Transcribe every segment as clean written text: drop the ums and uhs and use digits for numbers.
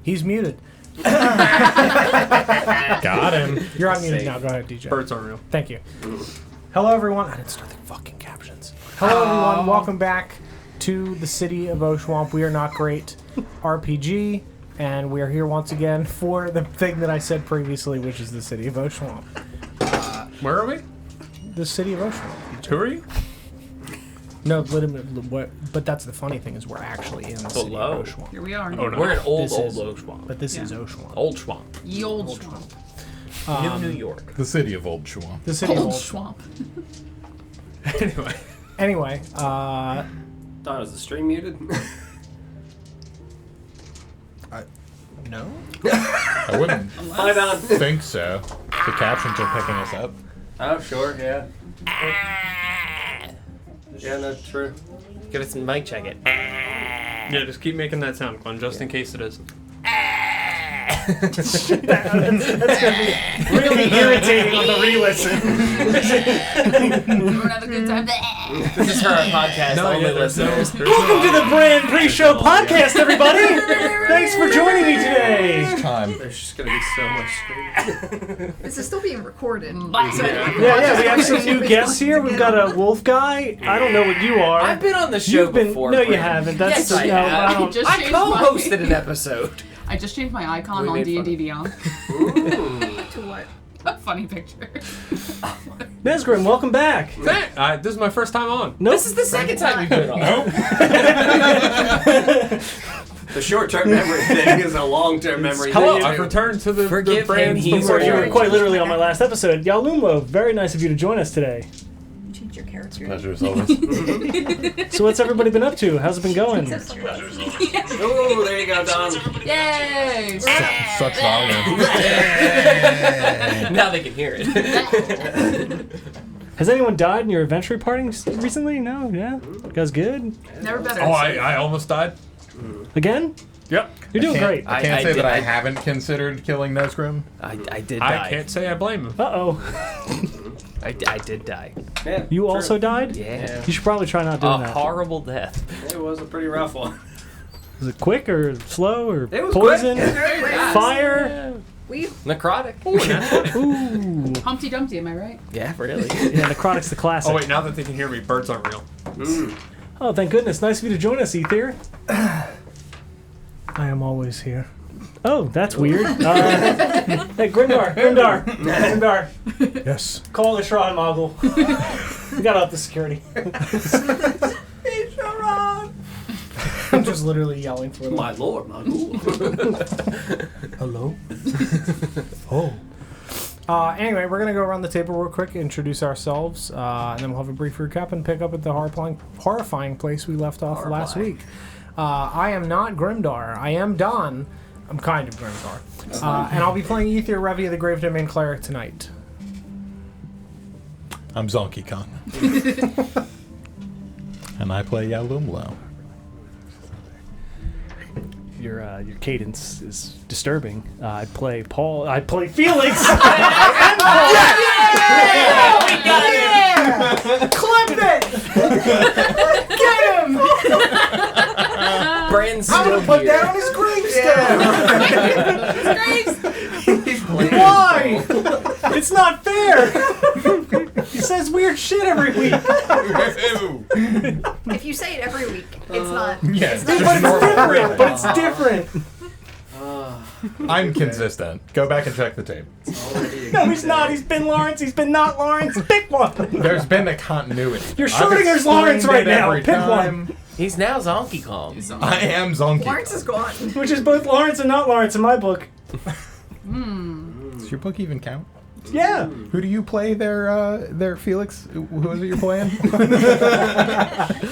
He's muted. Got him. You're unmuted now. Go ahead, DJ. Birds aren't real. Thank you. Hello, everyone. I didn't start the fucking captions. Hello, everyone. Welcome back to the City of Oshuamp. We are Not Great RPG, and we are here once again for the thing that I said previously, which is the City of Oshuamp. Where are we? The City of Oshuamp. Who are you? No, but that's the funny thing is we're actually in the City of Oshuamp. Here we are. Oh, no. We're in old This is- Oshuamp. But this is Oshuamp. Old Schwamp. Ye old swamp. New York. The city of Old Schwamp. The City of Old Oshuamp. swamp. Anyway, Don, is the stream muted? no. I wouldn't Hi, Don. think so. The captions are picking us up. Oh, sure, yeah. Yeah, that's true. Give us some mic check it. Yeah, just keep making that sound, Glenn, just in case it is. That's going to be really irritating on the re-listen. We're have a good time. This is for our podcast only listeners. Welcome to the brand pre-show podcast, everybody. Thanks for joining me today. Time. There's just gonna be so much screaming. This is still being recorded. Yeah, we have some new guests here. We've got a wolf guy. I don't know what you are. I've been on the show You've been before. no, you Brandon. haven't. That's Yes, I no, have. I don't. Just I changed co-hosted an episode. I just changed my icon We on made D&D Beyond. To what? A funny picture. Nesgrim, welcome back. This is my first time on. Nope. This is the second time you've been on. The short-term memory thing is a long-term memory Hello, thing. I've returned to the Forgive brand. him, he's You were orange. quite literally on my last episode. Yalumlo, very nice of you to join us today. Change your character. Pleasure as always. So what's everybody been up to? How's it been going? Oh, there you go, Don. Yay! Such volume. Now they can hear it. Has anyone died in your adventure party recently? No? Yeah? You guys good? Never better. Oh, I almost died. Again? Yep. You're doing great. I can't say did- that I haven't considered killing Nesgrim. I did die. I can't say I blame him. Uh-oh. I did die. Yeah, You true. also died? Yeah. You should probably try not doing A that. horrible death. It was a pretty rough one. Was it quick or slow or It was poison? quick. Fire? We Necrotic. Ooh. Humpty Dumpty, am I right? Yeah, really. Yeah, Necrotic's the classic. Oh, wait, now that they can hear me, birds aren't real. Oh, thank goodness. Nice of you to join us, Ether. I am always here. Oh, that's weird. Hey, Grimdar. Yes. Call the Shrine Mogul. We gotta up the security. I'm just literally yelling for them. My lord, my lord. Hello? Oh. Anyway, we're going to go around the table real quick, introduce ourselves, and then we'll have a brief recap and pick up at the horrifying place we left off last week. I am not Grimdar. I am Don. I'm kind of Grimdar. And I'll be playing Ether Revia, the Grave Domain Cleric, tonight. I'm Zonky Kong. And I play Yalumlo. Your cadence is disturbing. I play Paul. I play Felix. Clip it! Get him! Brand's I'm still gonna put here. that on his gravestone. Why? It's not fair. He says weird shit every week. if you say it every week, it's not. Yes. It's not But it's different. I'm consistent. Go back and check the tape. No, he's not. He's been Lawrence. He's been not Lawrence. Pick one. There's been a continuity. You're I've Schrodinger's Lawrence right explained it now. every Pick time. He's now Zonky Kong. I am Zonky. Lawrence is gone. Which is both Lawrence and not Lawrence in my book. Does your book even count? Yeah. Who do you play there, Felix? Who is it you're playing?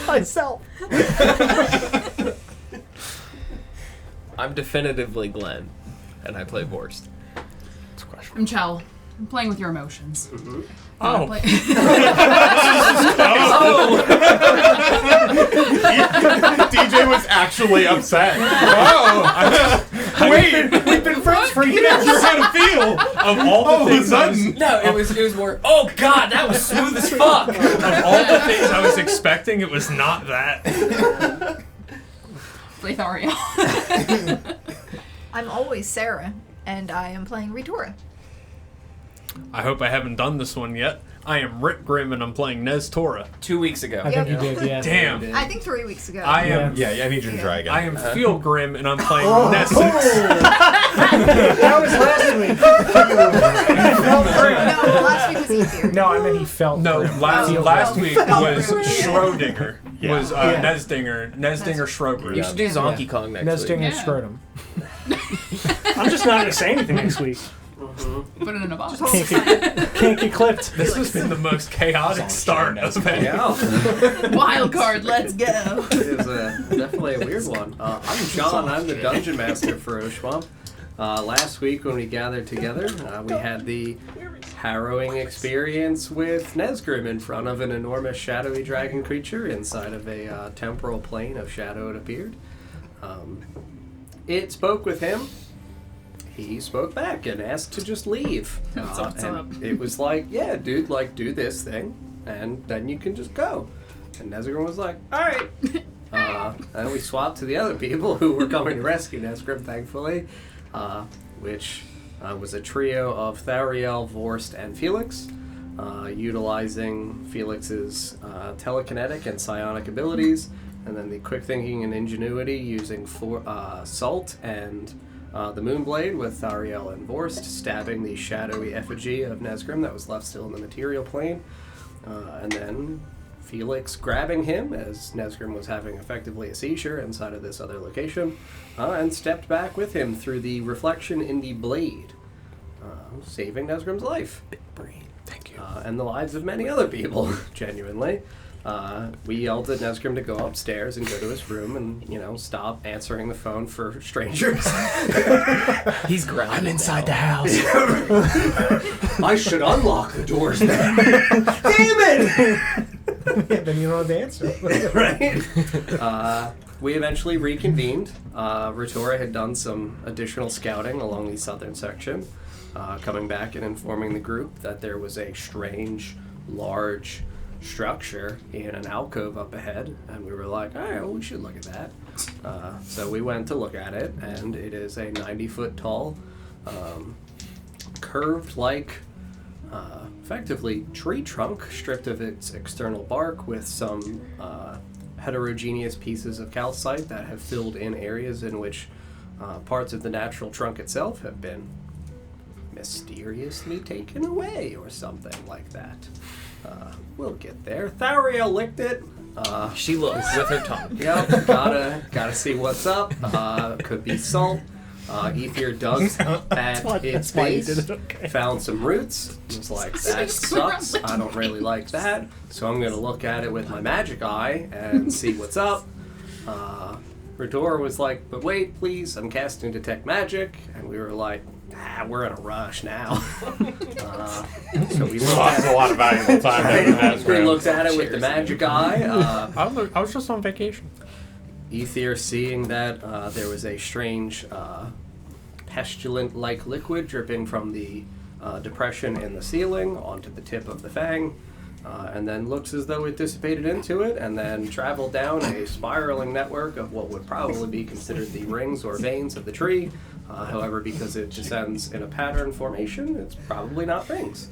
Myself. I'm definitively Glenn, and I play Vorst. I'm Chell. I'm playing with your emotions. Oh. DJ was actually upset. Oh, wait, we've been friends for years. Here's how to feel. Of all the things I was, No, it was more. Oh God, that was smooth as fuck. of all the things I was expecting, it was not that. Play Thariel. I'm always Sarah, and I am playing Ritora. I hope I haven't done this one yet. I am Rick Grimm and I'm playing Nez Tora. 2 weeks ago. I think you did, yeah. Damn. I think 3 weeks ago. I am. Yeah, I need you to try again. I am Feel Grim and I'm playing Nesix. That was last week. No, last week was easier. No, I meant he felt No, grim. last week was grim. Schrodinger. Yeah. Was Nesdinger Schrodinger. You should do Zonkey Kong next week. Nesting and Yeah. scrotum. I'm just not going to say anything next week. Put it in a box. Can't get clipped. This has been the most chaotic start of it. Yeah. Wild card, let's go. It is definitely a weird one. I'm John. I'm the dungeon master for Oshuamp. Last week when we gathered together, we had the harrowing experience with Nesgrim in front of an enormous shadowy dragon creature inside of a temporal plane of shadow, it appeared. It spoke with him. He spoke back and asked to just leave. What's up? It was like, yeah, dude, like, do this thing, and then you can just go. And Nesgrim was like, all right. And we swapped to the other people who were coming to rescue Nesgrim, thankfully, which was a trio of Thariel, Vorst, and Felix, utilizing Felix's telekinetic and psionic abilities, and then the quick thinking and ingenuity using Salt and the Moonblade with Thariel and Vorst, stabbing the shadowy effigy of Nesgrim that was left still in the material plane, and then Felix grabbing him as Nesgrim was having effectively a seizure inside of this other location, and stepped back with him through the reflection in the blade, saving Nesgrim's life. Big brain. Thank you. And the lives of many other people, genuinely. We yelled at Nesgrim to go upstairs and go to his room and, stop answering the phone for strangers. He's grounded. I'm inside the house. I should unlock the doors then. Damn it! Yeah, then you don't have the answer. Right? We eventually reconvened. Ritora had done some additional scouting along the southern section, coming back and informing the group that there was a strange, large structure in an alcove up ahead, and we were like, all right, well, we should look at that. So we went to look at it, and it is a 90-foot tall, curved like effectively tree trunk stripped of its external bark with some heterogeneous pieces of calcite that have filled in areas in which parts of the natural trunk itself have been mysteriously taken away or something like that. We'll get there. Thariel licked it. She looks with her tongue. Yep, gotta see what's up. Could be salt. Ether dug at its base, found some roots. Was like, that sucks. I don't really like that. So I'm gonna look at it with my magic eye and see what's up. Ritora was like, but wait, please, I'm casting Detect Magic. And we were like, we're in a rush now. So we lost a lot of valuable time. we looked at it with the magic eye. I was just on vacation. Ether, seeing that there was a strange pestilent-like liquid dripping from the depression in the ceiling onto the tip of the fang, and then looks as though it dissipated into it, and then traveled down a spiraling network of what would probably be considered the rings or veins of the tree. However, because it descends in a pattern formation, it's probably not rings.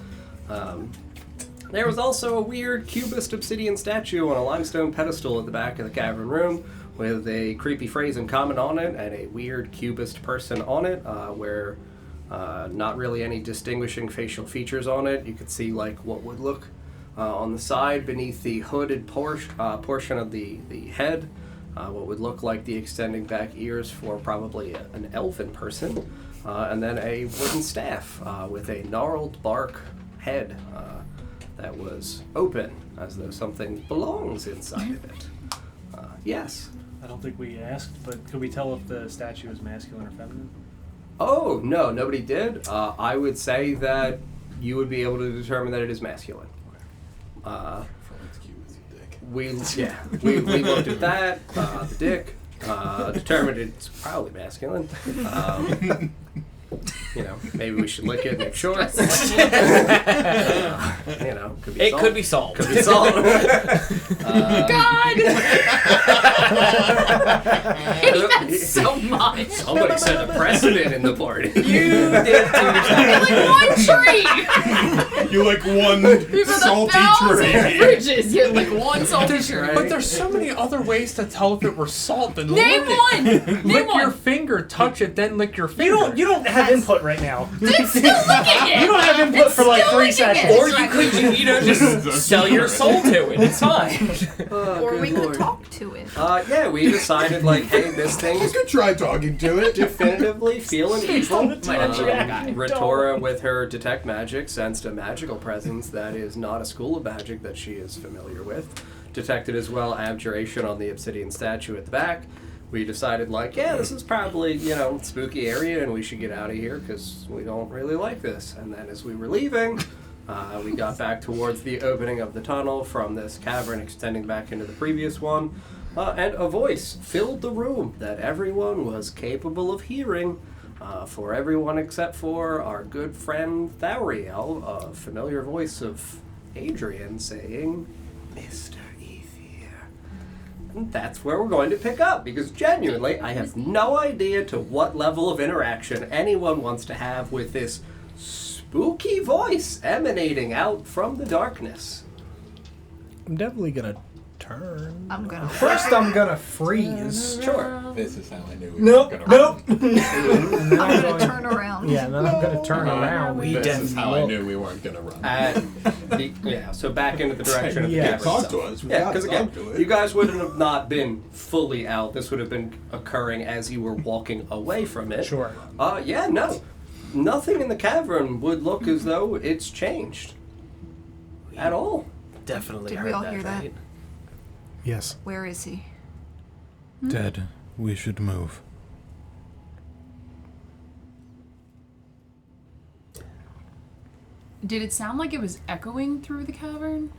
There was also a weird cubist obsidian statue on a limestone pedestal at the back of the cavern room with a creepy phrase in common on it and a weird cubist person on it where not really any distinguishing facial features on it. You could see like what would look on the side beneath the hooded portion of the head, what would look like the extending back ears for probably an elfin person, and then a wooden staff with a gnarled bark head that was open, as though something belongs inside of it. Yes? I don't think we asked, but could we tell if the statue is masculine or feminine? Oh, no, nobody did. I would say that you would be able to determine that it is masculine. We looked at that, the dick, determined it's probably masculine. maybe we should lick it and make sure. Could be It salt. could be salt. Could be salt. God! I hate that so much. Somebody set a precedent in the party. You did it to yourself. Like one tree! You like one You've got salty 1,000 tree. fridges, you have like one salty tree. Right. But there's so many other ways to tell if it were salt than Name lick it. one! Name Lick your one! finger, touch it, then lick your finger. You don't have input right now. It's still licking it! You don't have input for like still 3 licking seconds. it. Or you could, just sell your soul to it. It's fine. Or Good we Lord. could talk to it. Yeah, we decided, hey, this You thing's could try talking to it. definitively feeling evil. Might actually have a guy. Ritora, with her detect magic, sensed a magical presence that is not a school of magic that she is familiar with. Detected as well abjuration on the obsidian statue at the back. We decided, this is probably, spooky area and we should get out of here because we don't really like this. And then as we were leaving, we got back towards the opening of the tunnel from this cavern extending back into the previous one. And a voice filled the room that everyone was capable of hearing. For everyone except for our good friend Thariel, a familiar voice of Adrian saying, Mr. Ether. And that's where we're going to pick up, because genuinely, I have no idea to what level of interaction anyone wants to have with this spooky voice emanating out from the darkness. I'm definitely gonna turn. I'm gonna. First, I'm gonna freeze. Sure. This is how I knew we Nope, were gonna nope. I'm gonna turn around. Yeah, and then I'm gonna turn around. This is how I knew we weren't gonna run. So back into the direction of the Yeah, cavern talk itself. to us. We Yeah, gotta because again, talk to it. you guys wouldn't have not been fully out. This would have been occurring as you were walking away from it. Sure. Nothing in the cavern would look as though it's changed at all. Definitely Did heard we all that, hear that? right? Yes. Where is he? Dead. We should move. Did it sound like it was echoing through the cavern?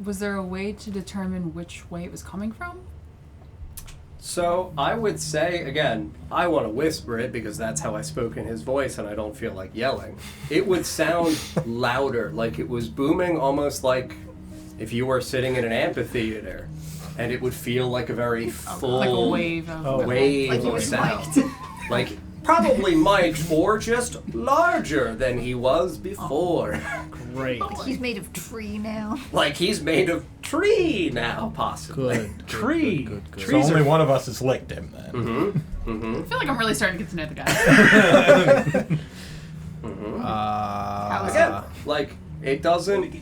Was there a way to determine which way it was coming from? So I would say, again, I want to whisper it because that's how I spoke in his voice and I don't feel like yelling. It would sound louder, like it was booming, almost like if you were sitting in an amphitheater, and it would feel like a very full Like a wave of... wave Like he of was sound. mic'd. Like probably mic'd or just larger than he was before. Great. Like he's made of tree now. Like he's made of tree now, possibly. Good. Tree. Good. So only one of us has licked him then. Mm-hmm. I feel like I'm really starting to get to know the guy. How is Again, like it doesn't.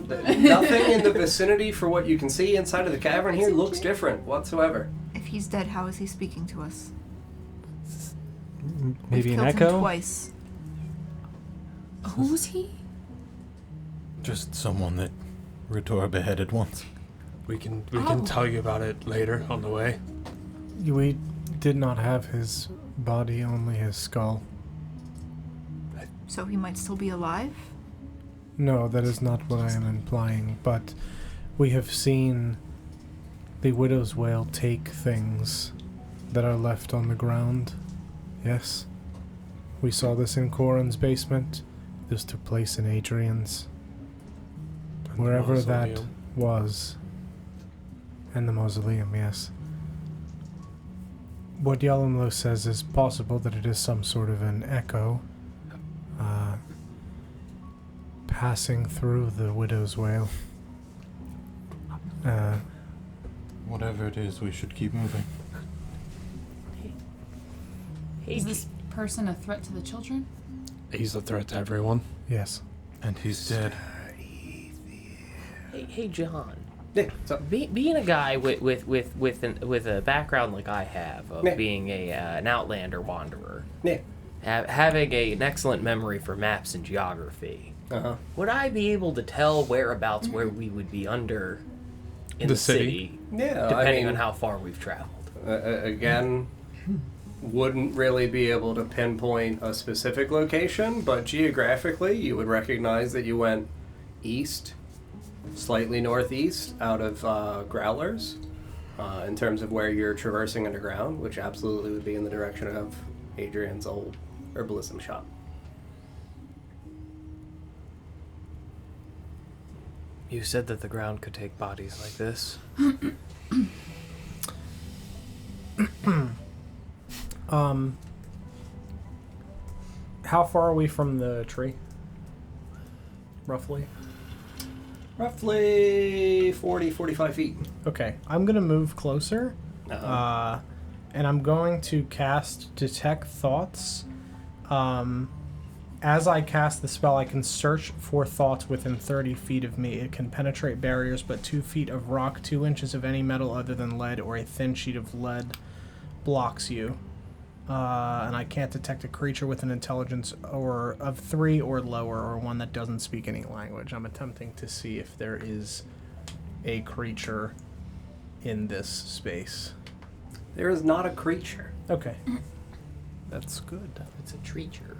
Nothing in the vicinity for what you can see inside of the cavern here looks different whatsoever. If he's dead, how is he speaking to us? Maybe We've an killed him echo? twice. Who's he? Just someone that Ritor beheaded once. We can tell you about it later on the way. We did not have his body, only his skull. So he might still be alive? No, that is not what I am implying, but we have seen the Widow's Wail take things that are left on the ground. Yes. We saw this in Corin's basement. This took place in Adrian's. Wherever that Mausoleum. was. And the mausoleum, yes. What Yalimlo says is possible that it is some sort of an echo. Passing through the Widow's Wail. Whatever it is, we should keep moving. Is this person a threat to the children? He's a threat to everyone. Yes. And he's dead. Hey, John. Yeah, so Being a guy with a background like I have of Yeah. being an outlander wanderer, yeah. having an excellent memory for maps and geography, would I be able to tell whereabouts where we would be under in The the city, Yeah, depending on how far we've traveled? Again, wouldn't really be able to pinpoint a specific location, but geographically, you would recognize that you went east, slightly northeast, out of Growlers, in terms of where you're traversing underground, which absolutely would be in the direction of Adrian's old herbalism shop. You said that the ground could take bodies like this. How far are we from the tree? Roughly? Roughly 40, 45 feet. Okay, I'm going to move closer. Uh-huh. And I'm going to cast Detect Thoughts. As I cast the spell, I can search for thoughts within 30 feet of me. It can penetrate barriers, but 2 feet of rock, 2 inches of any metal other than lead, or a thin sheet of lead blocks you. And I can't detect a creature with an intelligence or of 3 or lower, or one that doesn't speak any language. I'm attempting to see if there is a creature in this space. There is not a creature. Okay. That's good. It's a creature.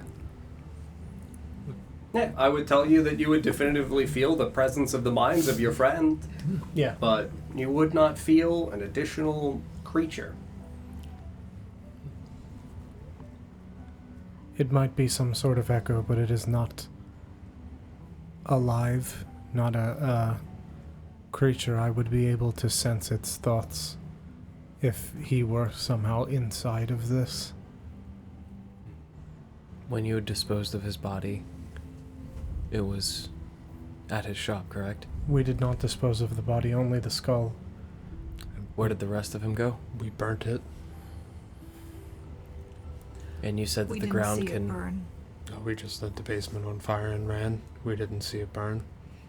Yeah, I would tell you that you would definitively feel the presence of the minds of your friend, Yeah. but you would not feel an additional creature. It might be some sort of echo, but it is not alive, not a creature. I would be able to sense its thoughts if he were somehow inside of this. When you had disposed of his body, it was at his shop, correct? We did not dispose of the body, only the skull. Where did the rest of him go? We burnt it. And you said that We the didn't ground see can... it burn. Oh, we just lit the basement on fire and ran. We didn't see it burn.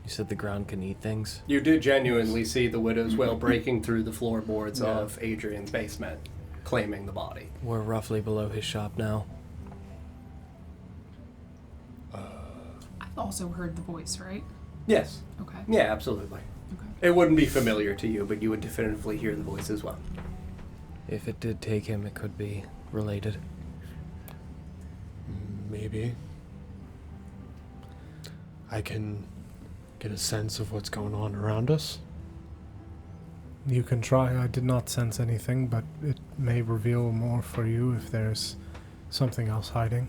You said the ground can eat things? You did genuinely see the widow's wail breaking through the floorboards Yeah. of Adrian's basement, claiming the body. We're roughly below his shop now. I've also heard the voice, right? Yes. Okay. Yeah, absolutely. Okay. It wouldn't be familiar to you, but you would definitively hear the voice as well. If it did take him, it could be related. Maybe. I can get a sense of what's going on around us. You can try. I did not sense anything, but it may reveal more for you if there's something else hiding.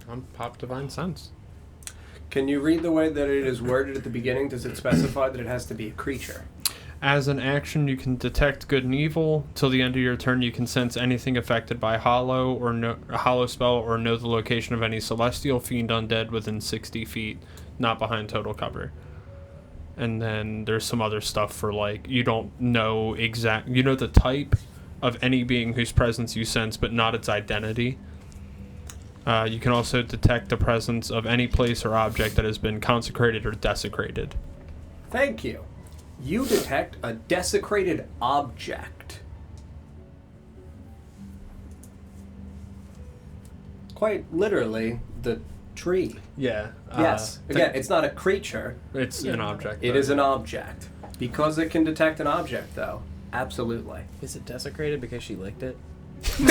I'm Pop Divine Sense. Can you read the way that it is worded at the beginning? Does it specify that it has to be a creature? As an action, you can detect good and evil. Till the end of your turn, you can sense anything affected by hollow or a hollow spell, or know the location of any celestial, fiend, undead within 60 feet, not behind total cover. And then there's some other stuff for, like, you don't know you know the type of any being whose presence you sense, but not its identity. You can also detect the presence of any place or object that has been consecrated or desecrated. Thank you. You detect a desecrated object. Quite literally, the tree. Yeah. Yes. Again, it's not a creature. It's an object. It is an object. Because it can detect an object, though. Absolutely. Is it desecrated because she licked it? You've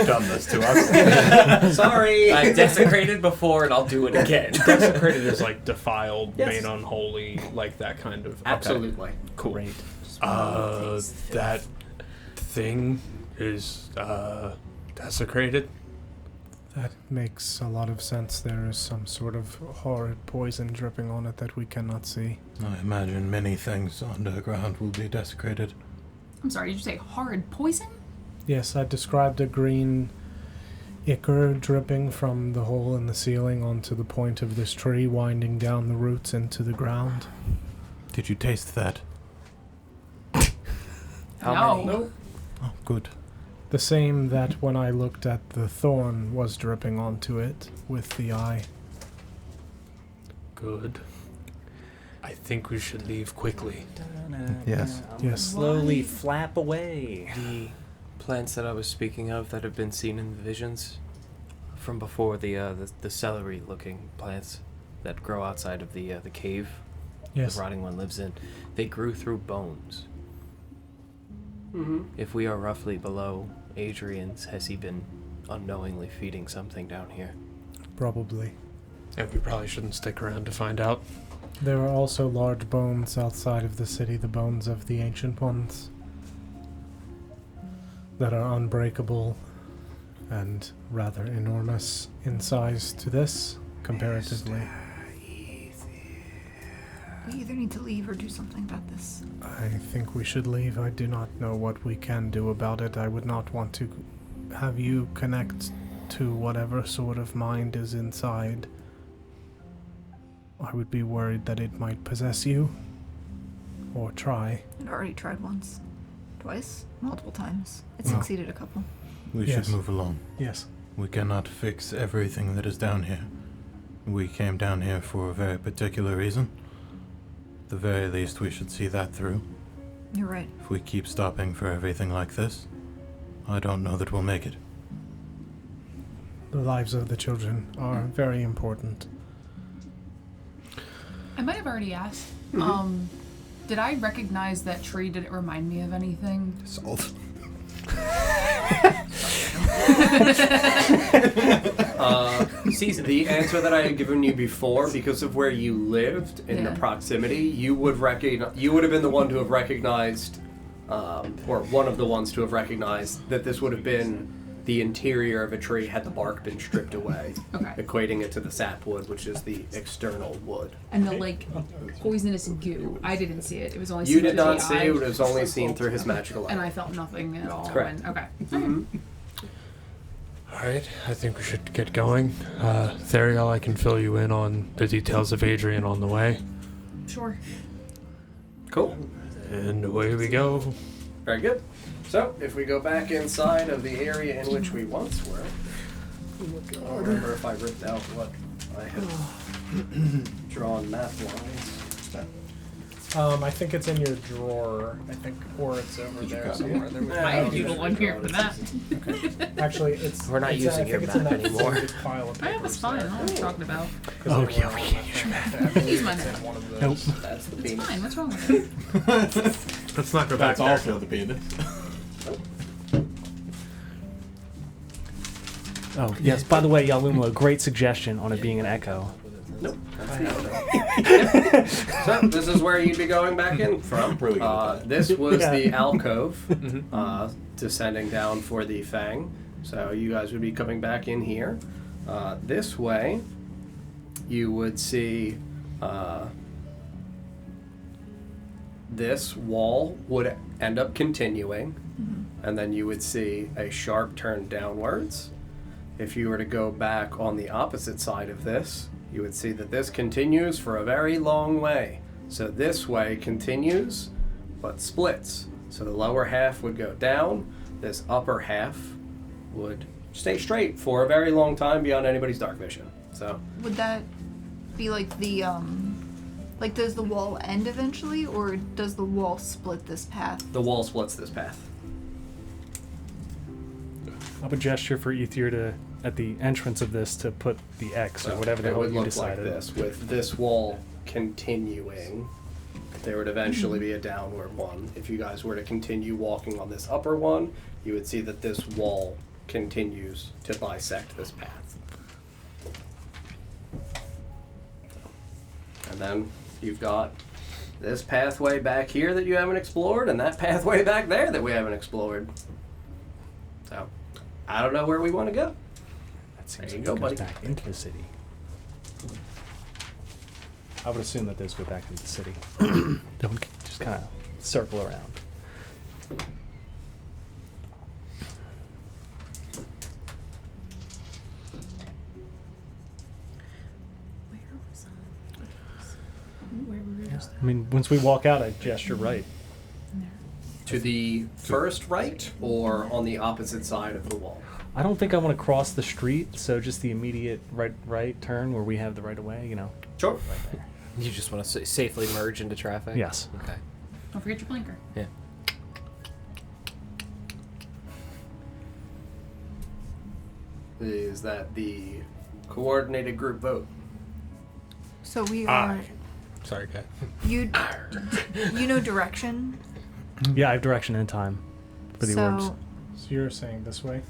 done this to us. Sorry. I've desecrated before and I'll do it again. Desecrated is like defiled, Yes. made unholy, like that kind of. Absolutely. Okay. Cool. Great. That thing is desecrated. That makes a lot of sense. There is some sort of horrid poison dripping on it that we cannot see. I imagine many things underground will be desecrated. I'm sorry, did you say horrid poison? Yes, I described a green ichor dripping from the hole in the ceiling onto the point of this tree, winding down the roots into the ground. Did you taste that? How many? Nope. Oh, good. The same that when I looked at the thorn was dripping onto it with the eye. Good. I think we should leave quickly. Yes. Yes. Slowly flap away. The plants that I was speaking of that have been seen in the visions from before, the celery-looking plants that grow outside of the cave Yes. the rotting one lives in, they grew through bones. Mm-hmm. If we are roughly below Adrian's, has he been unknowingly feeding something down here? Probably. And we probably shouldn't stick around to find out. There are also large bones outside of the city, the bones of the ancient ones, that are unbreakable and rather enormous in size to this, comparatively. We either need to leave or do something about this. I think we should leave. I do not know what we can do about it. I would not want to have you connect to whatever sort of mind is inside. I would be worried that it might possess you. Or try. I've already tried once. Twice. Multiple times. It No. succeeded a couple. We Yes. should move along. Yes. We cannot fix everything that is down here. We came down here for a very particular reason. At the very least, we should see that through. You're right. If we keep stopping for everything like this, I don't know that we'll make it. The lives of the children are very important. I might have already asked. Did I recognize that tree? Did it remind me of anything? Salt. The answer that I had given you before, because of where you lived in the Yeah. proximity, you would have been the one to have recognized, or one of the ones to have recognized that this would have been the interior of a tree had the bark been stripped away, Okay. equating it to the sapwood, which is the external wood. And the like poisonous goo. I didn't see it. It was only You seen did through not the see eye, it; it was only seen through his magical and eye. I felt nothing at all. Correct. Okay. Alright, I think we should get going. Theriel, I can fill you in on the details of Adrian on the way. Sure. Cool. And away we go. Very good. So, if we go back inside of the area in which we once were, I don't remember if I ripped out what I had drawn map-wise. I think it's in your drawer. I think, or it's over there somewhere. There was I do the one here for that. Actually, it's. We're not it's, using I think your it's in map that anymore. big pile of I have a papers spine. I there. don't know what you're talking about. Oh yeah, we can't use your map. I can use my map. Nope. That's the It's penis. fine. What's wrong with it? Let's not go back That's there. also the penis. Oh, yes. By the way, Yalumo, great suggestion on it being an echo. Nope. So, this is where you'd be going back in from. Really good at that. This was Yeah. the alcove descending down for the fang. So, you guys would be coming back in here. This way, you would see this wall would end up continuing, and then you would see a sharp turn downwards. If you were to go back on the opposite side of this, you would see that this continues for a very long way. So this way continues, but splits. So the lower half would go down, this upper half would stay straight for a very long time beyond anybody's dark vision. So Would that be like the like does the wall end eventually, or does the wall split this path? the wall splits this path. I would gesture for Ether to, at the entrance of this, to put the X or So whatever the it hell would you look decided. like this, with this wall continuing. There would eventually be a downward one. If you guys were to continue walking on this upper one, you would see that this wall continues to bisect this path. And then you've got this pathway back here that you haven't explored, and that pathway back there that we haven't explored. So, I don't know where we want to go. That seems There you like go, it goes buddy. back into the city. I would assume that those go back into the city. Don't just kind of circle around. I mean, once we walk out, I gesture right. To the first right or on the opposite side of the wall? I don't think I want to cross the street, so just the immediate right turn where we have the right of way, you know. Sure. Right there. You just want to safely merge into traffic? Yes. Okay. Don't forget your blinker. Yeah. Is that the coordinated group vote? So we are. Sorry, Kat. You know direction. Yeah, I have direction and time for the so orbs. So you're saying this way?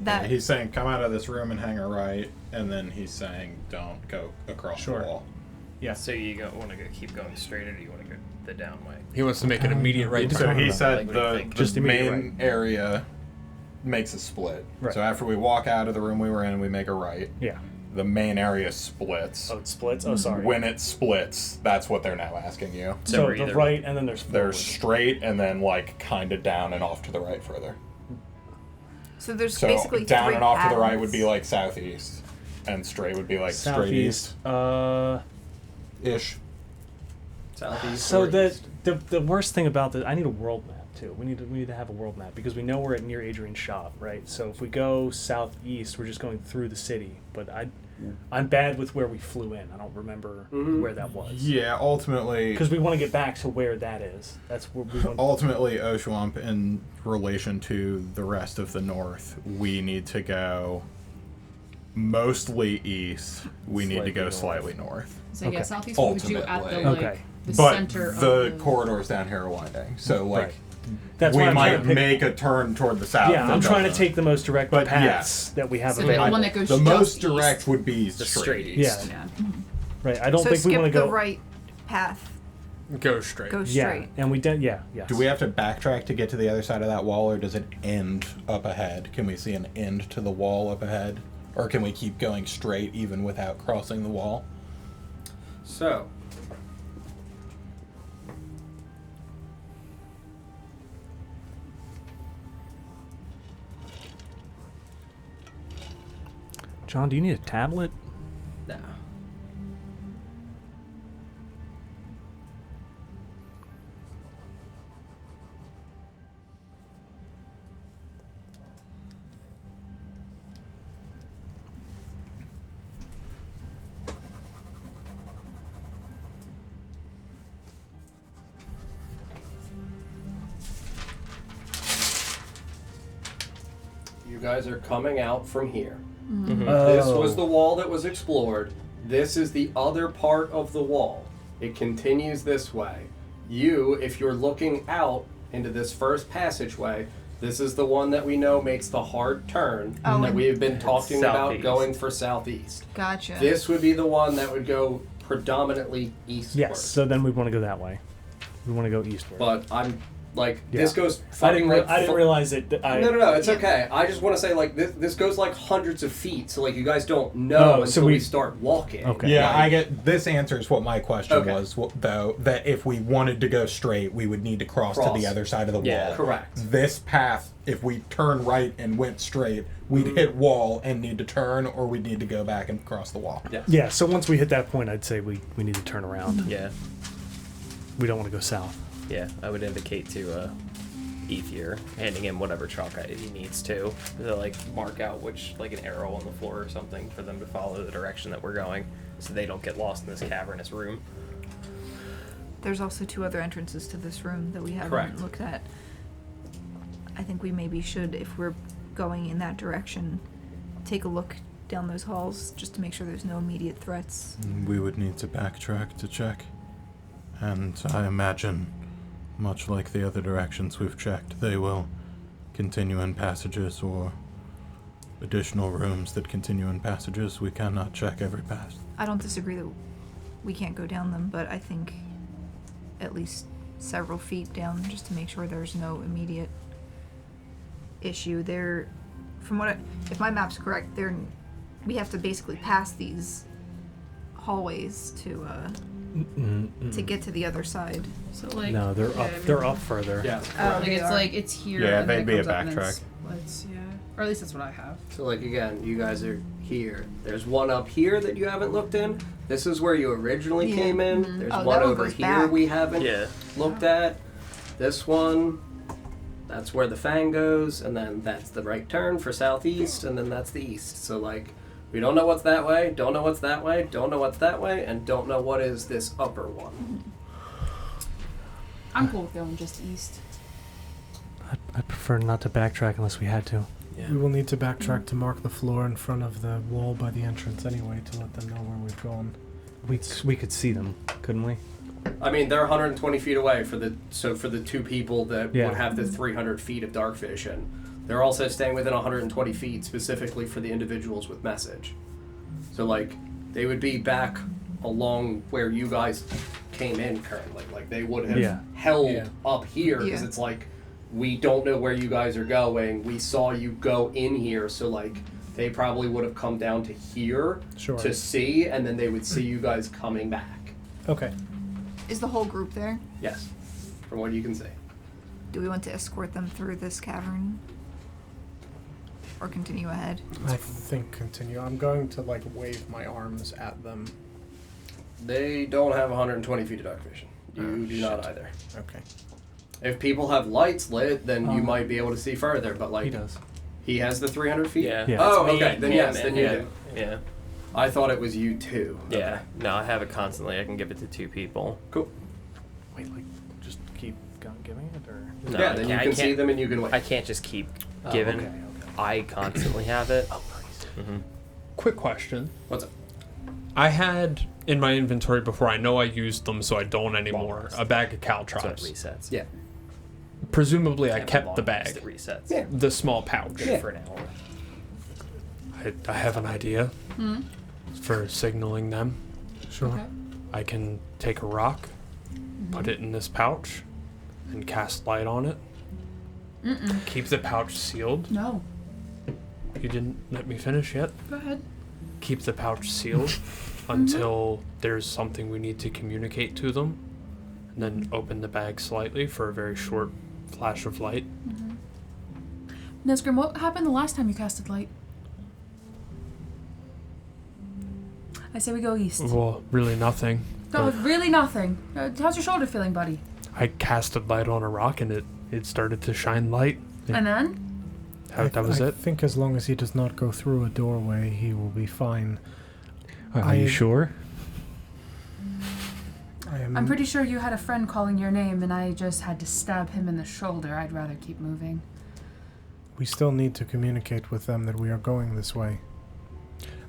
that He's saying come out of this room and hang a right, and then he's saying don't go across Sure. the wall. Yeah. So you want to keep going straight, or do you want to go the down way? He wants to make an immediate right So turn. he Like, said what do you the, think? the Just immediate main area makes a split. Right. So after we walk out of the room we were in, we make a right. Yeah. the main area splits. Oh, it splits? Oh, sorry. When it splits, that's what they're now asking you. So we're the either- right, and then there's forward. There's straight and then like kind of down and off to the right further. So there's So basically down 3 and off to the right paths. would be like southeast, and straight would be like Southeast. straight east. Southeast. So or the, east. the worst thing about this, I need a world map too. We need to have a world map because we know we're at near Adrian's shop, right? So if we go southeast, we're just going through the city. But I'm bad with where we flew in. I don't remember where that was. Yeah, ultimately. Because we want to get back to where that is. That's where we want. Ultimately, Oshuamp, in relation to the rest of the north, we need to go mostly east. We need to go slightly north. So yeah, Okay. southeast we would do at the Ultimately. Okay. the But center the of corridors down here are winding, so like Right. That's we why I'm trying might to pick, make a turn toward the south. Yeah, I'm that trying to doesn't. take the most direct But paths that we have So the available. one that goes the just most east. direct would be The straight straight east. east. Yeah. Yeah. Right. I don't So think we skip want to the go right path. Go straight. Go Yeah, straight. and we did. Yeah. Yes. Do we have to backtrack to get to the other side of that wall, or does it end up ahead? Can we see an end to the wall up ahead? Or can we keep going straight even without crossing the wall? So, John, do you need a tablet? no. You guys are coming out from here. This was the wall that was explored. This is the other part of the wall. It continues this way. You, if you're looking out into this first passageway, this is the one that we know makes the hard turn Oh, that and- we have been talking about Southeast. going for southeast. Gotcha. This would be the one that would go predominantly eastward. Yes. So then we want to go that way. We want to go eastward. But I'm like, Yeah. this goes I fucking didn't. like I didn't realize it. No, it's Yeah. okay. I just want to say, like, this goes like hundreds of feet, so like you guys don't know Oh, until so we we- start walking. Okay. Yeah, Like, I get this answers what my question Okay. was, though, that if we wanted to go straight, we would need to cross to Cross. the other side of the Yeah. wall. Correct. This path, if we turn right and went straight, we'd hit wall and need to turn, or we'd need to go back and cross the wall. Yeah. Yeah. So once we hit that point, I'd say we need to turn around. Yeah. We don't want to go south. Yeah. I would indicate to Ethier, handing him whatever chalk he needs to like mark out which, like an arrow on the floor or something, for them to follow the direction that we're going, so they don't get lost in this cavernous room. There's also 2 other entrances to this room that we haven't Correct. looked at. I think we maybe should, if we're going in that direction, take a look down those halls just to make sure there's no immediate threats. We would need to backtrack to check. And I imagine, much like the other directions we've checked, they will continue in passages or additional rooms that continue in passages. We cannot check every path. I don't disagree that we can't go down them, but I think at least several feet down just to make sure there's no immediate issue. There, from what if my map's correct, we have to basically pass these hallways to get to the other side. So like No, they're yeah, up. I mean, They're up further. Yeah. Oh, Like they it's are. like it's here. Yeah, and then they'd it be a comes up and then backtrack. splits, yeah. Or at least that's what I have. So like again, you guys are here. There's one up here that you haven't looked in. This is where you originally Yeah. came in. Mhm. There's Oh, one that one over goes here back. we haven't Yeah. looked at. This one, that's where the fang goes, and then that's the right turn for southeast, and then that's the east. So like, we don't know what's that way, don't know what's that way, don't know what's that way, and don't know what is this upper one. I'm cool with going just east. I'd prefer not to backtrack unless we had to. Yeah. We will need to backtrack to mark the floor in front of the wall by the entrance anyway to let them know where we've gone. We could see them, couldn't we? I mean, they're 120 feet away for the 2 people that Yeah. would have the 300 feet of dark vision. They're also staying within 120 feet specifically for the individuals with message. So like, they would be back along where you guys came in currently. Like they would have Yeah. held Yeah. up here because Yeah. it's like, we don't know where you guys are going. We saw you go in here, so like, they probably would have come down to here Sure. to see, and then they would see you guys coming back. Okay. Is the whole group there? Yes, from what you can see. Do we want to escort them through this cavern? Or continue ahead? I think continue. I'm going to like wave my arms at them. They don't have 120 feet of dark vision. You do not either. Okay. If people have lights lit, then you might be able to see further, but like... He does. He has the 300 feet? Yeah. Yeah. Oh, It's me, okay. Then him, yes, then and you him. do. Yeah. I thought it was you too. Yeah. No, I have it constantly. I can give it to 2 people. Cool. Wait, like, just keep giving it, or? No, yeah, I then you can't- can I see can't- them and you can wait. I can't just keep Oh, giving. okay. I constantly have it. Oh, nice. Mm-hmm. Quick question. What's up? I had in my inventory before, I know I used them, so I don't anymore, Lost. a bag of So it caltrops. resets. Yeah. Presumably, I Can't kept log the it, bag, It resets. Yeah. the small pouch. Good for an hour. I have an idea for signaling them. Sure. Okay. I can take a rock, put it in this pouch, and cast light on it. Keep the pouch sealed. No. You didn't let me finish yet. Go ahead. Keep the pouch sealed until there's something we need to communicate to them, and then open the bag slightly for a very short flash of light. Nesgrim, what happened the last time you casted light? I say we go east. Well, really nothing. No, but really nothing. How's your shoulder feeling, buddy? I casted light on a rock and it started to shine light. And then? That was I it. think as long as he does not go through a doorway, he will be fine. Are you sure? I'm pretty sure you had a friend calling your name and I just had to stab him in the shoulder. I'd rather keep moving. We still need to communicate with them that we are going this way.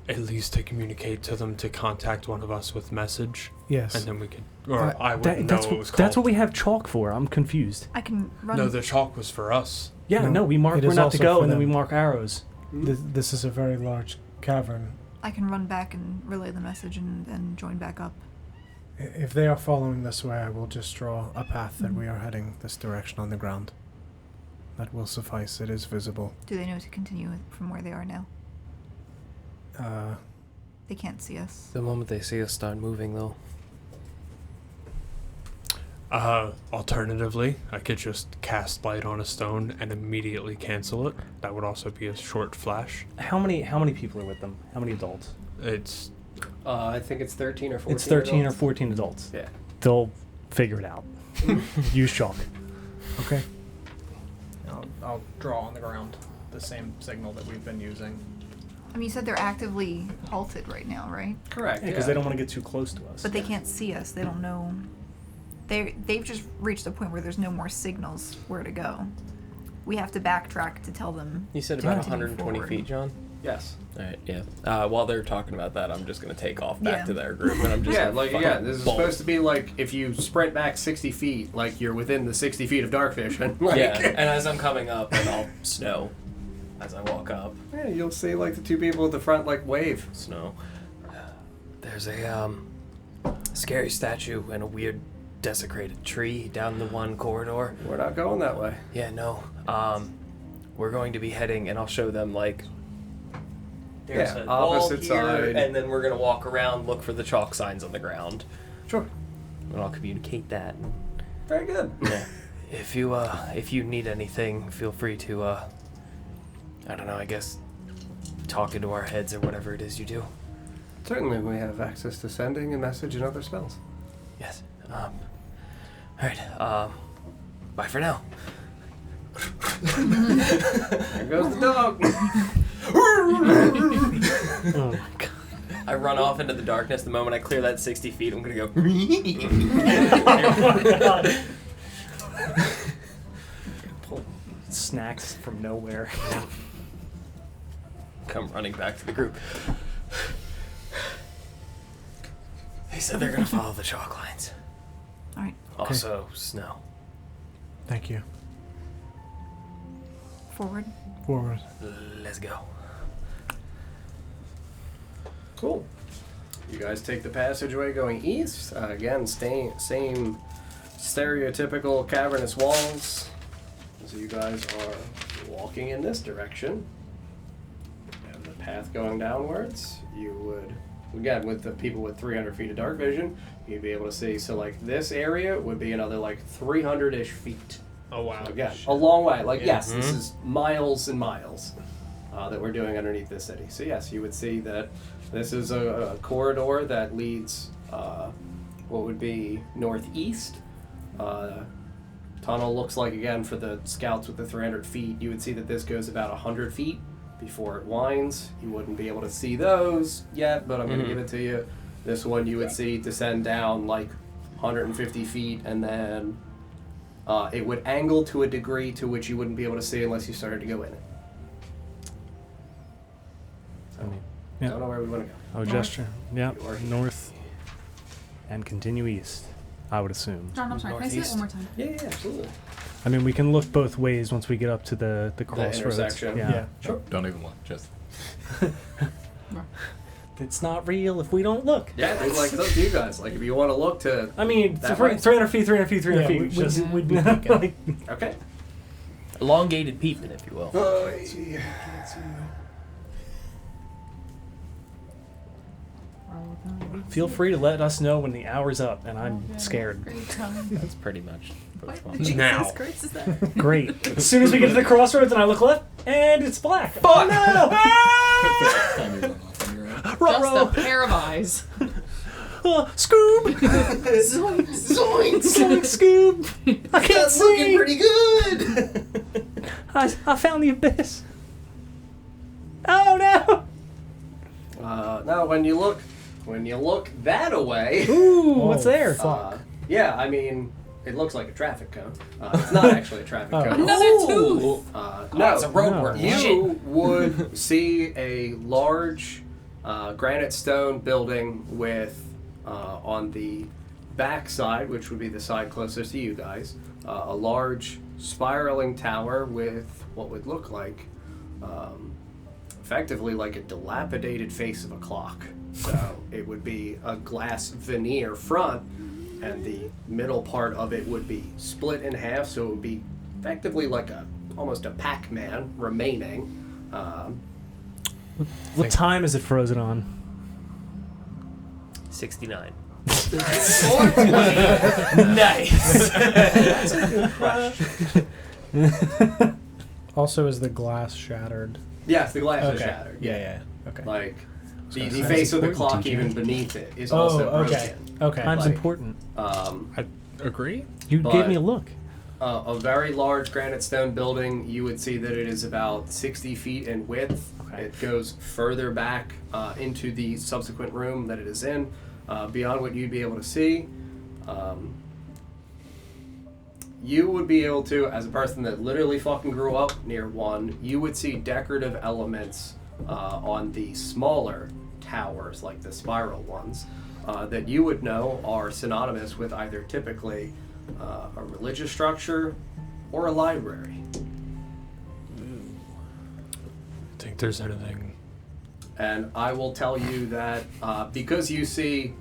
At least to communicate to them to contact one of us with message, Yes. and then we could, or I That- wouldn't know that's what it what was called. that's what we have chalk for. I'm confused. I can run. No, the chalk was for us. Yeah, No, no, we mark it where is not to also go, for and then we them. mark arrows. This is a very large cavern. I can run back and relay the message and then join back up. If they are following this way, I will just draw a path that we are heading this direction on the ground. That will suffice. It is visible. Do they know to continue from where they are now? They can't see us. The moment they see us start moving, though. Alternatively, I could just cast light on a stone and immediately cancel it. That would also be a short flash. How many people are with them? How many adults? It's I think it's 13 or 14. It's 13 adults. or 14 adults. Yeah. They'll figure it out. Use chalk. Okay. I'll draw on the ground the same signal that we've been using. I mean, you said they're actively halted right now, right? Correct. Because they don't want to get too close to us. But they can't see us. They don't know. They've just reached a point where there's no more signals where to go. We have to backtrack to tell them. You said to about continue 120 forward. feet, John? Yes. Alright, yeah. While they're talking about that, I'm just going to take off back Yeah. to their group, and I'm just Yeah, gonna like this is bolt. supposed to be like if you sprint back 60 feet, like you're within the 60 feet of dark vision. Like, Yeah, and as I'm coming up, and I'll snow as I walk up. yeah, you'll see like the two people at the front like wave. Snow. There's a scary statue and a weird desecrated tree down the one corridor. We're not going that way. Yeah, no. We're going to be heading, and I'll show them like. There's Yeah, a wall opposite here, side. and then we're gonna walk around, look for the chalk signs on the ground, Sure. and I'll communicate that. Very good. Yeah. If you need anything, feel free to I don't know, I guess talk into our heads or whatever it is you do. Certainly, we have access to sending a message and other spells. Yes. Alright, bye for now. There goes the dog. Oh my god. I run off into the darkness. The moment I clear that 60 feet, I'm gonna go. Oh my god. Pull snacks from nowhere. Come running back to the group. They said they're gonna follow the chalk lines. All right, Also, snow. Thank you. forward. Forward. Let's go. Cool. You guys take the passageway going east. Again, same stereotypical cavernous walls. So you guys are walking in this direction. And the path going downwards, you would, again, with the people with 300 feet of dark vision, you'd be able to see. So, like, this area would be another, like, 300-ish feet. Oh, wow. So again, a long way. Like, yes, this is miles and miles that we're doing underneath this city. So, yes, you would see that this is a corridor that leads what would be northeast. Tunnel looks like, again, for the scouts with the 300 feet, you would see that this goes about 100 feet before it winds. You wouldn't be able to see those yet, but I'm going to give it to you. This one you would see descend down like 150 feet, and then it would angle to a degree to which you wouldn't be able to see unless you started to go in it. So, I don't know where we want to go. I would gesture. Yeah, North. north and continue east, I would assume. John, I'm sorry. Can I see it one more time? Yeah, absolutely. I mean, we can look both ways once we get up to the crossroads. intersection. Yeah. Sure. Don't even look. Just. It's not real if we don't look. Yeah, dude, like, it's up to you guys. Like, if you want to look to... I mean, That 300 feet, 300 feet, 300 feet. we'd just, we'd be peeking. like, Okay. Elongated peeping, if you will. feel free to let us know when the hour's up, and I'm scared. Great time. That's pretty much What? what's Jesus Now. Christ, is that? Great. As soon as we get to the crossroads and I look left, and it's black. Fuck! No! Time you run off on your own. Just a pair of eyes. Scoob! Zoinks! Zoinks, Scoob! I can't That's looking see! pretty good! I found the abyss. Oh no! Now, when you look that away... Ooh, what's Oh, there? fuck. Yeah, I mean, it looks like a traffic cone. It's not actually a traffic Oh. cone. Another tooth. No, it's a road No. work. you would see a large granite stone building with, on the back side, which would be the side closest to you guys, a large spiraling tower with what would look like, effectively like a dilapidated face of a clock. So it would be a glass veneer front, and the middle part of it would be split in half, so it would be effectively like almost a Pac-Man remaining. What time is it frozen on? 69. Nice. Also, is the glass shattered? Yes, the glass is Okay. shattered. Yeah. Okay. Like the That's face of the important, clock, TJ. even beneath it, is also okay. broken. Okay. Time's like- important. I agree. You but- gave me a look. A very large granite stone building. You would see that it is about 60 feet in width. Okay. It goes further back into the subsequent room that it is in, beyond what you'd be able to see. You would be able to, as a person that literally fucking grew up near one, you would see decorative elements on the smaller towers, like the spiral ones, that you would know are synonymous with either typically a religious structure or a library. Think there's anything. And I will tell you that because you see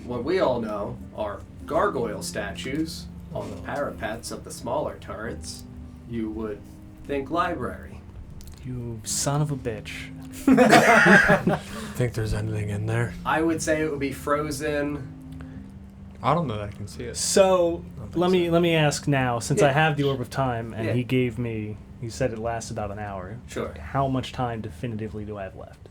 what we all know are gargoyle statues on the parapets of the smaller turrets, you would think library. You son of a bitch. Think there's anything in there? I would say it would be frozen. I don't know that I can see it. So think let me ask now, since Yeah. I have the orb of time, and Yeah. he said it lasts about an hour. Sure. How much time definitively do I have left?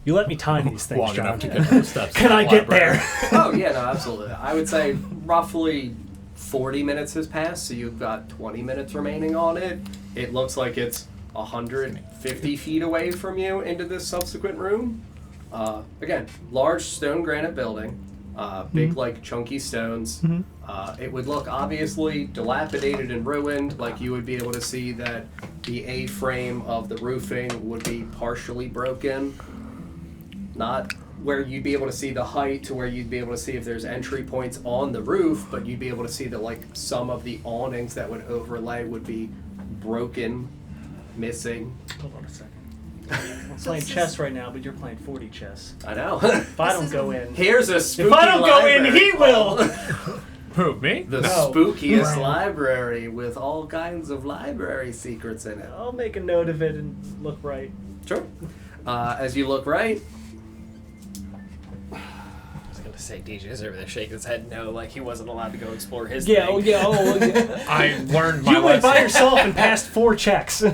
You let me time these things, Long John. enough to get those steps. Can to I the get library. there? Oh, yeah, no, absolutely. I would say roughly 40 minutes has passed, so you've got 20 minutes remaining on it. It looks like it's 150 feet away from you into this subsequent room. Again, large stone granite building, big, like, chunky stones. It would look obviously dilapidated and ruined, like you would be able to see that the A-frame of the roofing would be partially broken. Not where you'd be able to see the height to where you'd be able to see if there's entry points on the roof, but you'd be able to see that like some of the awnings that would overlay would be broken, missing. Hold on a second. I'm playing chess right now, but you're playing 40 chess. I know. If I don't go in, Here's a spooky if I don't go in, library he will. Who, me? The No. spookiest Right. library with all kinds of library secrets in it. I'll make a note of it and look right. Sure. As you look right, I was gonna say DJ's over there shaking his head no, like he wasn't allowed to go explore his Yeah, thing. yeah. I learned my You went by lesson. yourself and passed 4 checks. What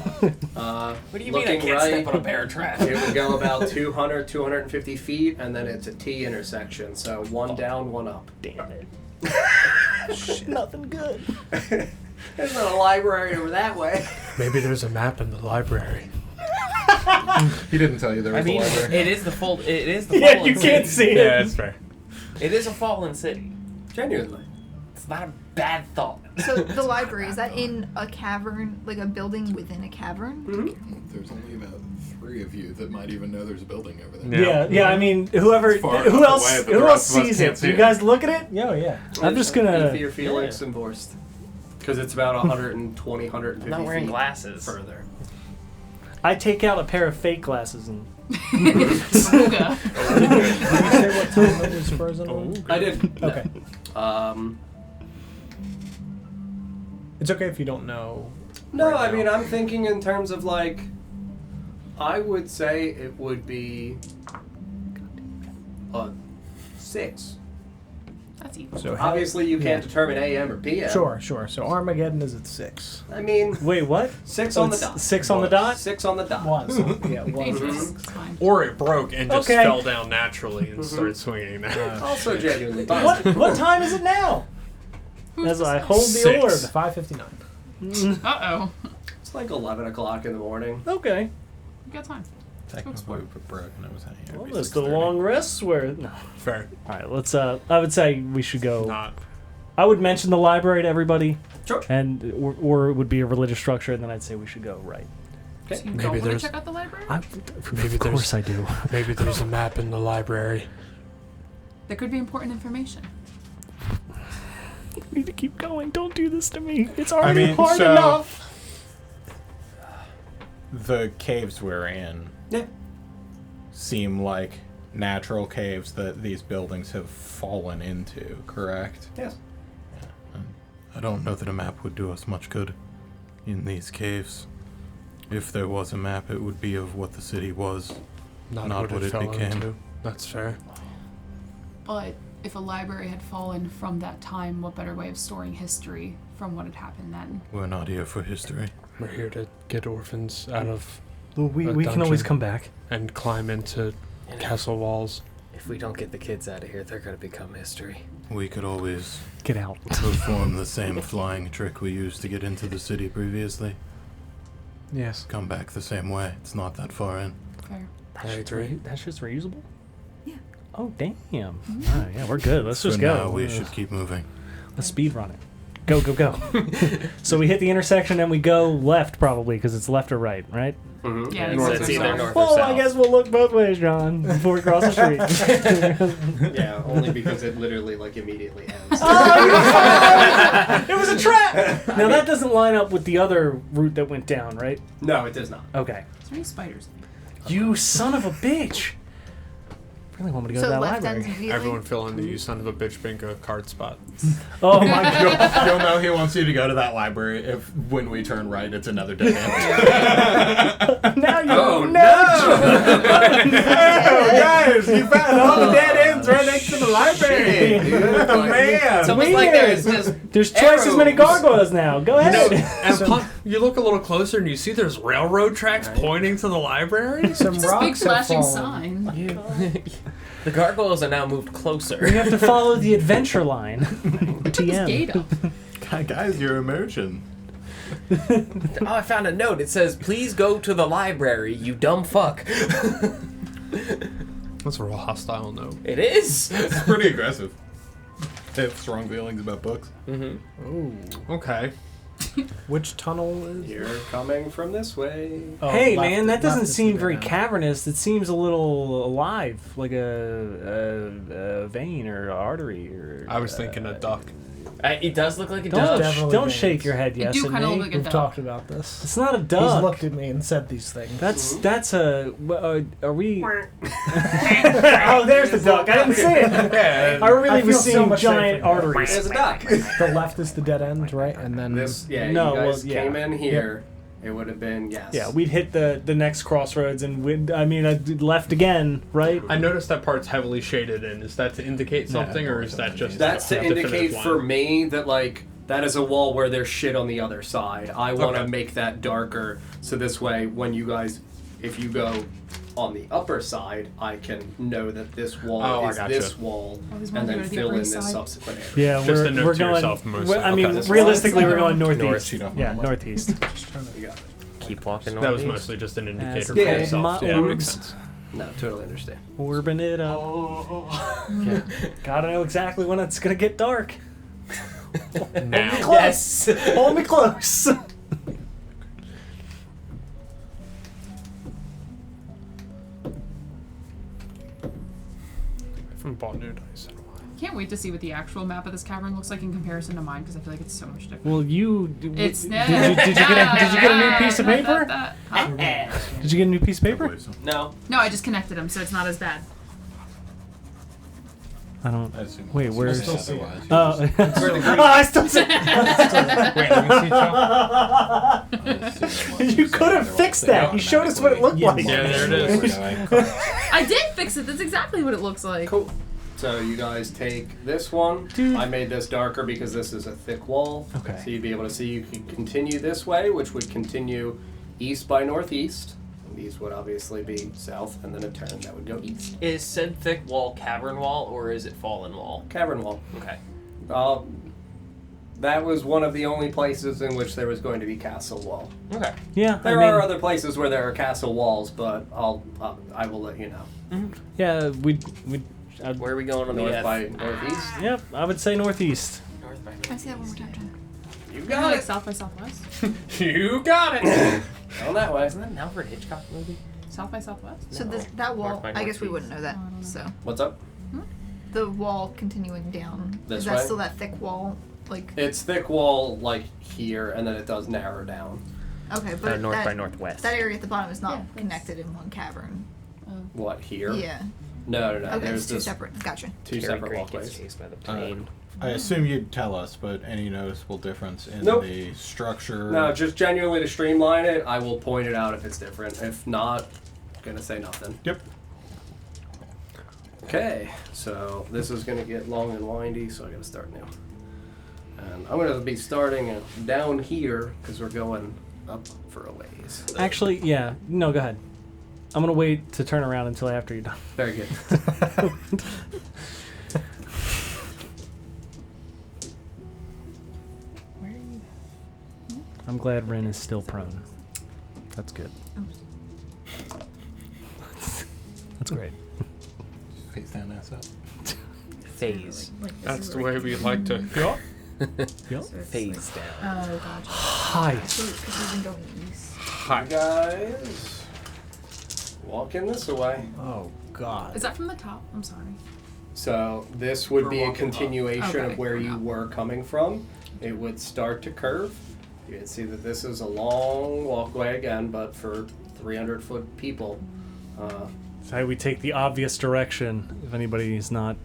do you mean I looking can't right, step on a bear trap? it would go about 200, 250 feet, and then it's a T intersection. So one down, one up. Damn it. Nothing good. There's not a library over that way. Maybe there's a map in the library. He didn't tell you there was I mean, a library. it is the fold. It is the Yeah, fallen you can't city. see it. Yeah, that's fair. It is a fallen city. Genuinely. It's not a bad thought. So the library, is that in a cavern, like a building within a cavern? There's only about 3 of you that might even know there's a building over there. Yeah. I mean, whoever, It's far who enough else, away that the who else rest of us sees can't it? see You it. guys look at it? Oh yeah. I'm just gonna. Your Felix and Borst. Because it's about 120, 150 I'm not wearing feet glasses. further. I take out a pair of fake glasses and. Ooga. Did you say what time it was frozen on? I did. Okay. It's okay if you don't know. No, right I now. mean, I'm thinking in terms of like, I would say it would be a 6. That's evil. So Obviously, you can't yeah. determine AM or PM. Sure. So Armageddon is at 6. I mean, Wait, what? 6 Oh, on the it's dot. 6 on the dot? 6 on the dot. Was. Yeah, was. Dangerous. It's fine. Or it broke and just Okay. fell down naturally and started swinging. Also genuinely What positive. what time is it now? As I hold the 6. orb. 5:59. Uh-oh. It's like 11 o'clock in the morning. Okay. We got time. Technically, it broke and it was hanging. It'd Well, be that's the 6:30. long rests where. No. Fair. All right, let's. I would say we should go. Not. I would mention the library to everybody, Sure. and or it would be a religious structure, and then I'd say we should go right. So you Maybe don't want to there's- check out the library? Of course I do. Maybe there's a map in the library. There could be important information. We need to keep going. Don't do this to me. It's I already mean, hard so enough. the caves we're in Yeah. seem like natural caves that these buildings have fallen into, correct? Yes. I don't know that a map would do us much good in these caves. If there was a map, it would be of what the city was, not what it fell became. into. That's fair. But if a library had fallen from that time, what better way of storing history from what had happened then? We're not here for history. We're here to get orphans out of We a can always dungeon. come back. and climb into castle walls. If we don't get the kids out of here, they're gonna become history. We could always Get out. perform the same flying trick we used to get into the city previously. Yes. Come back the same way. It's not that far in. Fair. I agree. That's just reusable. Yeah. Oh damn. All right, yeah, we're good. Let's just For go. now, we should keep moving. Let's speed run it. Go, go, go. So we hit the intersection and we go left probably because it's left or right, right? Mm-hmm. Yeah, So it's it's either south. north or Well, south. I guess we'll look both ways, John, before we cross the street. Yeah, only because it literally like immediately ends. It was a trap. Now that doesn't line up with the other route that went down, right? No, it does not. Okay. Is there any spiders? You son of a bitch. Really want me to go So to that left library. ends immediately. Everyone fill in the you son of a bitch bingo card spot. Oh my god. You'll know he wants you to go to that library if, when we turn right, it's another dead end. Now you Oh, Guys, you found all the dead ends right next to the library. Shit, dude. Man. It's almost like there's just There's twice as many arrows. gargoyles now. Go ahead. And you look a little closer and you see there's railroad tracks pointing to the library. Some Just a big rocks have flashing fallen. sign. the gargoyles are now moved We closer. have to follow the adventure line. This gate TM. up. Guys, your immersion. Oh, I found a note. It says, "Please go to the library, you dumb fuck." That's a real hostile note. It is. It's pretty aggressive. They have strong feelings about books. Mm-hmm. Okay. Which tunnel is? You're coming from this way. Oh, Hey left- man, that doesn't left is seem the very now. cavernous. It seems a little alive, like a vein or artery or. I was thinking a duck. It does look like a Don't, dove. Definitely don't veins. shake your head, It yes, do and kinda me. look like a We've duck. talked about this. It's not a He's duck. looked at me and said these things. That's a. Are we? Oh, there's the duck. I didn't see it. I really I was feel so seeing much giant safer. arteries. There's a duck. The left is the dead end, right? And then This, yeah, No, you guys well, yeah. came in here. It would have been, yes. Yeah, we'd hit the next crossroads, and I left again, right? I noticed that part's heavily shaded in. Is that to indicate something, or is that just That's to a definitive indicate line? for me that, like, that is a wall where there's shit on the other side. I want to Okay. make that darker, so this way, when you guys, if you go on the upper side, I can know that this wall Oh, I is gotcha. this wall, Oh, there's and one then over to the fill upper in this side. subsequent area. Yeah, Just a note we're to going. yourself mostly. I mean, Okay. realistically, we're going North. northeast. You know. Yeah, northeast. You got it. Keep walking That was northeast. mostly just an indicator for Yeah, yourself. my Yeah, makes orbs. sense. No, totally understand. Orbing it up. Gotta know exactly when it's gonna get dark. Now. Close. Hold me close. I haven't bought new dice in a while. Can't wait to see what the actual map of this cavern looks like in comparison to mine because I feel like it's so much different. Well, you It's did you get a new piece of paper? Huh? Did you get a new piece of paper? No. No, I just connected them, so it's not as bad. I don't. I assume Wait, where's? still see it. Oh, I still see. Wait, let me see, Chuck. You could have fixed that. You showed us what it looked like. Yeah, there it is. I did fix it. That's exactly what it looks like. Cool. So you guys take this one. Dude. I made this darker because this is a thick wall. Okay. So you'd be able to see you can continue this way, which would continue east by northeast. And these would obviously be south, and then a turn that would go east. Is said thick wall cavern wall or is it fallen wall? Cavern wall. Okay. That was one of the only places in which there was going to be castle wall. Okay. Yeah, There I mean, are other places where there are castle walls, but I will let you know. Yeah, we. Where are we going on the North F? by northeast. Yep, I would say northeast. North by Can I see that one more time, John? You Kind got of like it. South by Southwest. You got it! On that way. Isn't that an Alfred Hitchcock movie? South by Southwest. So No. that wall, North by I guess we northeast. wouldn't know that. Oh, I don't know. So What's up? the wall continuing down. This is that way? still that thick wall? Like It's thick wall like here, and then it does narrow down. okay, but North that, by northwest. that area at the bottom is not Yeah, that's- connected in one cavern. What here? Yeah. No. Okay, There's it's two just separate. Gotcha. two Cary separate Grant gets walkways. chased by the plane. I assume you'd tell us, but any noticeable difference in Nope. the structure? No, just genuinely to streamline it, I will point it out if it's different. If not, gonna say nothing. Yep. Okay, so this is gonna get long and windy, so I gotta start new. And I'm gonna be starting down here because we're going up for a ways. Actually, yeah. No, go ahead. I'm gonna wait to turn around until after you're done. Very good. Where are you? I'm glad Ren is still prone. That's good. That's great. Face down, ass up. Phase. That's the way we like to. Yeah. Yep. Phase down. Oh, gotcha. Hi. Because we've been going east. You guys, walking this way. Oh God. Is that from the top? I'm sorry. So this would be a continuation Okay, of where you yeah. were coming from. It would start to curve. You can see that this is a long walkway again, but for 300-foot people. So we take the obvious direction. If anybody is not,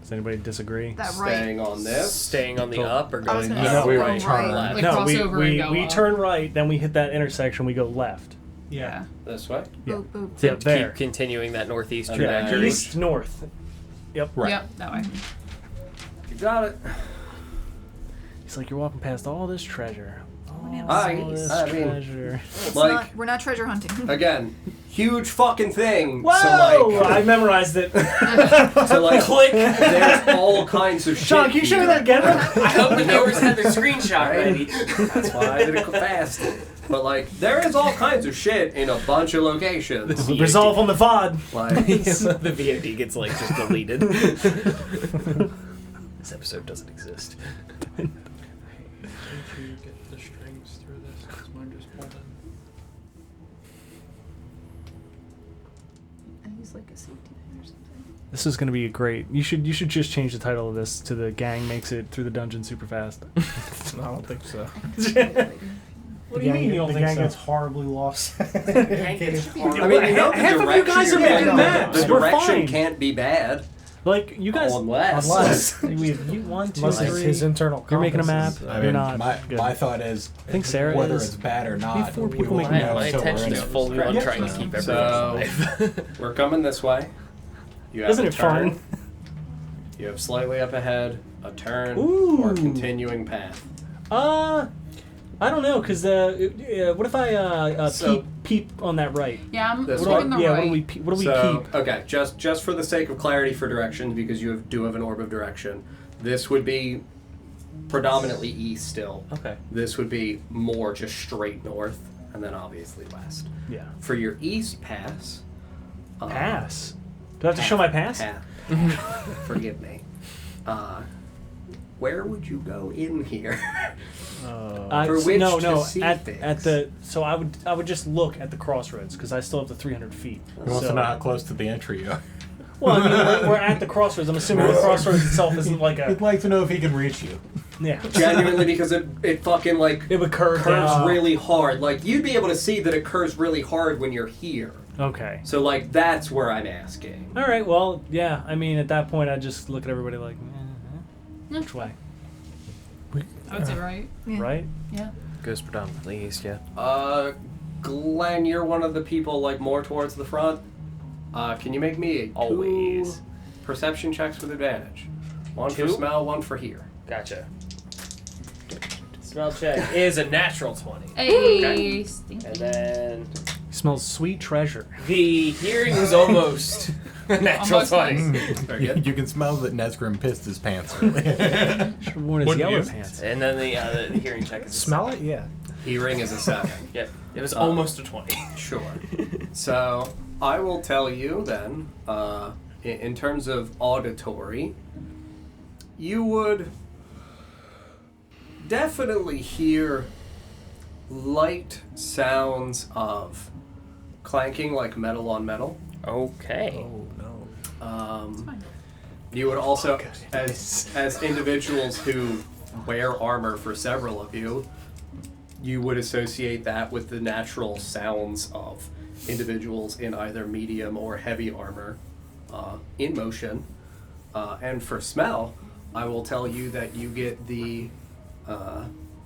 does anybody disagree? That right. Staying on this. Staying on the up or I was going gonna up? say we go were turning right. Like no, cross over we and go up. turn right, then we hit that intersection. We go left. Yeah. This way. Yeah. Boop, boop. Yeah, Keep there. continuing that northeast And Yeah, trajectory. east, north. Yep. Right. Yep, that way. You got it. It's like you're walking past all this treasure. I This mean, treasure. It's Like- not, we're not treasure hunting. again, huge fucking thing. Whoa! So I memorized it. like, there's all kinds of shit. Sean, can you show me here. that again? I hope the viewers had their screenshot ready. That's why I did it fast. But like, there is all kinds of shit in a bunch of locations. Resolve on the VOD. Like, The VOD gets like just deleted. This episode doesn't exist. Did you get the strings through this? Because mine just pulled in. use like a safety net or something. This is going to be a great. You should just change the title of this to "The Gang Makes It Through the Dungeon Super Fast." I don't think so. What do you mean you don't the think gang so? gets horribly lost. I mean, you know, half of you guys are making maps. The We're direction fine. can't be bad. Like you guys, Unless. we have you 1, 2, Unless it's 3. his internal You're making a map. compasses. I You're mean, not. Good. my thought is, I think Sarah whether is. it's bad or not, four we people won't making know My until we're attention in is it. fully on Yeah. trying to keep everyone So- alive. We're coming this way. You have Isn't a it turn. fun? You have slightly up ahead, a turn, Ooh. or continuing path. I don't know, cause what if I So- peep on that right? Yeah, I'm This looking one? the Yeah, right. what do we peep? Okay, just for the sake of clarity for directions, because you do have an orb of direction, this would be predominantly east still. Okay. This would be more just straight north, and then obviously west. Yeah. For your east pass. Pass. Do I have to show my pass? Forgive me. Where would you go in here? For which no, to see at things. the so I would just look at the crossroads because I still have the 300 feet. He wants to know how close to the entry you are. Well, I mean, we're at the crossroads. I'm assuming the crossroads itself isn't like a He'd like to know if he can reach you. yeah. Genuinely, because it fucking like It would curve curves down. really hard. Like you'd be able to see that it curves really hard when you're here. Okay. So like that's where I'm asking. All right. Well, yeah. I mean, at that point, I just look at everybody like, which way? I would say right. Yeah. Right? Yeah. Goes predominantly east, yeah. Glenn, you're one of the people like more towards the front. Can you make me two Always. perception checks with advantage? One for Two? smell, one for hear. Gotcha. Smell check is a natural 20. Hey, Okay. stinky. And then He smells sweet treasure. the hearing is almost a natural Almost 20. Very good. You can smell that Nesgrim pissed his pants. Should have worn his Wouldn't yellow you? pants. And then the hearing check is a Smell it? Yeah. Hearing is a 7. Yep. It was almost a 20. Sure. So I will tell you then, in terms of auditory, you would definitely hear light sounds of clanking like metal on metal. Okay. Oh no. Fine. You would also, as individuals who wear armor for several of you, you would associate that with the natural sounds of individuals in either medium or heavy armor in motion. And for smell, I will tell you that you get the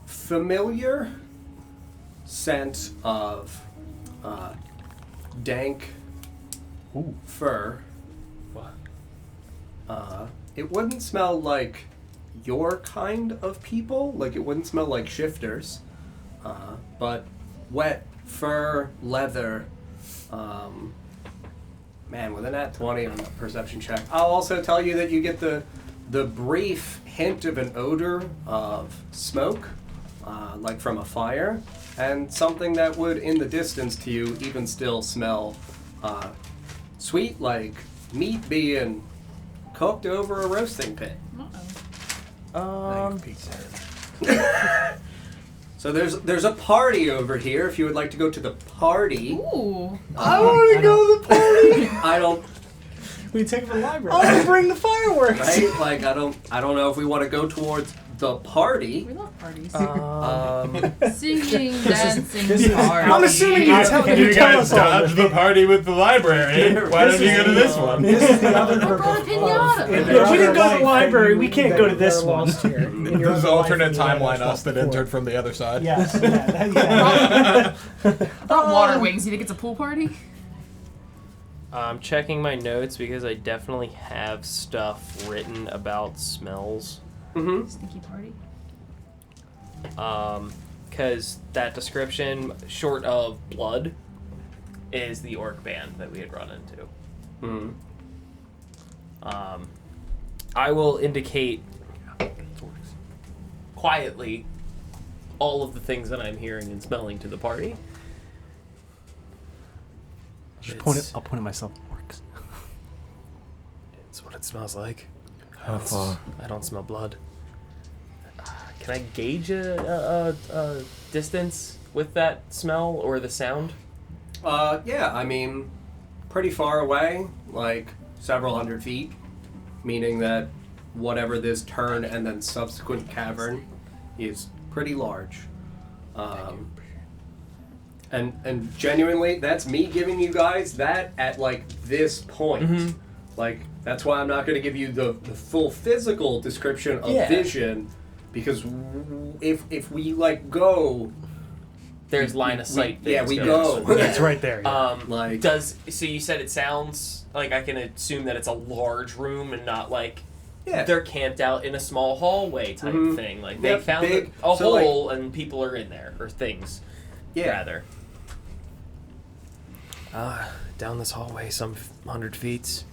familiar scent of dank fur. It wouldn't smell like your kind of people, like it wouldn't smell like shifters, but wet fur, leather. Man, with a nat 20 on the perception check. I'll also tell you that you get the brief hint of an odor of smoke, like from a fire, and something that would, in the distance to you, even still smell sweet, like meat being cooked over a roasting pit. So there's a party over here. If you would like to go to the party, Ooh. I want to go to the party. I don't. We take it to the library. I want to bring the fireworks. Right? Like I don't know if we want to go towards the party. We love parties. Singing, Dancing, party. I'm assuming you tell us all this. the party with the library. Why don't you go to this one? This is the other group brought a of pinata? in Yeah, your we didn't go to other the life library, that we you- can't that go to are this lost one. here. In your There's other life alternate that you had timeline lost us that before. entered from the other side. Yes, yeah. Brought water wings. You think it's a pool party? I'm checking my notes because I definitely have stuff written about smells. Mm-hmm. Stinky party. Because that description, short of blood, is the orc band that we had run into. Mm. I will indicate quietly all of the things that I'm hearing and smelling to the party. I'll point at myself. Works. It's what it smells like. How far? I don't smell blood. Can I gauge a distance with that smell or the sound? Yeah, I mean, pretty far away, like several hundred feet, meaning that whatever this turn and then subsequent cavern is pretty large. And genuinely, that's me giving you guys that at like this point. Like, that's why I'm not going to give you the full physical description of vision, because if we like go, there's line of sight. We go. It's right there. Yeah. Like, so you said it sounds like I can assume that it's a large room and not like yeah, they're camped out in a small hallway type thing. Like they found big, a hole and people are in there, or things. Yeah. Rather. Down this hallway, some 100 feet.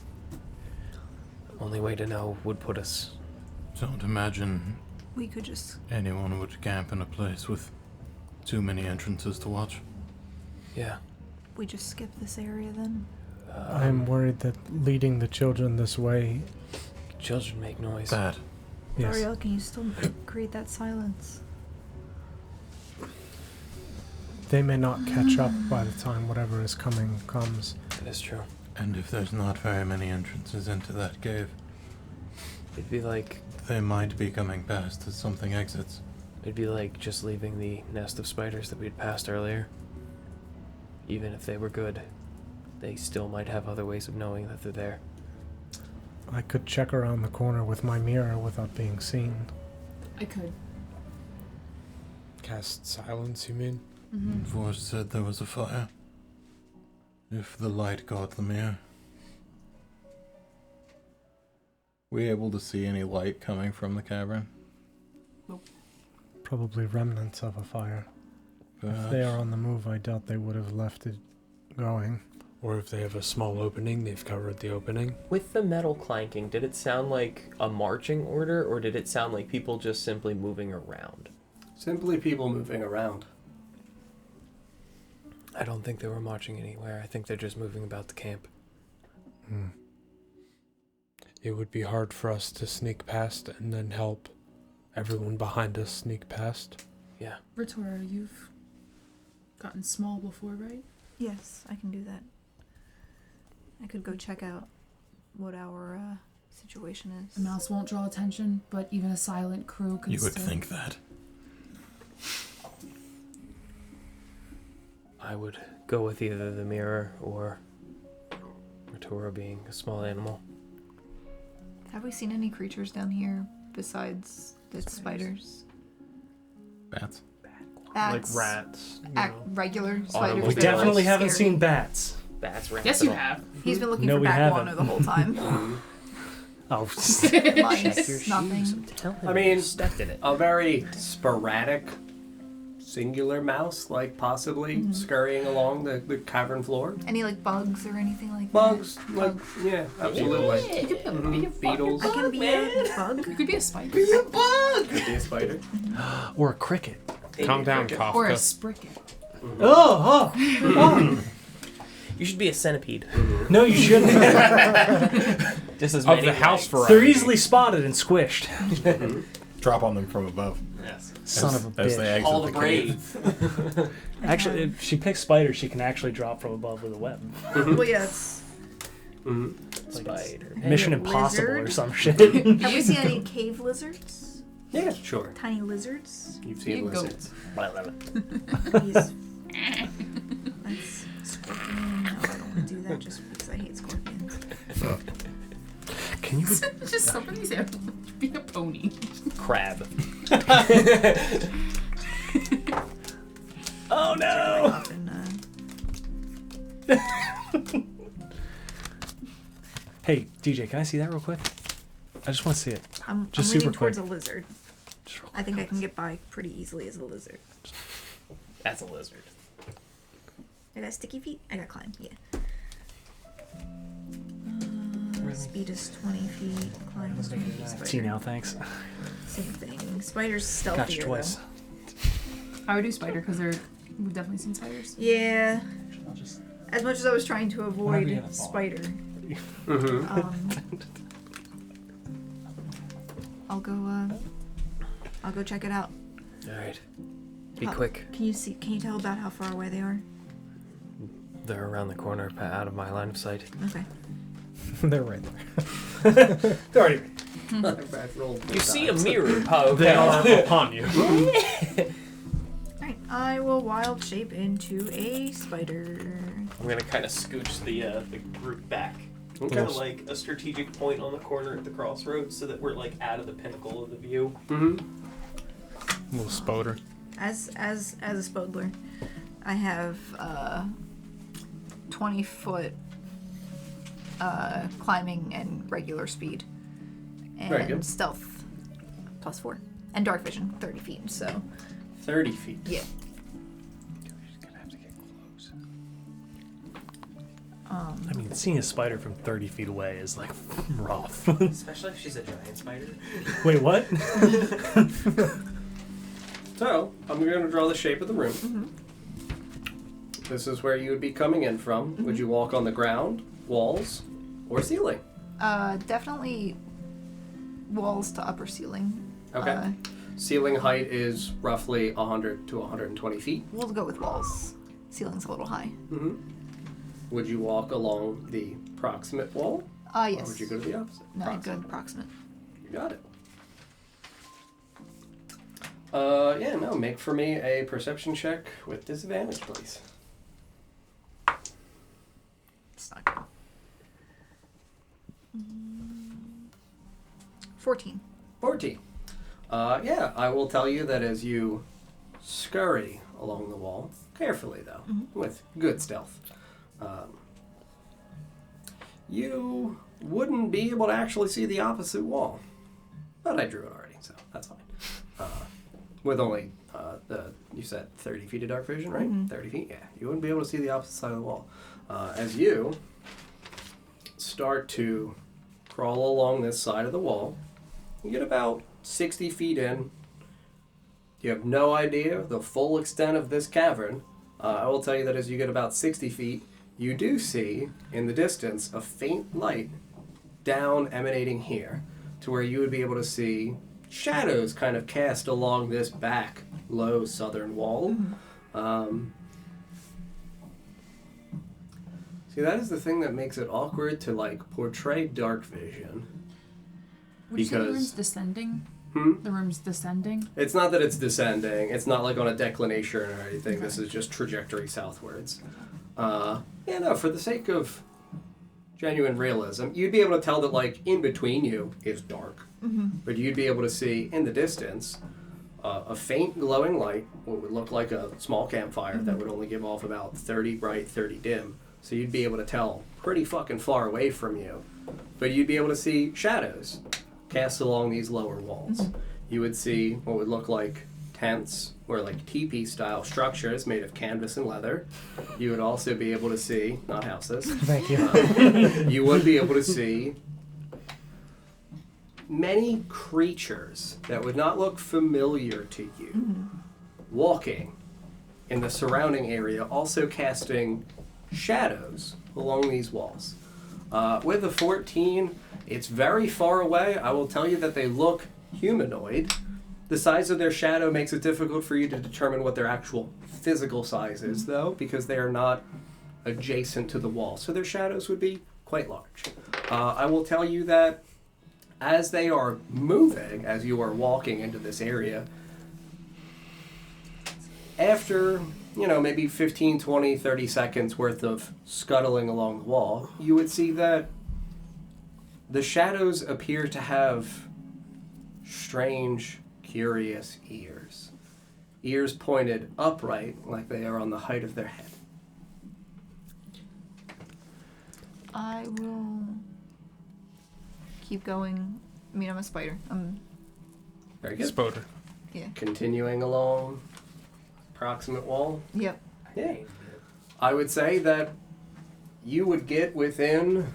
Only way to know would put us. Don't imagine We could just. anyone would camp in a place with too many entrances to watch. Yeah. We just skip this area then? I'm worried that leading the children this way. Children make noise. Bad. Yes. Ariel, can you still create that silence? They may not catch up by the time whatever is coming comes. That is true. And if there's not very many entrances into that cave, It'd be like they might be coming past as something exits. just leaving the nest of spiders that we'd passed earlier. Even if they were good, they still might have other ways of knowing that they're there. I could check around the corner with my mirror without being seen. I could. Cast silence, you mean? Voice said there was a fire. If the light got the mirror. We able to see any light coming from the cavern? Probably remnants of a fire. If they are on the move, I doubt they would have left it going. Or if they have a small opening, they've covered the opening. With the metal clanking, did it sound like a marching order, or did it sound like people just simply moving around? simply people moving around. I don't think they were marching anywhere. I think they're just moving about the camp. It would be hard for us to sneak past and then help everyone behind us sneak past. Yeah. Ritora, you've gotten small before, right? Yes, I can do that. I could go check out what our situation is. A mouse won't draw attention, but even a silent crew can You would still... think that. I would go with either the mirror or Ritora being a small animal. Have we seen any creatures down here besides the spiders? Bats. Bats. Like rats. Regular spiders. We that are, definitely like, haven't scary. seen bats. Bats, rats. Yes, you have. He's been looking No, for we Batguano haven't. the whole time. Oh, Mice, nothing. I'm telling you, I mean, stepped in it. A very sporadic, singular mouse, like possibly scurrying along the cavern floor. Any like bugs or anything like Bugs, that? like, yeah, absolutely. You could be a Beetles. I can be a bug. You could be a spider. Could be a spider. or a cricket. Calm down, Cricket. Or a Kafka. spricket. Oh. You should be a centipede. No, you shouldn't. Just as Of many the house legs. variety. They're easily spotted and squished. Drop on them from above. Yes. Son of a As they bitch. exit All the cave. brave. Actually, if she picks spiders, she can actually drop from above with a web. Well, yeah, it's... Spider. Mission a Impossible or lizard? some shit. Have we seen any cave lizards? Yeah, sure. Tiny lizards? You've seen You go. lizards. He's... That's scorpion. No, I don't want to do that just because I hate scorpions. Can you? It's just somebody's able to be a pony. Crab. Oh no! Up and, Hey, DJ, can I see that real quick? I just want to see it. I'm Just leaning super towards quick. a lizard. Just real I think I can get by pretty easily as a lizard. That's a lizard. I got sticky feet. I got climb. Yeah. Speed is 20 feet. Climb is 20 feet. See Spider. now, thanks. Same thing. Spider's Got stealthier you twice. though. I would do spider because we've definitely seen spiders. Yeah. I'll just. As much as I was trying to Whenever you avoid get a thought. spider, Mm-hmm. I'll go check it out. All right. Be How- quick. Can you tell about how far away they are? They're around the corner, out of my line of sight. Okay. They're right there. They're already. I've rolled You four see a times. mirror pop They out. are upon you. Alright, I will wild shape into a spider. I'm gonna kind of scooch the group back. Okay. Kind of like a strategic point on the corner at the crossroads, so that we're like out of the pinnacle of the view. Mm-hmm. Little spoder. As a spodler, I have 20-foot climbing and regular speed. Very good. And stealth +4. And dark vision, 30 feet, so 30 feet. yeah. I mean, seeing a spider from 30 feet away is like rough. Especially if she's a giant spider. Wait, what? So, I'm going to draw the shape of the room. Mm-hmm. This is where you would be coming in from. Would you walk on the ground, walls, or ceiling? Definitely walls to upper ceiling. Okay. Ceiling height is roughly 100 to 120 feet. We'll go with walls. Ceiling's a little high. Mm-hmm. Would you walk along the proximate wall? Yes. Or would you go to the opposite? No, Proximate. good proximate. You got it. Yeah, no, make for me a perception check with disadvantage, please. It's not good. 14. 14. Yeah, I will tell you that as you scurry along the wall, carefully though, with good stealth, you wouldn't be able to actually see the opposite wall. But I drew it already, so that's fine. With only, you said 30 feet of dark vision, right? Mhm. 30 feet, yeah. You wouldn't be able to see the opposite side of the wall. As you start to crawl along this side of the wall, you get about 60 feet in. You have no idea the full extent of this cavern. I will tell you that as you get about 60 feet, you do see, in the distance, a faint light down emanating here, to where you would be able to see shadows kind of cast along this back, low southern wall. See, that is the thing that makes it awkward to, like, portray dark vision. Would you say the Because- room's descending? Hmm? The room's descending? It's not that it's descending. It's not like on a declination or anything. This is just trajectory southwards. Yeah, no, for the sake of genuine realism, you'd be able to tell that, like, in between you is dark. But you'd be able to see, in the distance, a faint glowing light, what would look like a small campfire that would only give off about 30 bright, 30 dim. So you'd be able to tell pretty fucking far away from you. But you'd be able to see shadows cast along these lower walls. You would see what would look like tents or like teepee style structures made of canvas and leather. You would also be able to see, not houses, Thank you. you would be able to see many creatures that would not look familiar to you walking in the surrounding area, also casting shadows along these walls. With a 14, it's very far away. I will tell you that they look humanoid. The size of their shadow makes it difficult for you to determine what their actual physical size is, though, because they are not adjacent to the wall. So their shadows would be quite large. I will tell you that as they are moving, as you are walking into this area, after, maybe 15, 20, 30 seconds worth of scuttling along the wall, you would see that the shadows appear to have strange, curious ears. Ears pointed upright like they are on the height of their head. I will keep going. I mean, I'm a spider. Very good. Spoder. Yeah. Continuing along proximate wall. Yep. Yeah. I would say that you would get within...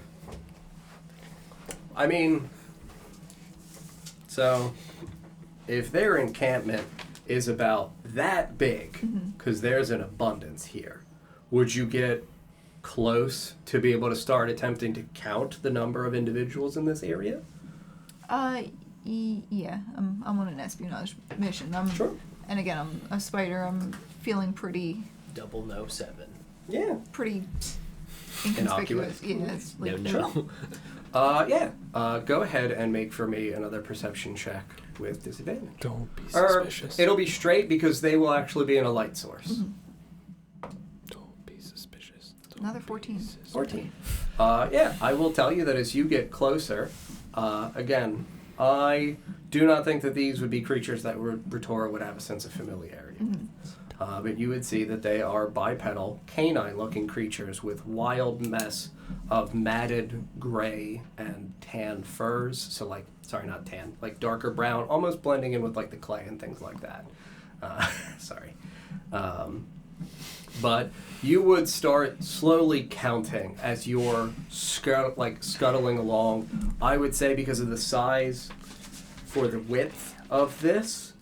So, if their encampment is about that big, because there's an abundance here, would you get close to be able to start attempting to count the number of individuals in this area? Yeah. I'm on an espionage mission. Sure. And again, I'm a spider. I'm feeling pretty. 007. Yeah. pretty inconspicuous. Yeah, it's like Go ahead and make for me another perception check with disadvantage. Don't be Or suspicious. it'll be straight because they will actually be in a light source. Don't be suspicious. Don't Another be 14. 14. I will tell you that as you get closer, again, I do not think that these would be creatures that Retora would have a sense of familiarity. But you would see that they are bipedal, canine-looking creatures with wild mess of matted gray and tan furs. So, like, sorry, not tan, like darker brown, almost blending in with, like, the clay and things like that. Sorry. But you would start slowly counting as you're scuttling along. I would say because of the size for the width of this,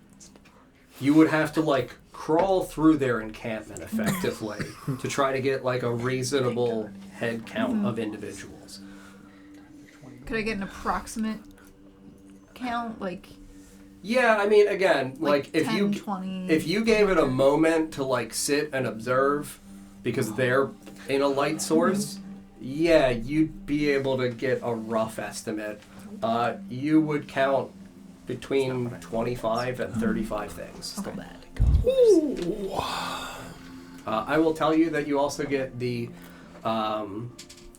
you would have to, like, crawl through their encampment effectively to try to get like a reasonable head count of individuals. Could I get an approximate count? Like, yeah, I mean, again, like if 10, 20, if you gave it a moment to like sit and observe because they're in a light source, yeah, you'd be able to get a rough estimate. You would count between 25 and 35 things. Okay. I will tell you that you also get the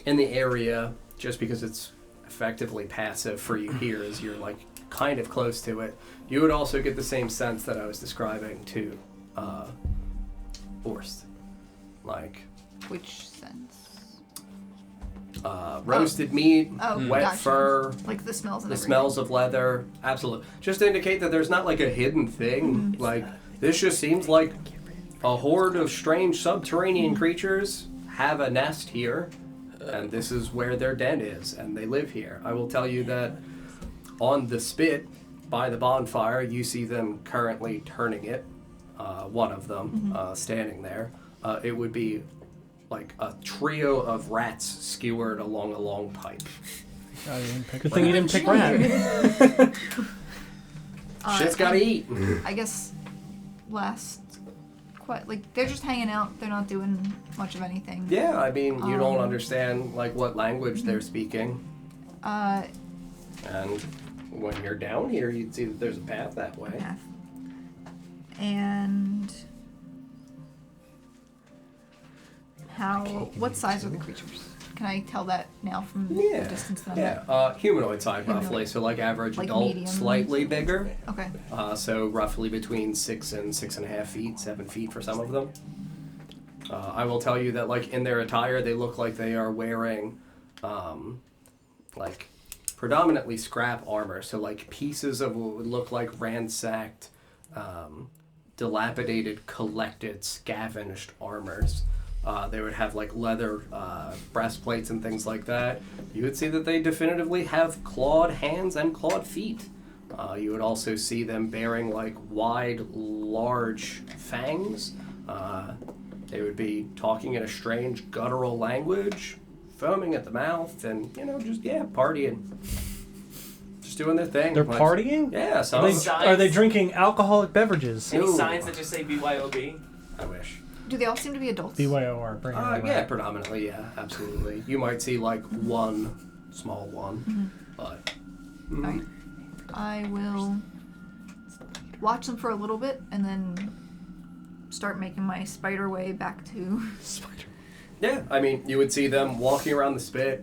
in the area, just because it's effectively passive for you here as you're like kind of close to it, you would also get the same sense that I was describing to Orst. Like which sense? Roasted meat, wet gotcha. fur, Like the smells and the everything. smells of leather. Absolutely. Just to indicate that there's not like a hidden thing. Like this just seems like a horde of strange subterranean creatures have a nest here, and this is where their den is, and they live here. I will tell you that on the spit by the bonfire, you see them currently turning it. One of them standing there. It would be like a trio of rats skewered along a long pipe. Good thing you didn't pick rat. Shit's gotta eat. I guess they're just hanging out. They're not doing much of anything. Yeah, I mean, you don't understand like what language they're speaking. And when you're down here, you'd see that there's a path that way. Path. And what size are the creatures? Can I tell that now from the distance that I'm at? Yeah, humanoid size roughly, Humanoid. so like average Like adult, medium. slightly bigger. Okay. So roughly between 6 and 6.5 feet, 7 feet for some of them. I will tell you that like in their attire, they look like they are wearing like predominantly scrap armor. So like pieces of what would look like ransacked, dilapidated, collected, scavenged armors. They would have like leather breastplates and things like that. You would see that they definitively have clawed hands and clawed feet. You would also see them bearing like wide, large fangs. They would be talking in a strange guttural language, foaming at the mouth, and just partying. Just doing their thing. They're Like, partying? Yeah, some Are they drinking alcoholic beverages? Any Ooh. signs that just say BYOB? I wish. Do they all seem to be adults? BYOR. Bring it over. Yeah, predominantly, yeah, absolutely. You might see like one small one, but. Alright. I will watch them for a little bit and then start making my spider way back to. Yeah, I mean, you would see them walking around the spit.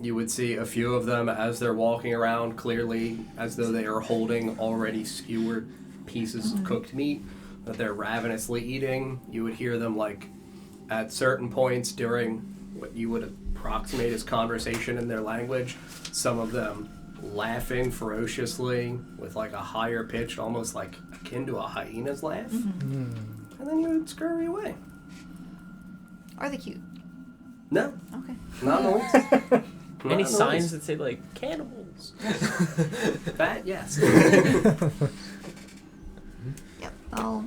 You would see a few of them as they're walking around, clearly as though they are holding already skewered pieces of cooked meat that they're ravenously eating. You would hear them, like, at certain points during what you would approximate as conversation in their language, some of them laughing ferociously with, like, a higher pitch, almost like akin to a hyena's laugh. And then you would scurry away. Are they cute? No, Okay. not always. Any signs that say like cannibals? That, yes. Yep. I'll.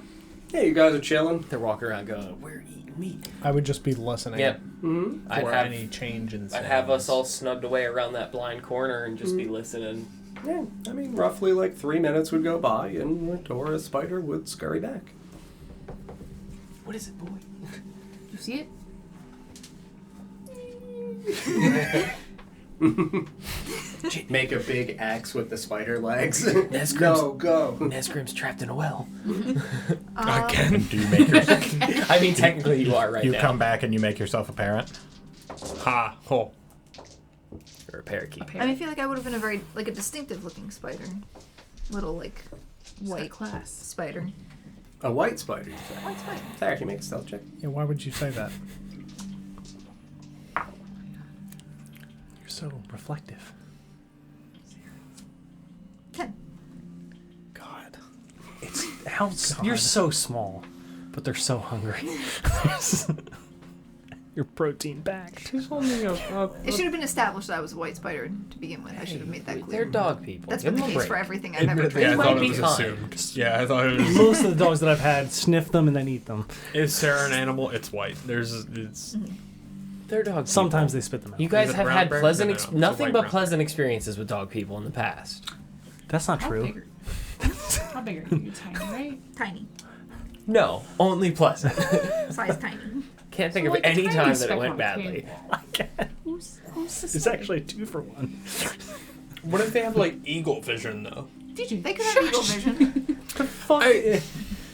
Yeah, you guys are chilling. They're walking around going, "We're eating meat." I would just be listening. Yep. Mm-hmm. I'd For have any change in I'd have us sounds. all snugged away around that blind corner and just be listening. Yeah, I mean, roughly like 3 minutes would go by, and Ratora's spider would scurry back. What is it, boy? You see it? Make a big X with the spider legs. Nesgrim's, go. Nesgrim's trapped in a well. Again? Do you make your, I mean, technically you are right you now. come back and you make yourself a parent? Ha. Ho. Or a parakeet. I mean, I feel like I would have been a very, like, a distinctive looking spider. Little, like, white class. spider. A white spider, you say? White spider. Sorry, can you make a stealth check? Yeah, why would you say that? You're so reflective. 10. God. It's how you're so small, but they're so hungry. You're protein packed. She's only a It should have been established that I was a white spider to begin with. I should have made that clear. They're dog people. That's Give been the them a case break. for everything I've ever Yeah, I tried. thought might it was be kind. assumed. Yeah, I thought it was. Most of the dogs that I've had sniff them and then eat them. Is Sarah an animal? It's white. It's. They're dog people. Sometimes they spit them out. You guys Is it have brown had bear? pleasant, No, it's a nothing white but brown. pleasant experiences with dog people in the past. That's not How true. big are How big are you? Tiny, right? Tiny. No, only pleasant. Size tiny. Can't think So, of like, any tiny time that it speck went on a badly. cable. Who's this It's like? actually 2 for 1. What if they have like eagle vision though? DJ, They could have eagle vision. Fuck.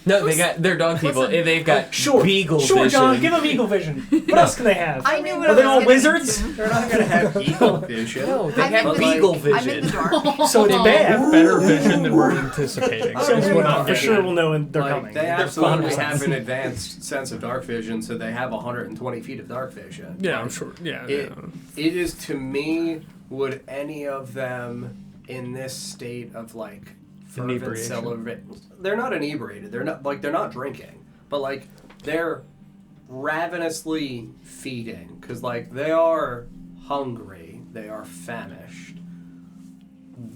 No, they're dog people. Listen. They've got Sure. beagle Sure, vision. John. Give them eagle vision. What else can they have? I knew what Are I they was all getting wizards? into. They're not gonna have eagle vision. No, they I'm have in the- beagle I'm in the vision. dark. So it's They bad. have better vision than we're anticipating. So is we're what not I'm for getting sure at. we'll know when they're Like, coming. they They're absolutely 100%. have an advanced sense of dark vision, so they have 120 feet of dark vision. Yeah, Like, I'm sure. Yeah. It, yeah. it is to me, would any of them in this state of like fervent Inebriation. celebration? They're not inebriated. They're not drinking, but like they're ravenously feeding because like they are hungry. They are famished.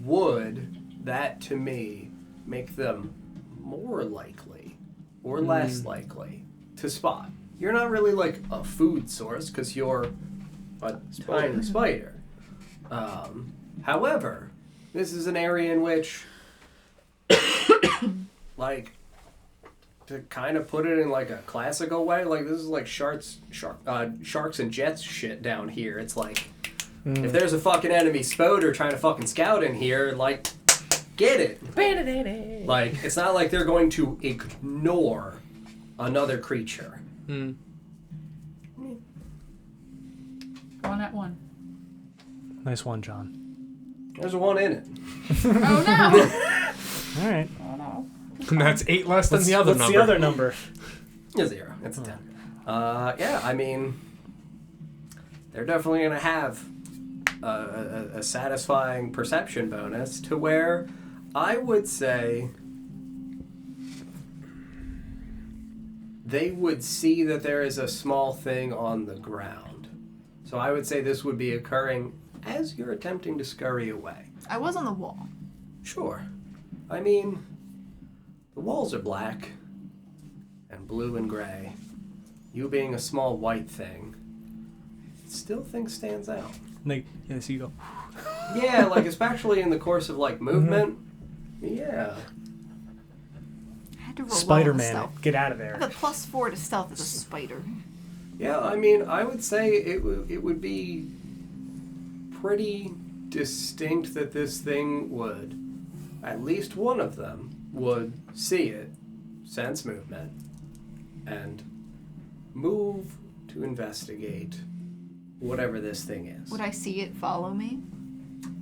Would that to me make them more likely or less likely to spot? You're not really like a food source because you're a tiny spider. However, this is an area in which, like, to kind of put it in like a classical way, like this is like sharks and jets shit down here. It's like if there's a fucking enemy spoder trying to fucking scout in here, like, get it. Like, it's not like they're going to ignore another creature. One at one. Nice one, John. There's a one in it. Oh no! All right. Oh no. And that's 8 less than the other What's number. the other number? A 0. It's a 10. Yeah, I mean, they're definitely going to have a satisfying perception bonus to where I would say they would see that there is a small thing on the ground. So I would say this would be occurring as you're attempting to scurry away. I was on the wall. Sure. I mean, the walls are black and blue and gray. You being a small white thing, still think stands out. Like, yeah, so you go. Yeah, like especially in the course of like movement. Yeah. I had to roll Spider-Man, well on stealth. get out of I have there. a +4 to stealth as a spider. Yeah, I mean, I would say it would be pretty distinct that this thing would, at least one of them, would see it, sense movement, and move to investigate whatever this thing is. Would I see it follow me?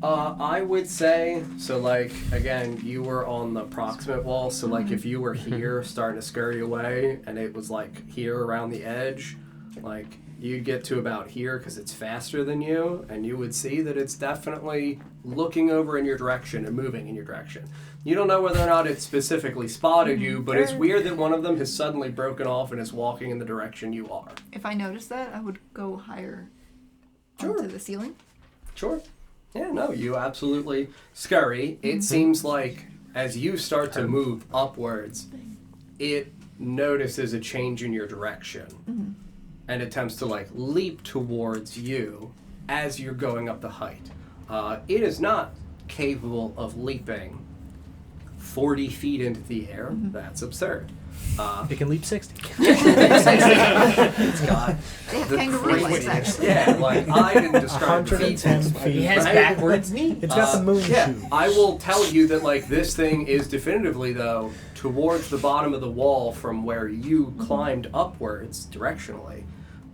I would say, so like, again, you were on the proximate wall, so like if you were here starting to scurry away and it was like here around the edge, like you'd get to about here because it's faster than you, and you would see that it's definitely looking over in your direction and moving in your direction. You don't know whether or not it specifically spotted you, but it's weird that one of them has suddenly broken off and is walking in the direction you are. If I noticed that, I would go higher Sure. onto the ceiling. Sure. Yeah, no, you absolutely scurry. It seems like as you start to move upwards, it notices a change in your direction and attempts to like leap towards you as you're going up the height. It is not capable of leaping 40 feet into the air. That's absurd. It can leap 60. It's got They have the kangaroo legs, craziest- actually. Yeah, like I didn't describe the 110 feet. feet. He has Right? backwards knees. It's got the moon Yeah, shoes. I will tell you that like this thing is definitively though towards the bottom of the wall from where you climbed upwards directionally,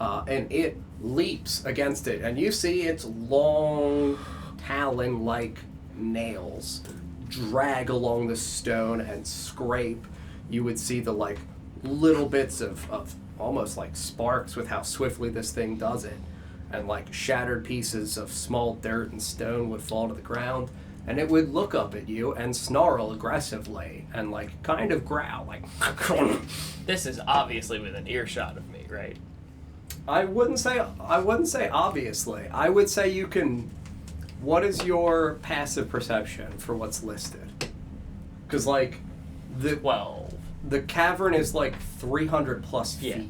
and it leaps against it, and you see its long talon-like nails drag along the stone and scrape. You would see the like little bits of almost like sparks with how swiftly this thing does it, and like shattered pieces of small dirt and stone would fall to the ground, and it would look up at you and snarl aggressively and like kind of growl like This is obviously within earshot of me, right? I wouldn't say obviously. I would say you can. What is your passive perception for what's listed? Because like the 12. the cavern is like 300 plus feet. Yeah.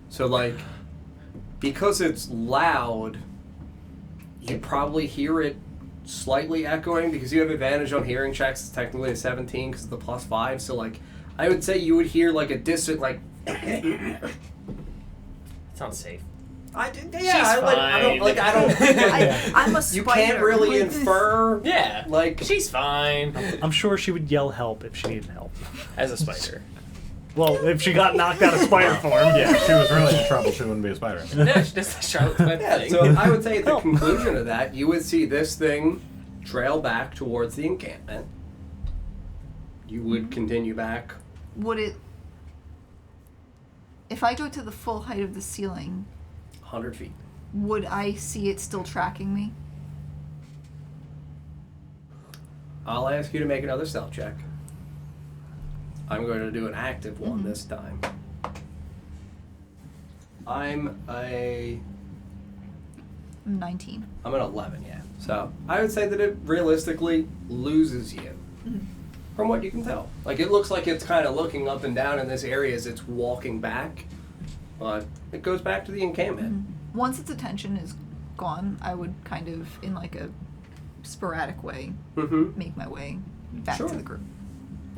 So like because it's loud, you probably hear it slightly echoing because you have advantage on hearing checks. It's technically a 17 because of the +5. So like I would say you would hear like a distant like. Sounds safe. I She's I don't. I'm a spider. You can't really infer. Yeah. Like She's fine. I'm sure she would yell help if she needed help. As a spider. Well, if she got knocked out of spider form, yeah. If she was really in trouble, she wouldn't be a spider. No, she does the Charlotte's Web Yeah, thing. so I would say at the conclusion of that, you would see this thing trail back towards the encampment. You would continue back. Would it... If I go to the full height of the ceiling, 100 feet. would I see it still tracking me? I'll ask you to make another stealth check. I'm going to do an active one this time. I'm I'm 19. an 11, yeah. So I would say that it realistically loses you. From what you can tell. Like, it looks like it's kind of looking up and down in this area as it's walking back. But it goes back to the encampment. Once its attention is gone, I would kind of, in like a sporadic way, make my way back Sure. to the group.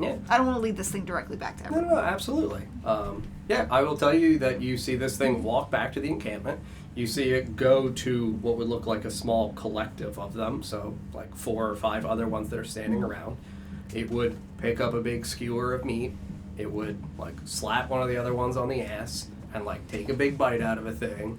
Yeah. I don't want to lead this thing directly back to everyone. No, absolutely. Yeah, I will tell you that you see this thing walk back to the encampment. You see it go to what would look like a small collective of them, so like 4 or 5 other ones that are standing around. It would pick up a big skewer of meat. It would like slap one of the other ones on the ass and like take a big bite out of a thing.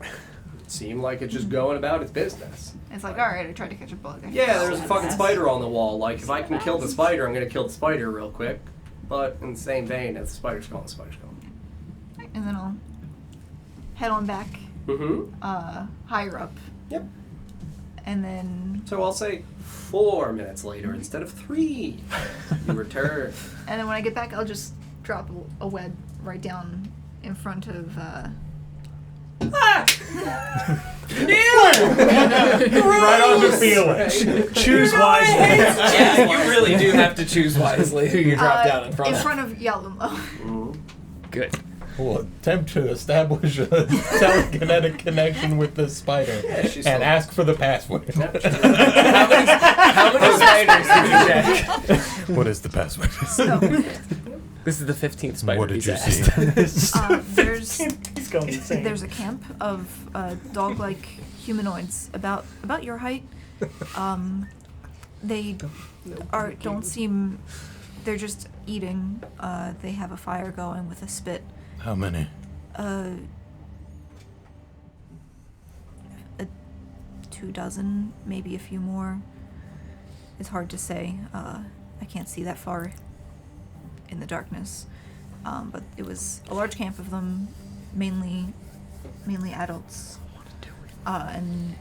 It seemed like it's just going about its business. It's like, alright, I tried to catch a bug. Yeah, there's a fucking spider on the wall. Like, if I can kill the spider, I'm gonna kill the spider real quick. But in the same vein, if the spider's gone, the spider's gone. And then I'll head on back higher up. Yep. And then So I'll say 4 minutes later instead of 3. You return. and then when I get back, I'll just drop a web right down in front of Right on the feeling. Choose wisely. Yeah, you really do have to choose wisely who you drop down in front in of. front of Yalumo. Good. We'll attempt to establish a telekinetic connection with this spider she's and still- ask for the password. How many spiders did you check? What is the password? So This is the 15th spider What did he's you asked. there's He's going insane. there's a camp of dog-like humanoids about your height. They don't seem. They're just eating. They have a fire going with a spit. How many? 24, maybe a few more. It's hard to say. I can't see that far in the darkness. But it was a large camp of them, mainly adults. And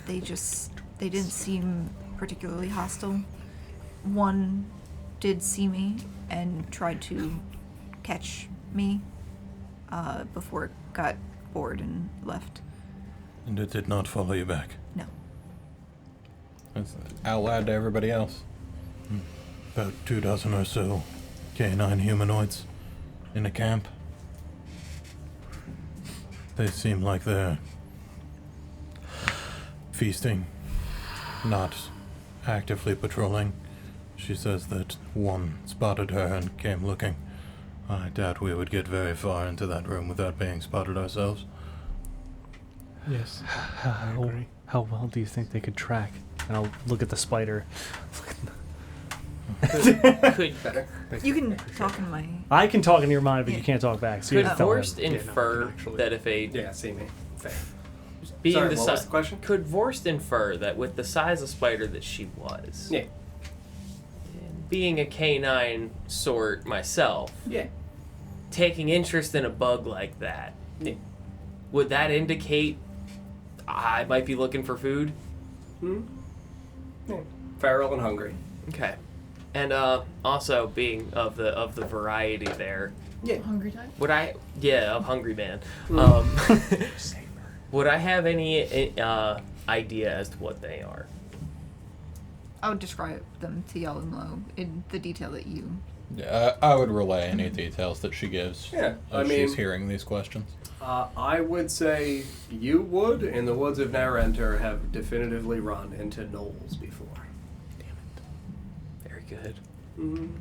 they didn't seem particularly hostile. One did see me and tried to catch me before it got bored and left. And it did not follow you back. No. That's out loud to everybody else. About 24 or so canine humanoids in a camp. They seem like they're feasting, not actively patrolling. She says that one spotted her and came looking. I doubt we would get very far into that room without being spotted ourselves. Yes. I agree. How well do you think they could track? And I'll look at the spider. Could Better. You can talk in my. I can talk in your mind, but Yeah. you can't talk back. So you could have to tell Vorst him. infer that if a Yeah, see me. Fair. being Sorry, the what was the question? could Vorst infer that with the size of spider that she was, Yeah. and being a canine sort myself, Yeah. taking interest in a bug like that, Yeah. would that indicate I might be looking for food? Hmm? Yeah. Feral and hungry. Okay. And also being of the variety there, Yeah. Hungry type? would I of hungry man. Mm. Would I have any idea as to what they are? I would describe them to Yell and Low in the detail that you. Yeah, I would relay any details that she gives. Yeah, I as mean- she's hearing these questions. I would say you would, in the woods of Narenter, have definitively run into gnolls before. Very good.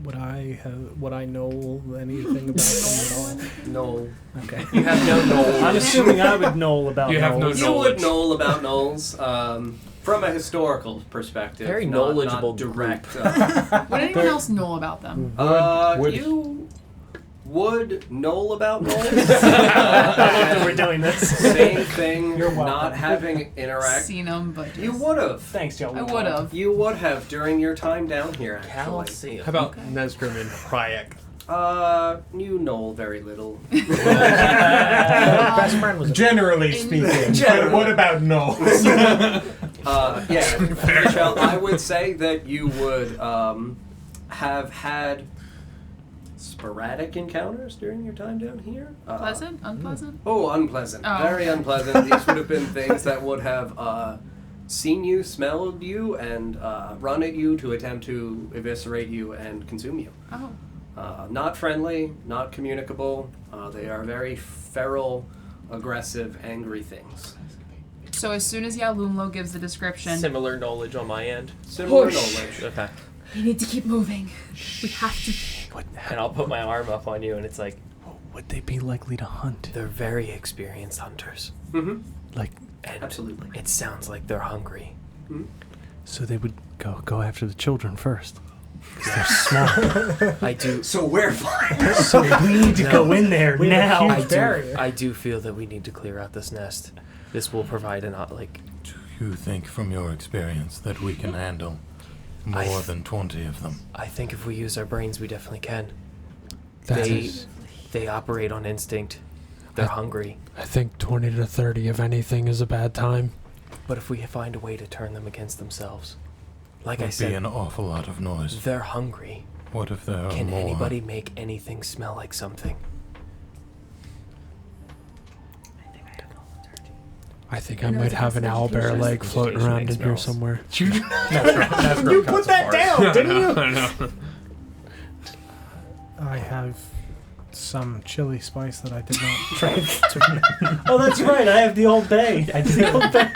Would I know anything about them at No. all? Okay. You have no I'm knowledge. assuming I would know about. You have no gnolls. You would Knowledge. know about gnolls from a historical perspective. Very not knowledgeable direct. Would anyone else know about them? Would- You would know about gnolls. I love that we're doing this. Same thing. You're welcome. Not having interact. Seen them, but You just- would have. Thanks, Joe. I would have. You would have during your time down here. Actually. Calcium. How about Nesgrim and Pryak? You know very little. Best friend was. Generally speaking. Generally. what about no? Yeah, Michelle, I would say that you would have had sporadic encounters during your time down here. Pleasant? Unpleasant? Oh, unpleasant. Oh, Very okay. unpleasant. These would have been things that would have seen you, smelled you, and run at you to attempt to eviscerate you and consume you. Oh. Not friendly, not communicable. They are very feral, aggressive, angry things. So as soon as Yalumlo gives the description, Similar knowledge on my end. Similar Push. knowledge. Okay. we need to keep moving. We have to. And I'll put my arm up on you, and it's like Would they be likely to hunt? they're very experienced hunters, Mm-hmm. Like, and Absolutely. it sounds like they're hungry. so they would go after the children first. 'Cause they're small. I do. So we're fine. So we need to go in there We have now. a I huge do. barrier. I do feel that we need to clear out this nest. This will provide an Do you think, from your experience, that we can handle more than 20 of them? I think if we use our brains, we definitely can. That They is- they operate on instinct. They're hungry. I think 20 to 30 of anything is a bad time. But if we find a way to turn them against themselves, like I Would be said, an awful lot of noise. they're hungry. What if there are Can more? anybody make anything smell like something? I think I might have an owlbear leg floating around in here somewhere. You put that down, didn't you? I know. I have some chili spice that I did not try to. Oh, that's right. I have the Old Bay. I did the Old Bay.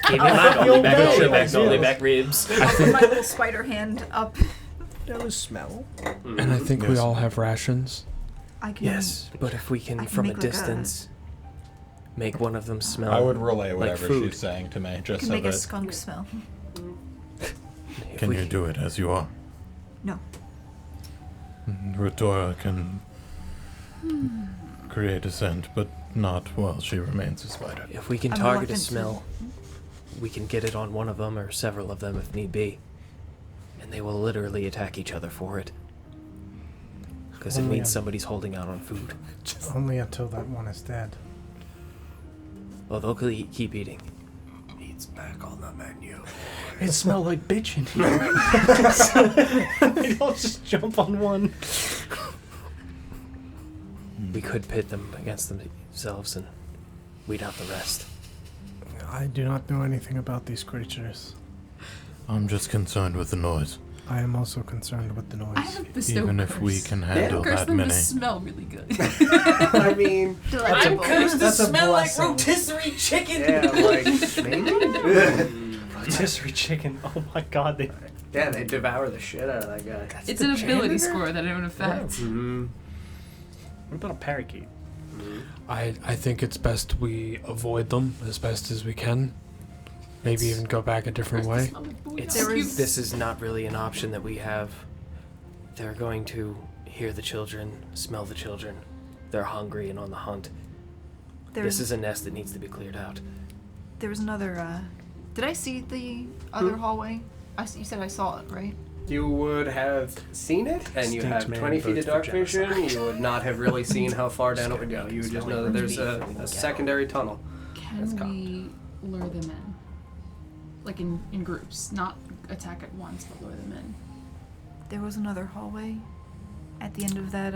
Give me my You'll Magnolia know. back ribs. I'll put my little spider hand up. There was smell. And I think we Yes. all have rations. I can. Yes, but if we I can, can from a make like a- distance, make one of them smell. I would relay like whatever food. she's saying to me, I just can so make a that skunk smell. If Can we- you do it as you are? No. Rotora can create a scent, but not while she remains a spider. If we can I'm target a reluctant to- smell, we can get it on one of them or several of them if need be. And they will literally attack each other for it. Because it Only means a- somebody's holding out on food. Only until that one is dead. Well, they'll keep eating. Meat's back on the menu. It smelled like bitch in here. They don't just jump on one. We could pit them against themselves and weed out the rest. I do not know anything about these creatures. I'm just concerned with the noise. I am also concerned with the noise. I have the stove Even if we curse. can Yeah, handle Curse that them many. to smell really good. I mean, Delectable. That's a blessing. rotisserie chicken! yeah, like maybe. Rotisserie chicken. Oh my god. They. Yeah, they devour the shit out of that guy. It's an ability score that it would affect. Mm-hmm. What about a parakeet? I think it's best we avoid them as best as we can. Maybe even go back a different way. This is not really an option that we have. They're going to hear the children, smell the children. They're hungry and on the hunt. This is a nest that needs to be cleared out. There was another. Did I see the other hallway? You said I saw it, right? You would have seen it, and you Extinct have man 20 feet votes of for dark genocide. vision. You would not have really seen how far down it would go. You would just know that there's a secondary tunnel. That's Can we lure them in? Like in groups, not attack at once, but lure them in. There was another hallway at the end of that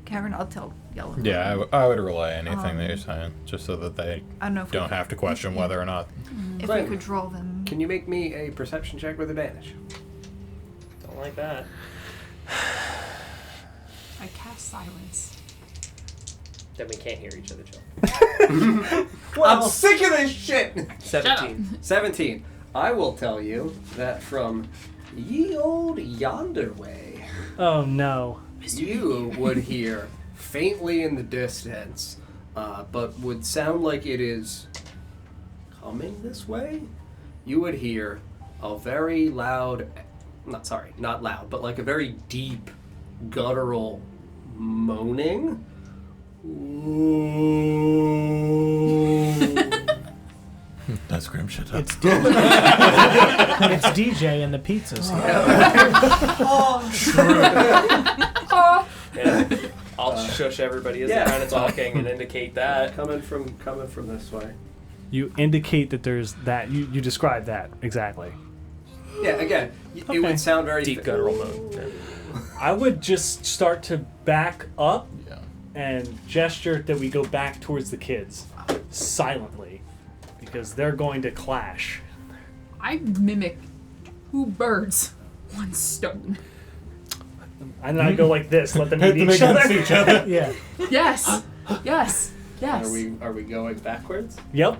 cavern. I'll tell Yellow. Yeah, I would relay anything that you're saying, just so that they I don't know if don't have to question whether or not. if Right. we could draw them. Can you make me a perception check with advantage? Don't like that. I cast silence. Then we can't hear each other talk. I'm sick of this shit! 17. 17. I will tell you that from ye old yonder way, Oh no. you would hear faintly in the distance, but would sound like it is coming this way. You would hear a very loud, not loud, but like a very deep, guttural moaning. Nesgrim, shut up. It's DJ and the pizzas. Yeah. I'll shush everybody as they're kind of talking and indicate that. Coming from this way. You indicate that there's that. You describe that exactly. Yeah, again, it would sound very Deep guttural moan. Yeah. I would just start to back up Yeah. and gesture that we go back towards the kids silently because they're going to clash. I mimic 2 birds, 1 stone. And then I go like this, let them eat each other. Yeah. Yes. Yes. Yes. Are we going backwards? Yep.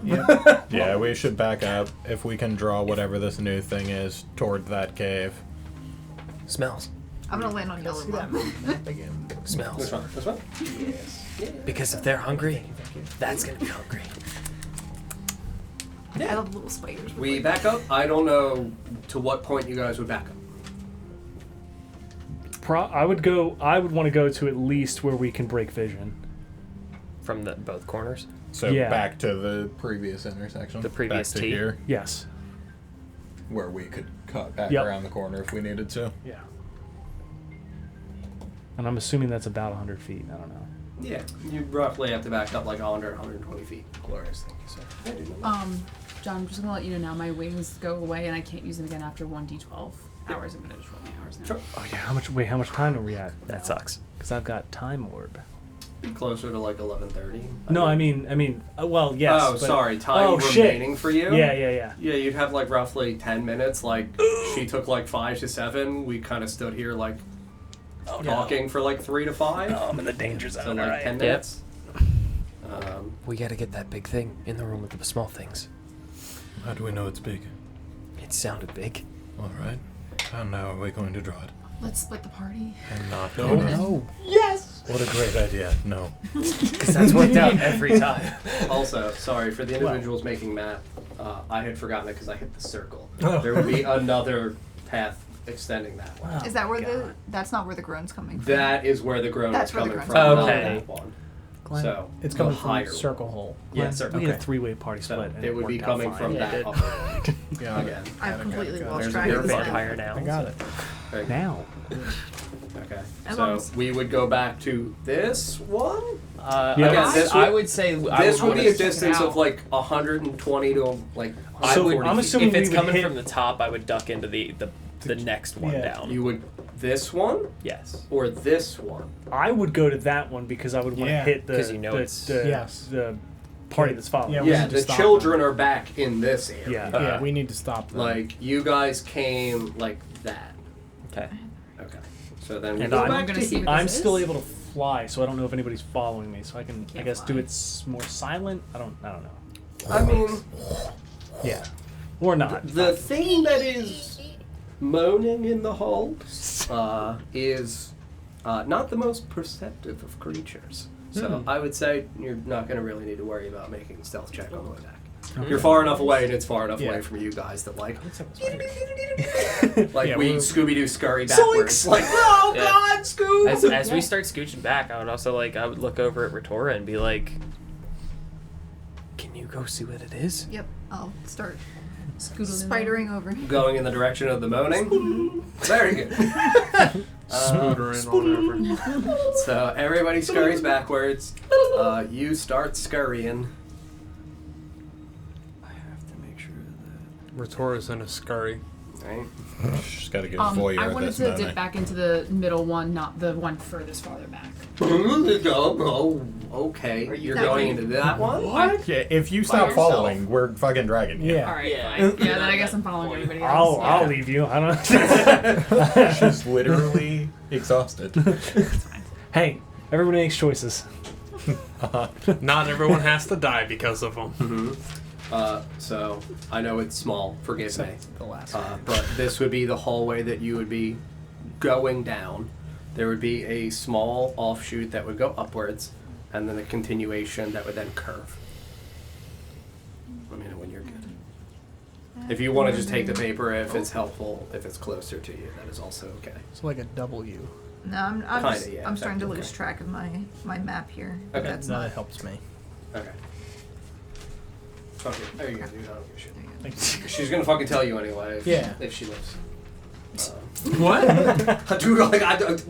Yeah, we should back up if we can draw whatever this new thing is toward that cave. Smells. I'm gonna land on Yellow. Smells. This one. This one. Because if they're hungry, that's going to be hungry. I love little spiders. We back up. I don't know to what point you guys would back up. I would want to go to at least where we can break vision. From both corners? So Yeah. back to the previous intersection. The previous back to T? here, Yes. where we could cut back Yep. around the corner if we needed to. Yeah. And I'm assuming that's about 100 feet. I don't know. Yeah, you roughly have to back up like 100, 120 feet. Glorious, thank you, sir. John, I'm just gonna let you know now. My wings go away, and I can't use them again after 1d12 hours. I'm gonna just roll my hours now. Sure. Oh yeah. How much time are we at? That sucks. Because I've got time orb. Be closer to like 11:30. No, I mean, well, yes. Oh, but- sorry. Time Oh, shit. remaining for you? Yeah. Yeah, you'd have like roughly 10 minutes. Like, she took like 5 to 7. We kind of stood here like talking for like 3 to 5. I'm in the danger zone. So like 10 minutes. We got to get that big thing in the room with the small things. How do we know it's big? It sounded big. All right. How now are we going to draw it? Let's split the party. And not Oh, no. Yes. What a great idea. No. Because that's worked out every time. Also, sorry, for the individuals making math, I had forgotten it because I hit the circle. Oh. There would be another path extending that way. Is that where that's not where the groan's coming from? That is where the groan That's is where the coming groan's from, coming not from. that one. Glenn, So, it's the coming higher from one. Circle Hole. Yeah, circle. We had a Okay. 3-way party So split. and it would be worked out coming fine. from Yeah, that it upper. Yeah, Again. I've completely lost There's track a You're a of this vampire now. now. I got it. Okay. Now. Okay. As So long as- we would go back to this one. Yeah. Again, this I would, would say this would be a check it distance out. of like 120 to like So 140 I'm feet. assuming If it's we would coming hit- from the top, I would duck into the next one Yeah. down. You would this one Yes. or this one? I would go to that one because I would want to Yeah. hit the 'Cause you know it's- Yes. the party that's following. Yeah, we Yeah, need to the stop children them. are back in this area. Yeah. Yeah, we need to stop them. Like you guys came like that. Okay. Okay. So then we And go I'm back gonna to see here. what I'm this still is? able to fly, so I don't know if anybody's following me. So I can, I Can't guess, do fly. it more silent. I don't know. I mean, Yeah, or not. the thing that is moaning in the hole is not the most perceptive of creatures. So I would say you're not going to really need to worry about making a stealth check on the way back. You're far enough away, and it's far enough away from you guys that like we Scooby-Doo scurry backwards. Like, oh God, Scoob! As we start scooching back, I would also I would look over at Retora and be like, "Can you go see what it is?" Yep, I'll start Scootling spidering over. Going in the direction of the moaning. Very good. Scootering on over. So everybody scurries backwards. You start scurrying. I have to make sure that. Retora's in a scurry. Right. Just gotta get voyeur I at wanted this to moment. dip back into the middle one, not the one furthest farther back. Oh, okay. You're going into that one? What? Yeah, if you stop yourself. following, we're fucking dragging you. Yeah. Alright, Yeah. fine. Yeah, then I guess I'm following everybody else. I'll leave you. I don't. She's literally exhausted. Hey, everybody makes choices. Not everyone has to die because of them. So I know it's small. Forgive me. The last But this would be the hallway that you would be going down. There would be a small offshoot that would go upwards, and then a continuation that would then curve. Let me know when you're good. If you want to just take the paper, if it's helpful, if it's closer to you, that is also okay. It's like a W. No, I'm Kinda, yeah, I'm starting to okay. lose track of my map here. Okay. That's No, not. that helps me. Okay. Okay. There you go, dude. I don't give a shit. Thanks. She's gonna fucking tell you anyway. Yeah. If she lives. What? Dude, like I don't-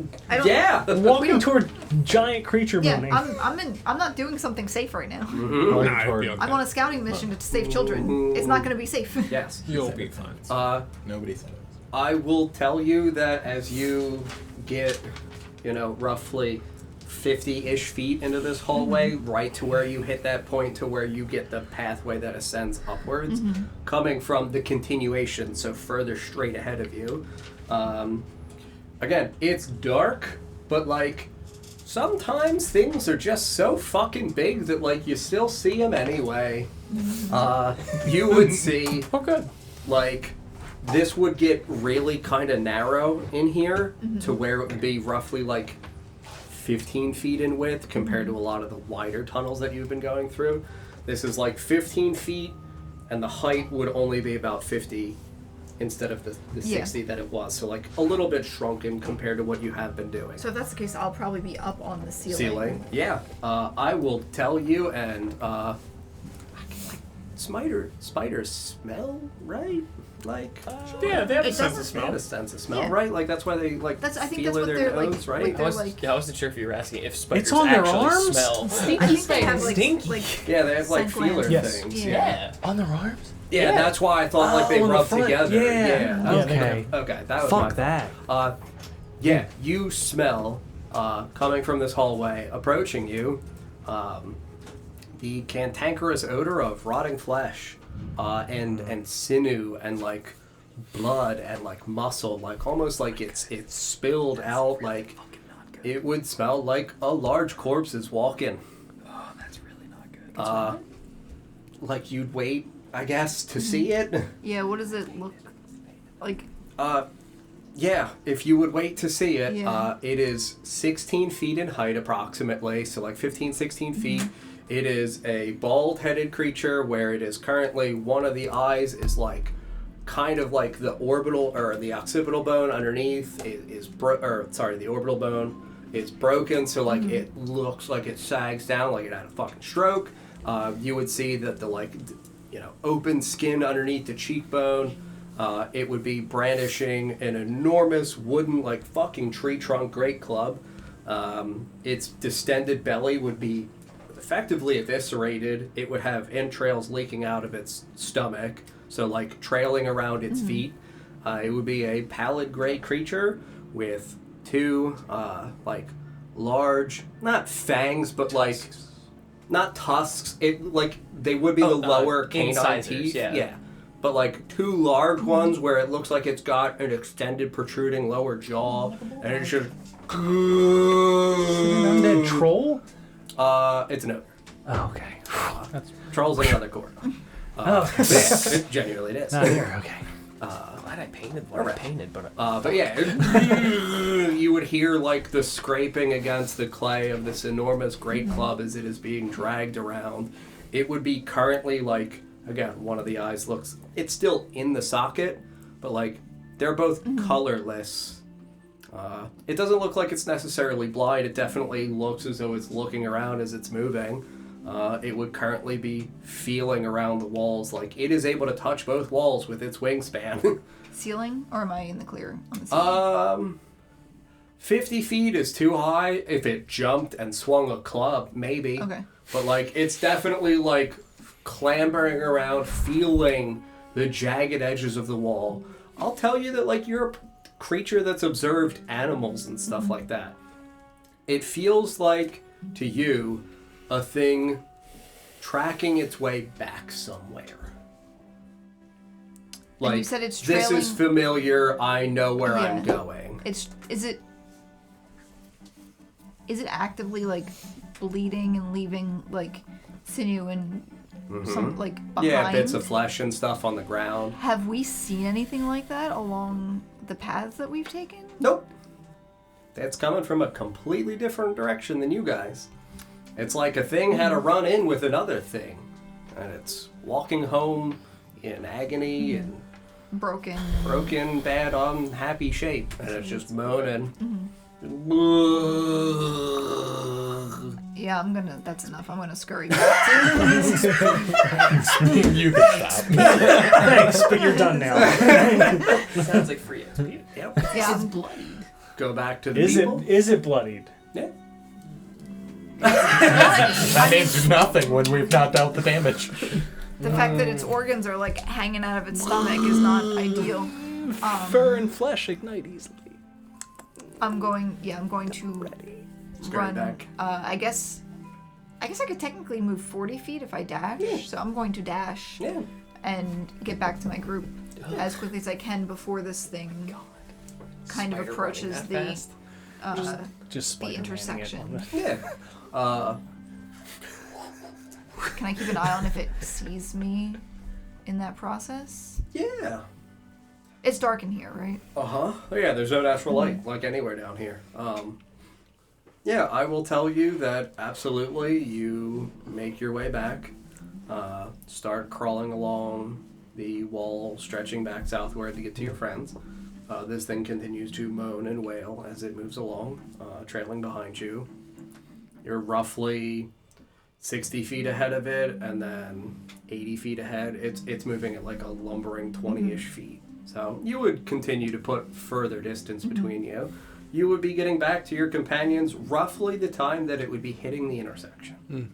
yeah. I'm walking toward giant creature Yeah, moaning. I'm not doing something safe right now. Mhm. Nah, it'll be okay. I'm on a scouting mission to save children. It's not going to be safe. Yes. You'll be fine. Nobody said it. I will tell you that as you get, roughly 50-ish feet into this hallway, right to where you hit that point to where you get the pathway that ascends upwards, coming from the continuation, so further straight ahead of you. Again, it's dark, but sometimes things are just so fucking big that you still see them anyway. You would see Oh, good. this would get really kind of narrow in here to where it would be roughly 15 feet in width compared to a lot of the wider tunnels that you've been going through. This is 15 feet, and the height would only be about 50 instead of the 60 that it was. So a little bit shrunken compared to what you have been doing. So if that's the case, I'll probably be up on the ceiling. Yeah. I will tell you, and spiders smell, right? Yeah, they have a It sense of doesn't- They smell. have a sense of smell, Yeah. right? That's why they I think that's feel what their they're nose, right? they're I wasn't sure if you were asking if spiders on their actually arms? smell. I think they have Stinky. Yeah, they have scent feeler glands. Yes. things. Yeah. On their arms? Yeah, that's why I thought they on the rub front. together. Yeah. Okay. Okay, that was my Fuck that. thought. Yeah, you smell coming from this hallway, approaching you, the cantankerous odor of rotting flesh, and sinew and blood and muscle, almost it's spilled out. It would smell like a large corpse is walking. Oh, that's really not good. You'd wait, I guess, to see it. Yeah, what does it look like? Yeah, if you would wait to see it, Yeah. it is 16 feet in height approximately, so 15, 16 feet. It is a bald-headed creature where it is currently one of the eyes is kind of the orbital or the occipital bone underneath is the orbital bone is broken, so it looks like it sags down like it had a fucking stroke. You would see that the open skin underneath the cheekbone. It would be brandishing an enormous wooden fucking tree trunk great club. Its distended belly would be effectively eviscerated. It would have entrails leaking out of its stomach, so trailing around its feet. It would be a pallid gray creature with two large, not fangs, but not tusks. It they would be the lower canine incisors, teeth. yeah. But two large ones where it looks like it's got an extended protruding lower jaw, and it's just. An undead troll? It's an ogre. Oh, okay. Troll's another core. Oh. Yeah, it genuinely is. Not here. Okay. Glad I painted what I painted, but yeah, you would hear like the scraping against the clay of this enormous great club as it is being dragged around. It would be currently like, again, one of the eyes looks, it's still in the socket, but like they're both colorless. It doesn't look like it's necessarily blind. It definitely looks as though it's looking around as it's moving. It would currently be feeling around the walls. Like, it is able to touch both walls with its wingspan. Ceiling? Or am I in the clear on the ceiling? 50 feet is too high. If it jumped and swung a club, maybe. Okay. But, like, it's definitely, like, clambering around, feeling the jagged edges of the wall. I'll tell you that, like, you're a creature that's observed animals and stuff like that. It feels like, to you, a thing tracking its way back somewhere. Like, and you said it's trailing... this is familiar, I know where I'm going. Is it actively, like, bleeding and leaving, like, sinew and some, like, behind? Yeah, bits of flesh and stuff on the ground. Have we seen anything like that along the paths that we've taken? Nope. That's coming from a completely different direction than you guys. It's like a thing had a run in with another thing, and it's walking home in agony and broken, bad, unhappy shape, and it's just moaning. Yeah, that's enough. I'm gonna scurry back to You can stop. Thanks, but you're done now. sounds like free XP. Yep. Yeah. It's bloodied. Go back to the people. Is it bloodied? Yeah. That means nothing when we've not dealt the damage. The fact that its organs are, like, hanging out of its stomach is not ideal. Fur and flesh ignite easily. I'm going to Scurry run. back. I guess I could technically move 40 feet if I dash. Yeah. So I'm going to dash Yeah. and get back to my group as quickly as I can before this thing kind of Spider approaches running the that fast? Just the Spider-Man-ing it. intersection. Yeah. Can I keep an eye on if it sees me in that process? Yeah. It's dark in here, right? Oh, yeah, there's no natural light, like anywhere down here. Yeah, I will tell you that absolutely you make your way back, start crawling along the wall, stretching back southward to get to your friends. This thing continues to moan and wail as it moves along, trailing behind you. You're roughly 60 feet ahead of it, and then 80 feet ahead. It's moving at like a lumbering 20-ish feet. So you would continue to put further distance between you. You would be getting back to your companions roughly the time that it would be hitting the intersection.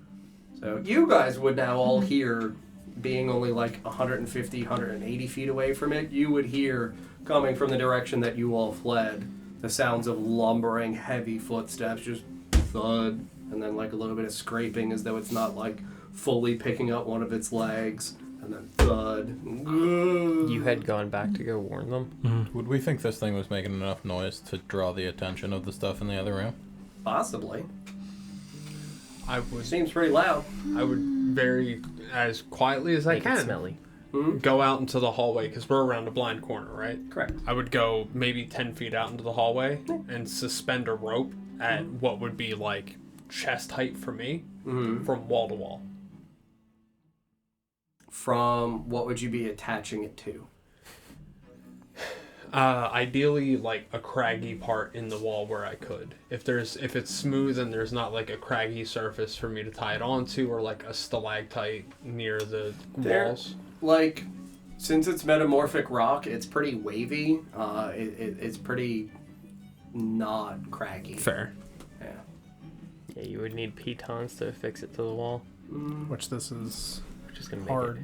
So you guys would now all hear, being only like 150, 180 feet away from it, you would hear, coming from the direction that you all fled, the sounds of lumbering, heavy footsteps, just thud, and then like a little bit of scraping as though it's not like fully picking up one of its legs. And then thud. You had gone back to go warn them? Would we think this thing was making enough noise to draw the attention of the stuff in the other room? Possibly. It Seems pretty loud. I would very, as quietly as I Make it can, smelly. go out into the hallway, because we're around a blind corner, right? Correct. I would go maybe 10 feet out into the hallway and suspend a rope at what would be like chest height for me from wall to wall. From what would you be attaching it to? Ideally, like a craggy part in the wall where I could. If it's smooth and there's not like a craggy surface for me to tie it onto, or like a stalactite near the walls. Like, since it's metamorphic rock, it's pretty wavy. It's pretty not craggy. Fair. Yeah. Yeah, you would need pitons to fix it to the wall. Which this is Which is going to make hard it.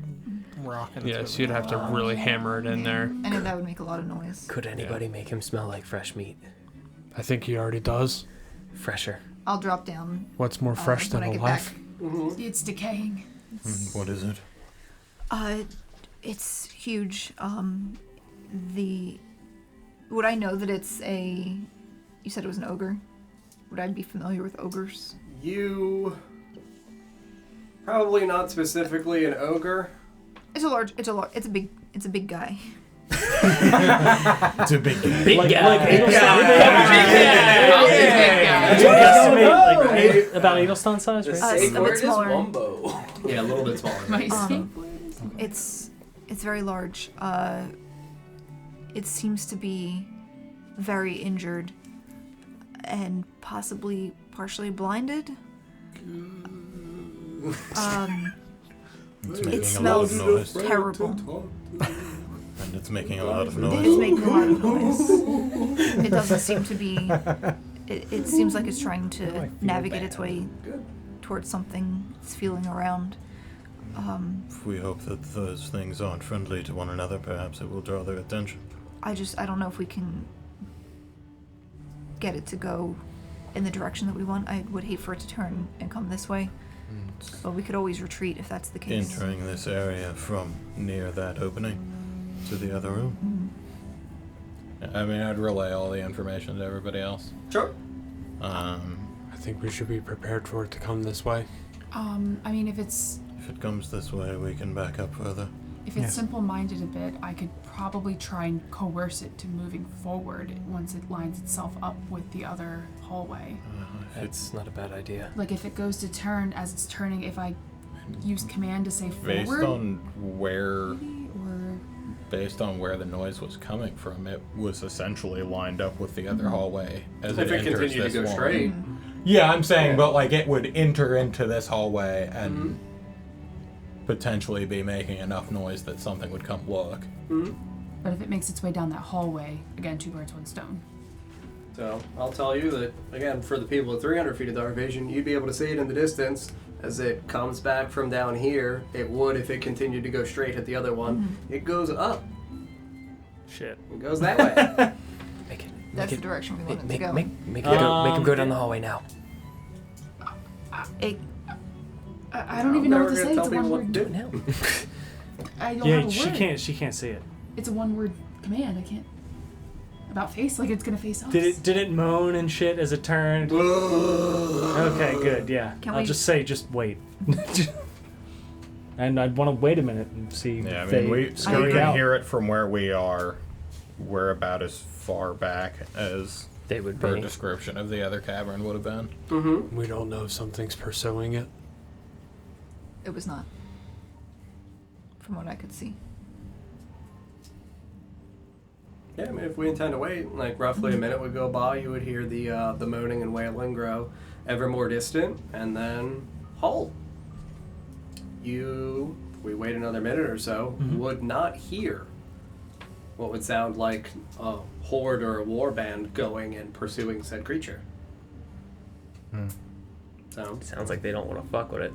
rocking. Yeah, so you'd have to really hammer it in there. I know that would make a lot of noise. Could anybody make him smell like fresh meat? I think he already does. Fresher. I'll drop down. What's more fresh when than I get alive? back. It's decaying. What is it? It's huge. Would I know that it's a... You said it was an ogre? Would I be familiar with ogres? You... Probably not specifically an ogre. It's a big guy. It's a big guy. Big guy. Like Edelstein. Big Do you estimate about Edelstein size, The right? safe a bit word is smaller. wombo. Yeah, a little bit smaller. My Um, skateboard is It's very large. It seems to be very injured and possibly partially blinded. It's It making a lot smells of noise. terrible. And it's making a lot of It noise. is making a lot of noise. It doesn't seem to be. It seems like it's trying to navigate its way towards something it's feeling around. If we hope that those things aren't friendly to one another, perhaps it will draw their attention. I don't know if we can get it to go in the direction that we want. I would hate for it to turn and come this way. But we could always retreat if that's the case. Entering this area from near that opening to the other room. I mean, I'd relay all the information to everybody else. Sure. I think we should be prepared for it to come this way. I mean, if it's If it comes this way, we can back up further. simple-minded a bit, I could probably try and coerce it to moving forward once it lines itself up with the other hallway. It's not a bad idea. Like if it goes to turn as it's turning, if I use command to say forward, Based on where the noise was coming from, it was essentially lined up with the other hallway as If it it enters continued this to go one. straight. Yeah, I'm saying, but like it would enter into this hallway and potentially be making enough noise that something would come look. but if it makes its way down that hallway, again, 2 birds, 1 stone. So I'll tell you that, again, for the people at 300 feet of dark vision, you'd be able to see it in the distance as it comes back from down here. It would if it continued to go straight at the other one. It goes up. Shit. It goes that way. Make it. That's the direction we want it to go. Make him go down the hallway now. I don't even know what to say. It's a one word. Do it now. I don't Yeah, have a word. she can't see it. It's a one word command. I can't. About face, like it's gonna face us. Did it moan and shit as it turned? Okay, good. Yeah. Can I'll we- just say, just wait. And I'd want to wait a minute and see. Yeah, I if mean, they we scurry can out. hear it from where we are. We're about as far back as They would her be. description of the other cavern would have been. Mm-hmm. We don't know if something's pursuing it. It was not. From what I could see. Yeah, I mean, if we intend to wait, like roughly a minute would go by, you would hear the moaning and wailing grow ever more distant, and then halt. You, if we wait another minute or so, would not hear what would sound like a horde or a war band going and pursuing said creature. So Sounds like they don't want to fuck with it.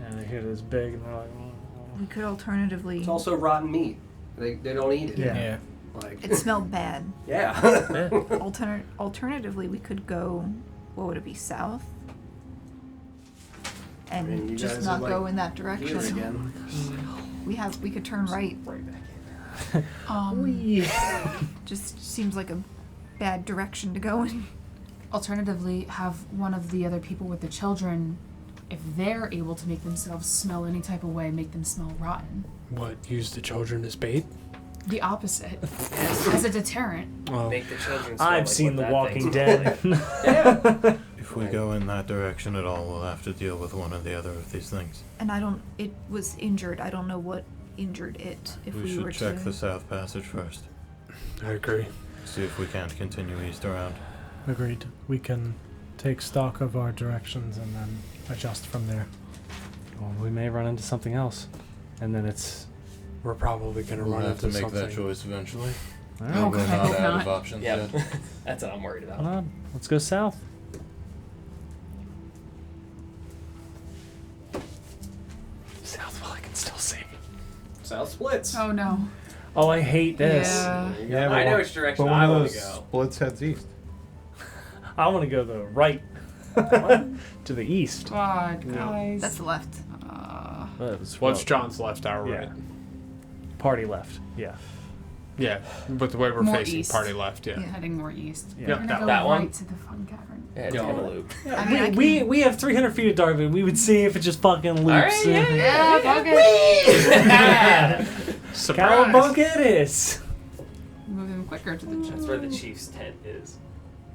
And I hear this big, and they're like, "Oh." We could alternatively. it's also rotten meat. They don't eat it. Yeah. Like It smelled bad. yeah. Alternatively, we could go. What would it be? South. And mean, you just guys not are, go like, in that Here direction. again. We could turn right. Just seems like a bad direction to go in. Alternatively, have one of the other people with the children, if they're able to make themselves smell any type of way, make them smell rotten. What? Use the children as bait? The opposite, as a deterrent. Oh. Make the children smell I've like seen what The that Walking thing's Dead. If we go in that direction at all, we'll have to deal with one or the other of these things. And it was injured. I don't know what injured it. If We we were should check to. the south passage first. I agree. See if we can't continue east around. Agreed. We can take stock of our directions and then adjust from there. Well, we may run into something else, and then it's. We're probably going to We'll run have to into make something. that choice eventually. All Oh, right, We're God, I not hope out not. of options Yep. yet. That's what I'm worried about. hold on. Let's go south. South while I can still see. South splits. Oh no. Oh, I hate this. Yeah. I know which direction But I one of want those to go. splits heads east. I want to go the right. To the east. God, guys. That's the left. What's John's left, our Yeah. right? Party left. Yeah. Yeah, but the way we're More facing, east. party left, yeah. Heading more east. Yeah. We're gonna That- go that right one? to the fun cavern. Yeah, it's Yeah. gonna loop. I mean, I We have 300 feet of dark vision. We would see if it just fucking loops. Alright, yeah. Yeah, fuck it. Surprise! Cowabunga it is. Move him quicker to the chest. That's where the chief's tent is.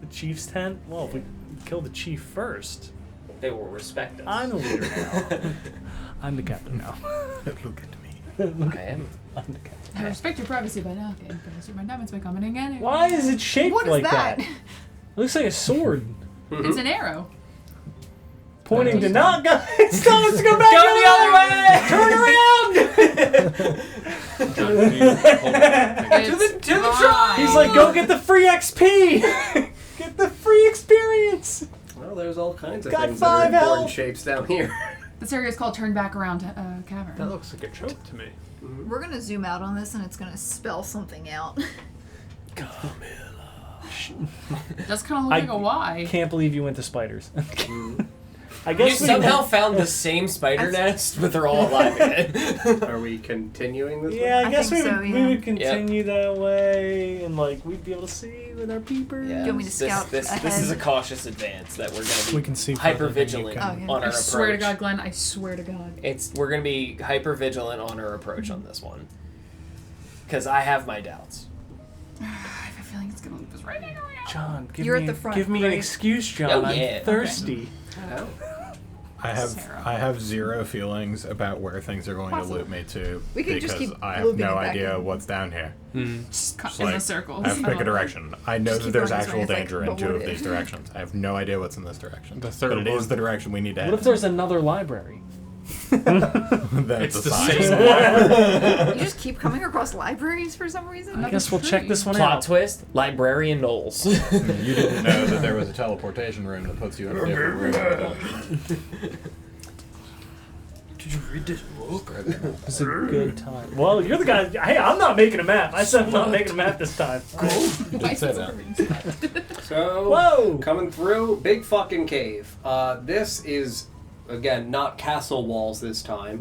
The chief's tent? Well, if we kill the chief first. They will respect us. I'm the leader now. I'm the captain now. Look at me. I am. I'm the captain. I respect your privacy by now. Okay, but your diamonds by commenting anyway. Why is it shaped What is like that? It looks like a sword. It's an arrow. Pointing to not guys. It's time to go back the other way. Turn around. To the tribe. He's like, go get the free XP. Get the free experience. Well, there's all kinds of Got things that are 5 important health. shapes down here. This area is called Turn Back Around Cavern. That looks like a choke to me. We're gonna zoom out on this and it's gonna spell something out. It does kind of look like a Y. Can't believe you went to spiders. I You guess we somehow found the same spider nest, but they're all alive again. Are we continuing this? Yeah, I I guess we think would, so, we yeah. would continue that way, and like we'd be able to see with our peepers. Yeah, you want me to scout this ahead? is a cautious advance that we're going to be We can see hyper further than you vigilant can. Oh, yeah. on our I approach. swear to God, Glenn, I swear to God. We're going to be hyper vigilant on our approach on this one. Because I have my doubts. I have a feeling it's going to loop us right around. John, give You're me at the front, give me an right? excuse, John. Oh, yeah. I'm thirsty. Oh. Sarah. I have zero feelings about where things are going to loop me to We can because just keep I have looping no it back idea in. what's down here. Just in like, the circles. I have to pick a Oh. direction. I know Just that keep there's going this way. actual It's like, danger in but 2 what of if? these directions. I have no idea what's in this direction. The third but it is one. the direction we need to head. What if there's another library? That's It's a the sign. same You just keep coming across libraries for some reason? I guess we'll check this one Plot out. twist, Librarian Knowles. You didn't know that there was a teleportation room that puts you in a different room. Did you read this book? It's a good time. Well, you're the guy. Hey, I'm not making a map. I said I'm not making a map this time. Did say that. So, Whoa! coming through, big fucking cave. This is, again, not castle walls this time.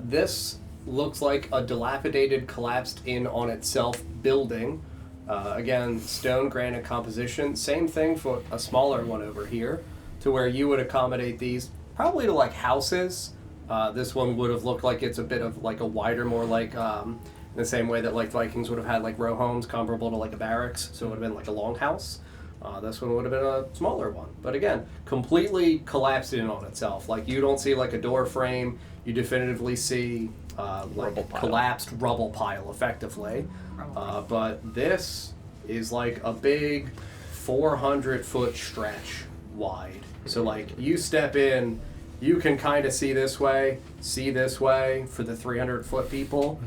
This looks like a dilapidated, collapsed in on itself building. Again, stone granite composition. Same thing for a smaller one over here, to where you would accommodate these probably to like houses. This one would have looked like it's a bit of like a wider, more like in the same way that like Vikings would have had like row homes comparable to like a barracks, so it would have been like a longhouse. This one would have been a smaller one, but again, completely collapsed in on itself. Like you don't see like a door frame, you definitively see like collapsed rubble pile, effectively. But this is like a big 400-foot stretch wide. So like you step in. You can kind of see this way for the 300-foot people,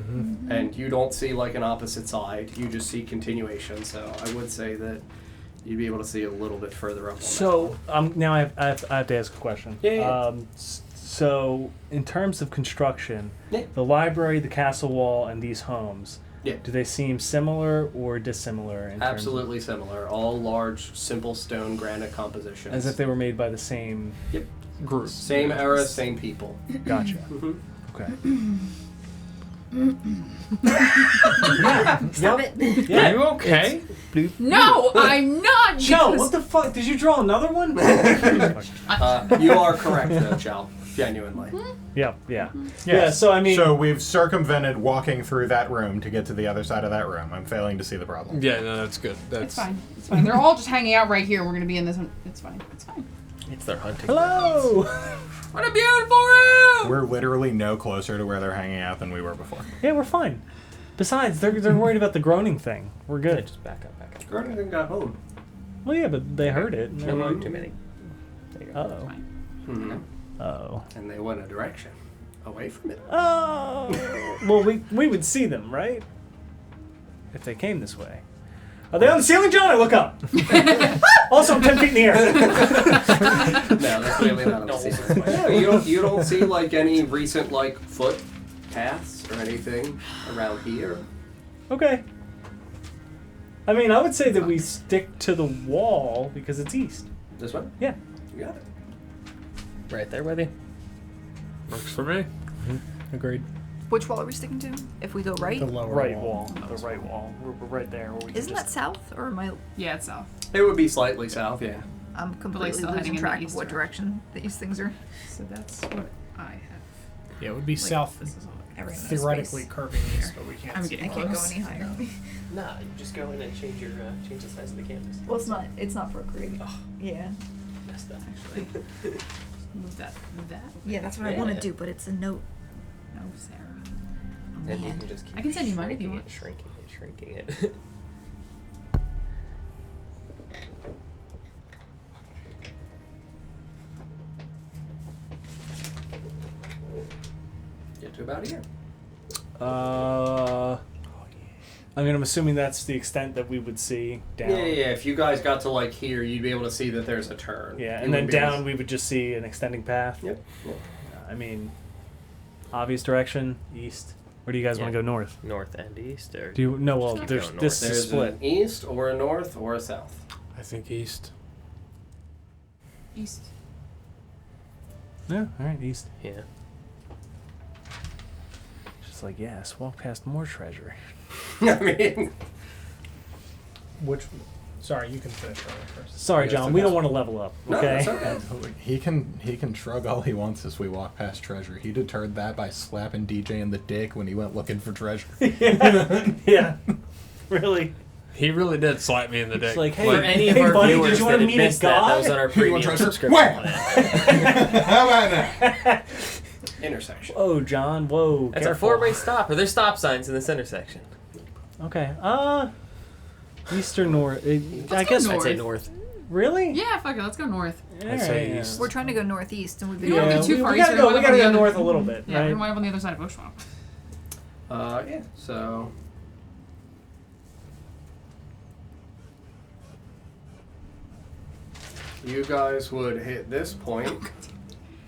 and you don't see like an opposite side. You just see continuation. So I would say that you'd be able to see a little bit further up. On So now I have to ask a question. Yeah. So in terms of construction, the library, the castle wall, and these homes, do they seem similar or dissimilar? In absolutely similar. All large, simple stone granite compositions. As if they were made by the same Group. Same era, same people. Gotcha. Mhm. Okay. Stop it. Are you okay? No, I'm not. Joe, because- what the fuck? Did you draw another one? You are correct, though, Chow. Genuinely. Yeah. So I mean, So we've circumvented walking through that room to get to the other side of that room. I'm failing to see the problem. Yeah, no, that's good. That's It's fine. It's fine. They're all just hanging out right here. We're gonna be in this one. It's fine. It's fine. It's their hunting. hello. What a beautiful room! We're literally no closer to where they're hanging out than we were before. Yeah, we're fine. Besides, they're worried about the groaning thing. We're good. Just back up. Groningen got home. Well, yeah, but they heard it. And they're like, Too many. oh, Mhm. oh, And they went a direction away from it. oh. Well, we would see them, right? If they came this way. Are they on the ceiling, John? I look up. Also, I'm 10 feet in the air. No, that's clearly not on the scene. Yeah, you don't see like any recent like foot paths or anything around here. Okay. I mean, I would say that we stick to the wall because it's east. This one? Yeah. You got it. Right there with you. works for me. Agreed. Which wall are we sticking to? If we go right? The lower Right wall. wall. The right wall. We're right there. Where we can Isn't that just... south? Or am I... Yeah, it's south. It would be slightly south, yeah. I'm completely still heading losing in the track of east what direction these things are. So that's what I have. Yeah, it would be Like, south, This is all. Everyone knows theoretically space. curving east, but we can't. I'm see getting I can't go close. any higher. Nah, you just go in and change the size of the canvas. Well, it's not procreating. Oh. Yeah. Messed up. Actually, move that. Yeah, that's what I want to do, but it's a note. No, Sarah. Oh, And you man. can just keep I can send you mine if you shrinking want. it, shrinking it. Get to about here. I mean, I'm assuming that's the extent that we would see down. Yeah. If you guys got to like here, you'd be able to see that there's a turn. Yeah, You and then wouldn't be able down we would just see an extending path. Yep. I mean, obvious direction, east. Where do you guys want to go north? North and east, or Do you no? Well, Just there's go this north. is There's split. an east or a north or a south. I think east. East. Yeah, all right, east. yeah. Just like yes, walk past more treasure. I mean, Which? Sorry, you can finish early first. Sorry, Yes, John, okay. we don't want to level up. no, Okay. that's okay. He can shrug all he wants as we walk past treasure. He deterred that by slapping DJ in the dick when he went looking for treasure. Yeah. Really. He really did slap me in the dick. It's like, hey, For any of hey, our buddy, viewers did you that want to had meet a missed that was on god? our You want premium treasure? subscription Where? plan. How about that? Intersection. Whoa, John. Whoa. That's careful. a four-way stop. Are there stop signs in this intersection? Okay. East or north? I go guess. north. I'd say north. Really? Yeah, fuck it. Let's go north. I'd say Alright, east. We're trying to go northeast, and we've been We don't Yeah, wanna be too far we east, gotta we go. wanna We go gotta the go other- north a little bit, Yeah, we right? want to go on the other side of Oshuamp. Yeah. So. You guys would hit this point.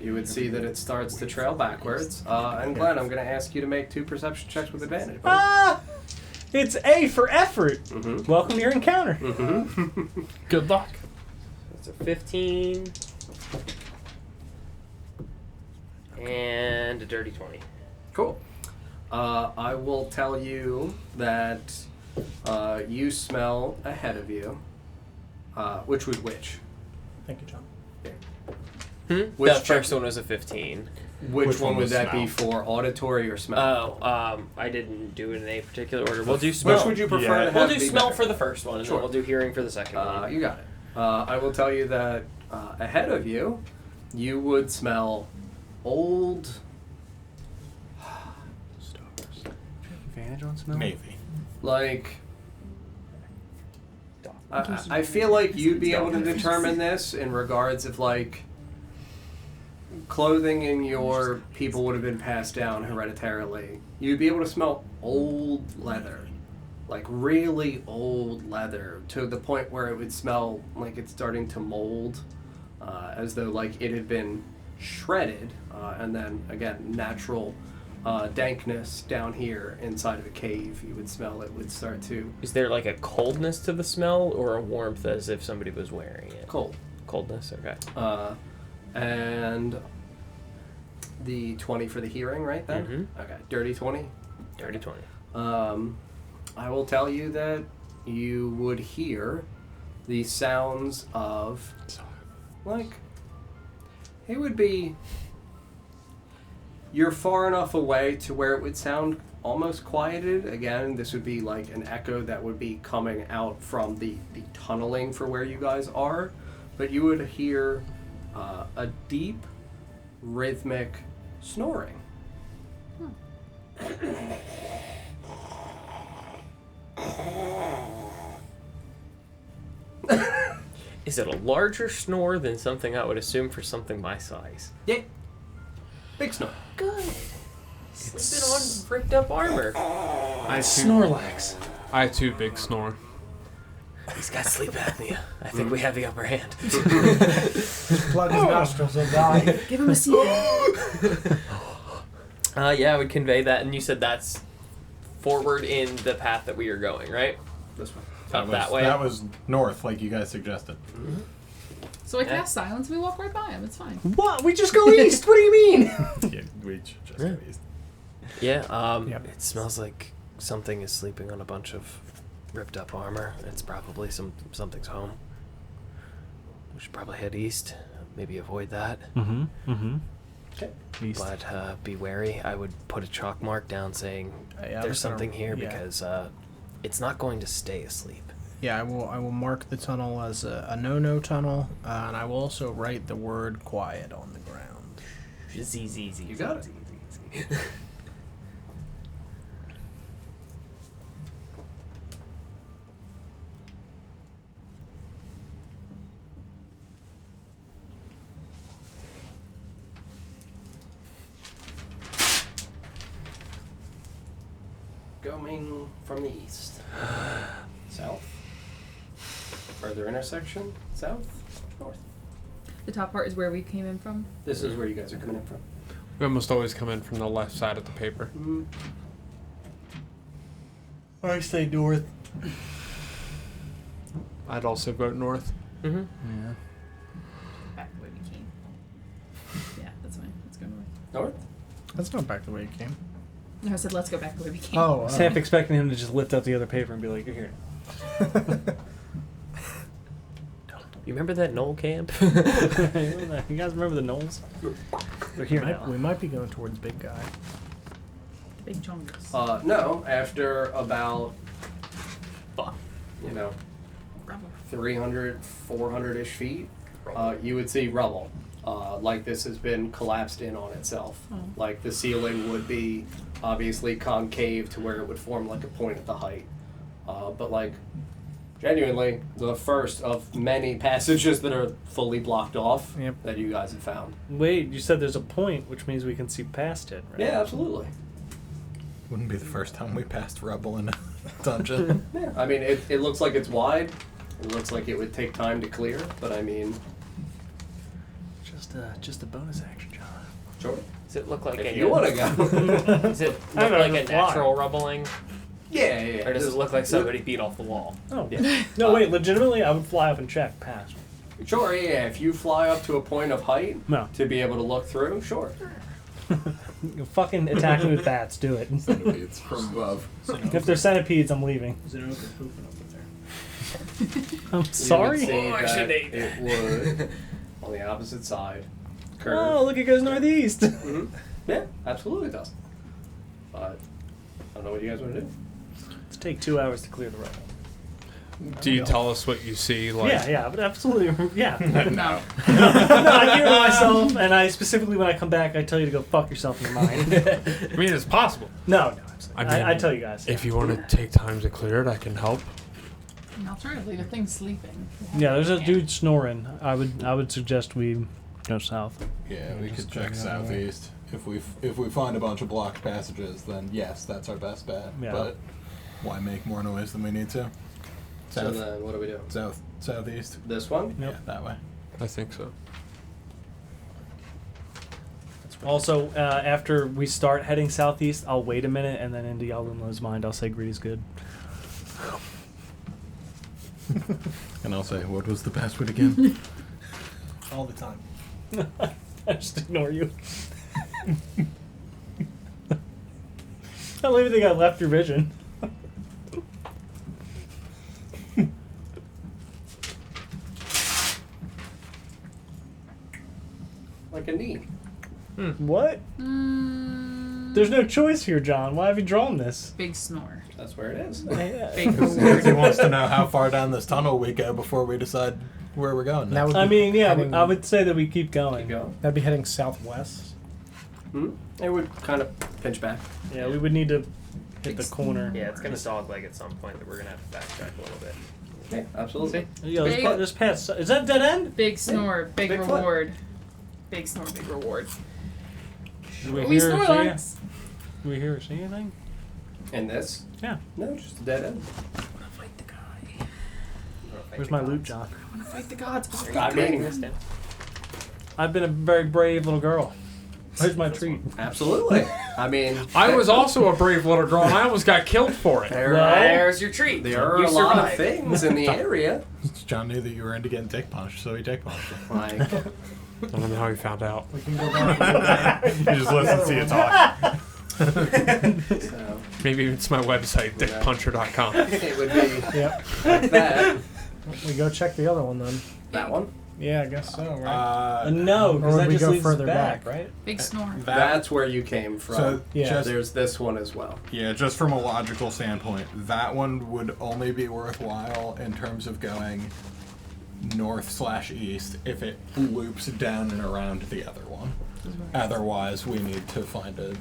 You would see that it starts to trail backwards. And Glenn, I'm going to ask you to make 2 perception checks with advantage. buddy. It's A for effort. Mhm. Welcome to your encounter. Good luck. That's a 15. And a dirty 20. Cool. I will tell you that you smell ahead of you. Which was which? Thank you, John. Which The check- first one was a 15. Which one would was that be smell? for? Auditory or smell? Oh, I didn't do it in any particular order. We'll do smell. Which would you prefer Yeah. to have We'll do be smell better? for the first one, and Sure. then we'll do hearing for the second one. You got it. I will tell you that ahead of you, you would smell old. Advantage on smell? Maybe. Like, I feel like you'd be able to determine this in regards of like clothing in your people would have been passed down hereditarily. You'd be able to smell old leather, like really old leather, to the point where it would smell like it's starting to mold, as though like it had been shredded, and then again natural dankness down here inside of a cave. You would smell it would start to Is there like a coldness to the smell or a warmth as if somebody was wearing it? cold. Coldness, okay. And the 20 for the hearing, right then? Mhm. Okay, dirty 20. Dirty 20. I will tell you that you would hear the sounds of, like, it would be, you're far enough away to where it would sound almost quieted. Again, this would be like an echo that would be coming out from the tunneling for where you guys are. But you would hear a deep, rhythmic snoring. Is it a larger snore than something I would assume for something my size? Yeah. Big snore. Good. Sleeping on ripped up armor. Snorlax. I too big snore. He's got sleep apnea. I think we have the upper hand. Plug his nostrils, he'll die. Give him a seat. Yeah, I would convey that, and you said that's forward in the path that we are going, right? This one. Up that way. That was north, like you guys suggested. So I Yeah. cast silence and we walk right by him. It's fine. What? We just go east. What do you mean? Yeah, we just go east. Yeah, Yep. It smells like something is sleeping on a bunch of ripped up armor. It's probably something's home. We should probably head east. Maybe avoid that. East. But be wary. I would put a chalk mark down saying Yeah, there's something here yeah. because it's not going to stay asleep. Yeah, I will mark the tunnel as a no-no tunnel, and I will also write the word quiet on the ground. Z. You got it. Going from the east. South. Further intersection. South. North. The top part is where we came in from. This is where you guys are coming in from. We almost always come in from the left side of the paper. I say north. I'd also vote north. Mm-hmm. Yeah. Back the way we came. Yeah, that's fine. Let's go north. North? That's not back the way it came. No, I said let's go back the way we came. I was half expecting him to just lift up the other paper and be like, "You're here." You remember that Knoll camp? You guys remember the Knolls? They're here now. We might be going towards Big Guy. The big chungus. No. After about, 300, 400-ish feet, you would see rubble. Like this has been collapsed in on itself. Oh. Like the ceiling would be obviously concave to where it would form like a point at the height. But like, genuinely, the first of many passages that are fully blocked off that you guys have found. Wait, you said there's a point, which means we can see past it, right? Yeah, absolutely. Wouldn't be the first time we passed rubble in a dungeon. Yeah, I mean, it looks like it's wide. It looks like it would take time to clear, but I mean... Just a bonus action, John. Sure. Does it look like If you want to go. Does it look like a natural rubbling? Yeah. Or does it look like somebody beat off the wall? Oh. Yeah. No, wait, legitimately, I would fly up and check past. Sure, yeah. If you fly up to a point of height No. to be able to look through, sure. You fucking attack me with bats, do it. Centipedes from above. If they're centipedes, I'm leaving. Is it open pooping over there? I'm You sorry? would see I that should eat it would, on the opposite side, curve. Oh, look, it goes northeast. Mhm. Yeah, absolutely it does. But I don't know what you guys want to do. Let's take 2 hours to clear the road. Do you tell us what you see? Like, Yeah, but absolutely, yeah. No. No, I hear it myself, and I specifically, when I come back, I tell you to go fuck yourself in your mind. I mean, it's possible. No, absolutely. I mean, I tell you guys. If you want to take time to clear it, I can help. And alternatively, the thing's sleeping. Yeah, there's a dude snoring. I would suggest we go south. Yeah, we Just could check go the other way. southeast. If we find a bunch of blocked passages, then yes, that's our best bet. Yeah. But why make more noise than we need to? So then, what do we do? Southeast. This one? Nope. Yeah, that way. I think so. Also, after we start heading southeast, I'll wait a minute, and then into Yaluma's mind, I'll say Greedy's good. And I'll say, what was the password again? All the time. I just ignore you. I don't even think I left your vision. Like a knee. What? There's no choice here, John. Why have you drawn this? Big snore. That's where it is. Big Because he wants to know how far down this tunnel we go before we decide where we're going. That would I be mean, yeah, heading- I would say that we keep going. Keep going. That'd be heading southwest. It would kind of pinch back. Yeah, we would need to hit the corner. Yeah, it's gonna dog leg at some point that we're gonna have to backtrack a little bit. Yeah, absolutely. Yeah, Big- this path. Is that dead end? Big snore, big Big foot. reward. Big snore, big reward. Do we We hear or snore see? lots. Do we hear or see anything? And this? Yeah. No, just a dead end. Fight the guy. Where's my loot, John? I want to fight the gods. I mean, I've been a very brave little girl. Where's my treat? absolutely. I mean, I was also a brave little girl, and I almost got killed for it. There's your treat. there are You a lot of survived. things in the area. John knew that you were into getting dick punched, so he dick punched you. Like, I don't know how he found out. You just listen to you talk. so Maybe it's my website, dickpuncher.com. it would be Yep. like that. We go check the other one then. That one. Yeah, I guess so, right? No, Or because would that we just go leads us further back, back? right? Big snore. That's where you came from. So Yeah. just, There's this one as well. yeah, just from a logical standpoint, that one would only be worthwhile in terms of going north/east if it loops down and around the other one. Otherwise, we need to find a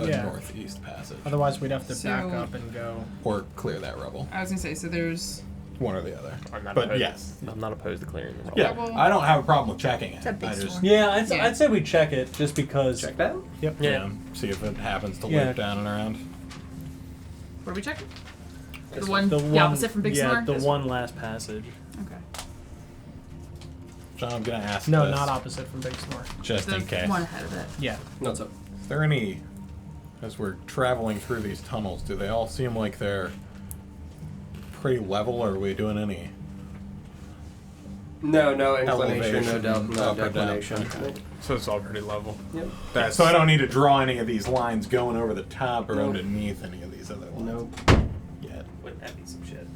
Yeah. northeast passage Otherwise, we'd have to So- back up and go. or clear that rubble. I was gonna say, so there's One or the other. I'm not But opposed. yes. I'm not opposed to clearing the rubble. Yeah, Rubble. I don't have a problem with checking it. It's a big I just storm. Yeah, Yeah. I'd say we check it just because. Check that. Yep. yeah, see if it happens to Yeah. loop down and around. where are we checking? This The one, The the one, opposite from Big yeah, Snore. the one last passage. Okay. John, I'm gonna ask No, this not opposite from Big Snore. just The in case. one ahead of it. Yeah. Not so. Is there any, as we're traveling through these tunnels, do they all seem like they're pretty level, or are we doing any? No inclination, no Elevation, doubt, no up or down. declination. Okay. So it's all pretty level. Yep. So I don't need to draw any of these lines going over the top or Nope. underneath any of these other lines. Nope. Yet. Wouldn't that be some shit?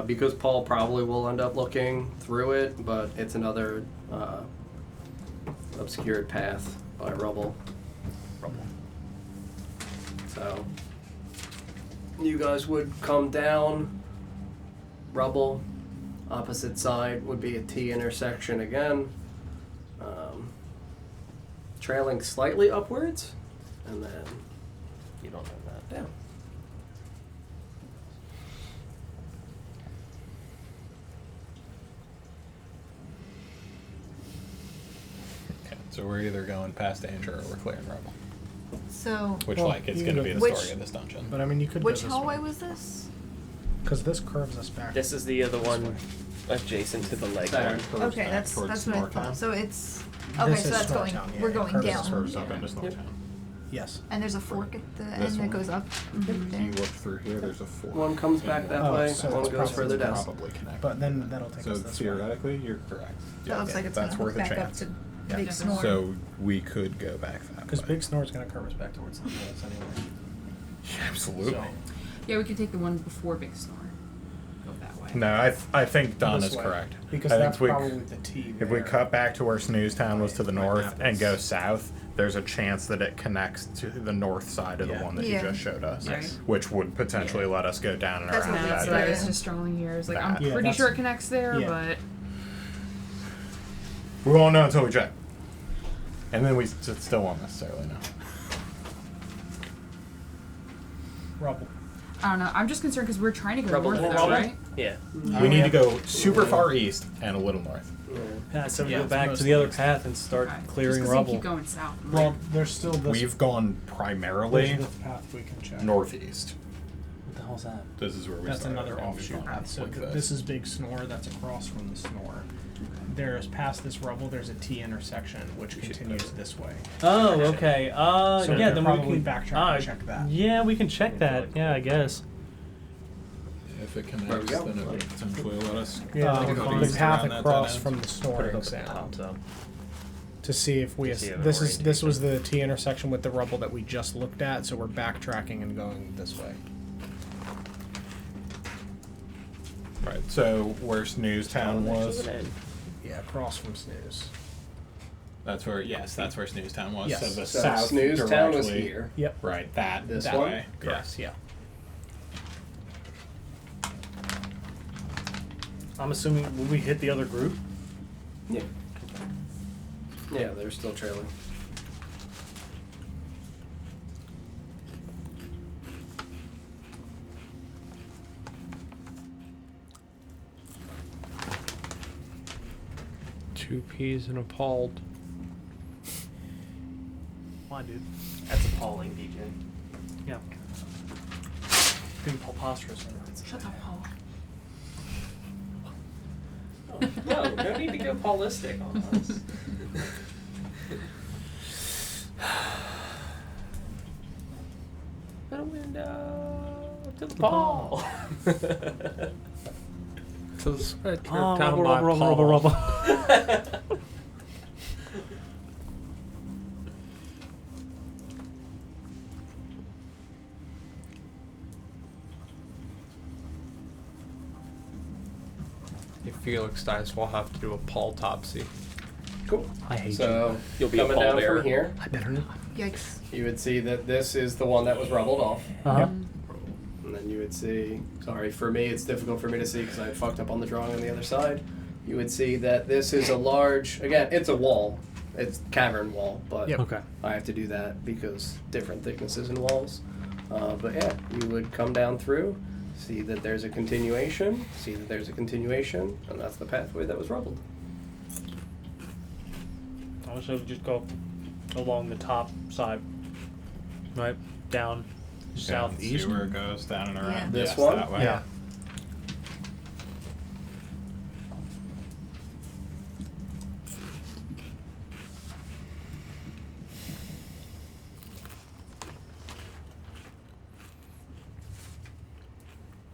Because Paul probably will end up looking through it, but it's another obscured path by rubble. So you guys would come down rubble. Opposite side would be a T intersection again, trailing slightly upwards, and then You don't know that. down. Okay, so we're either going past danger or we're clearing rubble. So, Which, Well, like, is you going to can be go- the Which- story of this dungeon. But I mean, you could which go this hallway way. was this? Because this curves us back. This is the other one adjacent to the leg There. one. Okay, that's what I thought. So it's okay. This So is that's going. Snoretown, yeah, We're it going curves down. Curves up Yeah. into Snoretown. Yes. And there's a fork at the This end one? that goes up. If There. you look through here, there's a fork. One comes back that Oh, way, so one it's goes probably further down. Probably connected. But then that'll take So us this way. theoretically, you're correct. That looks like it's that's gonna worth hook a back up chance. to Yeah. Big Snore. So we could go back that Because way. Big Snore's going to curve us back towards the walls anyway. Absolutely. So, Yeah, we could take the one before Big Snore. Go that way. No, I think Don this is way. correct. Because I think that's we, probably the T. if we there. cut back to where Snooze Town was to the My north map and is- go south, there's a chance that it connects to the north side of the Yeah. one that Yeah. you just showed us, Right. which would potentially let us go down and That's around what the That's edge. what I Yeah. was just drawing here. It's like, I'm That. Yeah, pretty that's- sure it connects there, yeah. but We won't know until we check. And then we still won't necessarily know. Rubble. I don't know. I'm just concerned because we're trying to go Rubble north, and though, rubble? right? Yeah. We need to go super far east and a little north. Yeah, so we Yeah, go it's back to mostly the other east. path and start Okay. clearing Just 'cause rubble. you keep going south. I'm Well, like, there's still this. We've gone there's primarily this path we can check. northeast. What the hell's that? This is where we That's started, another and we've offshoot gone path. So like this is Big Snore. That's across from the Snore. There's past this rubble. There's a T intersection which We should continues go. this way. Oh, okay. So yeah, we then probably we can backtrack and check that. Yeah, we can check I feel that. like Yeah, I guess. If it There we connects, go. then it would potentially let us. Yeah, go the east path around that across dead end. from the Snore Put it up at the exam top, so. to see if we. To see if it This was orientates the T intersection with the rubble that we just looked at. So we're backtracking and going this way. Right. So where Snooze Town was, Yeah, across from Snooze. that's where. Yes, that's where Snooze Town was. Yes. So the So south Snooze Town was directly- here. Yep. Right. That This that one? way. Yes. Yeah. I'm assuming will we hit the other group? Yeah. Yeah, they're still trailing. Two peas and appalled. Why, dude? That's appalling, DJ. Yeah. Being preposterous. Shut up, Paul. No, no need to go ballistic on us. Put a window to the ball. To the sweat Oh, down rubble, by rubble, rubble, Paul. rubble. Felix dies, we'll have to do a autopsy. Cool. I hate So You'll be a coming down pallbearer. from here, you. I better not. Yikes. you would see that this is the one that was rubbled off. Uh-huh. And then you would see, sorry, for me it's difficult for me to see because I had fucked up on the drawing on the other side. You would see that this is a large, again, it's a wall. It's cavern wall, but Okay. I have to do that because different thicknesses in walls. But yeah, you would come down through, see that there's a continuation, and that's the pathway that was rubbled. Also, just go along the top side, right down southeast. See where it goes down and around. Yeah. This Yes, one? That way. Yeah.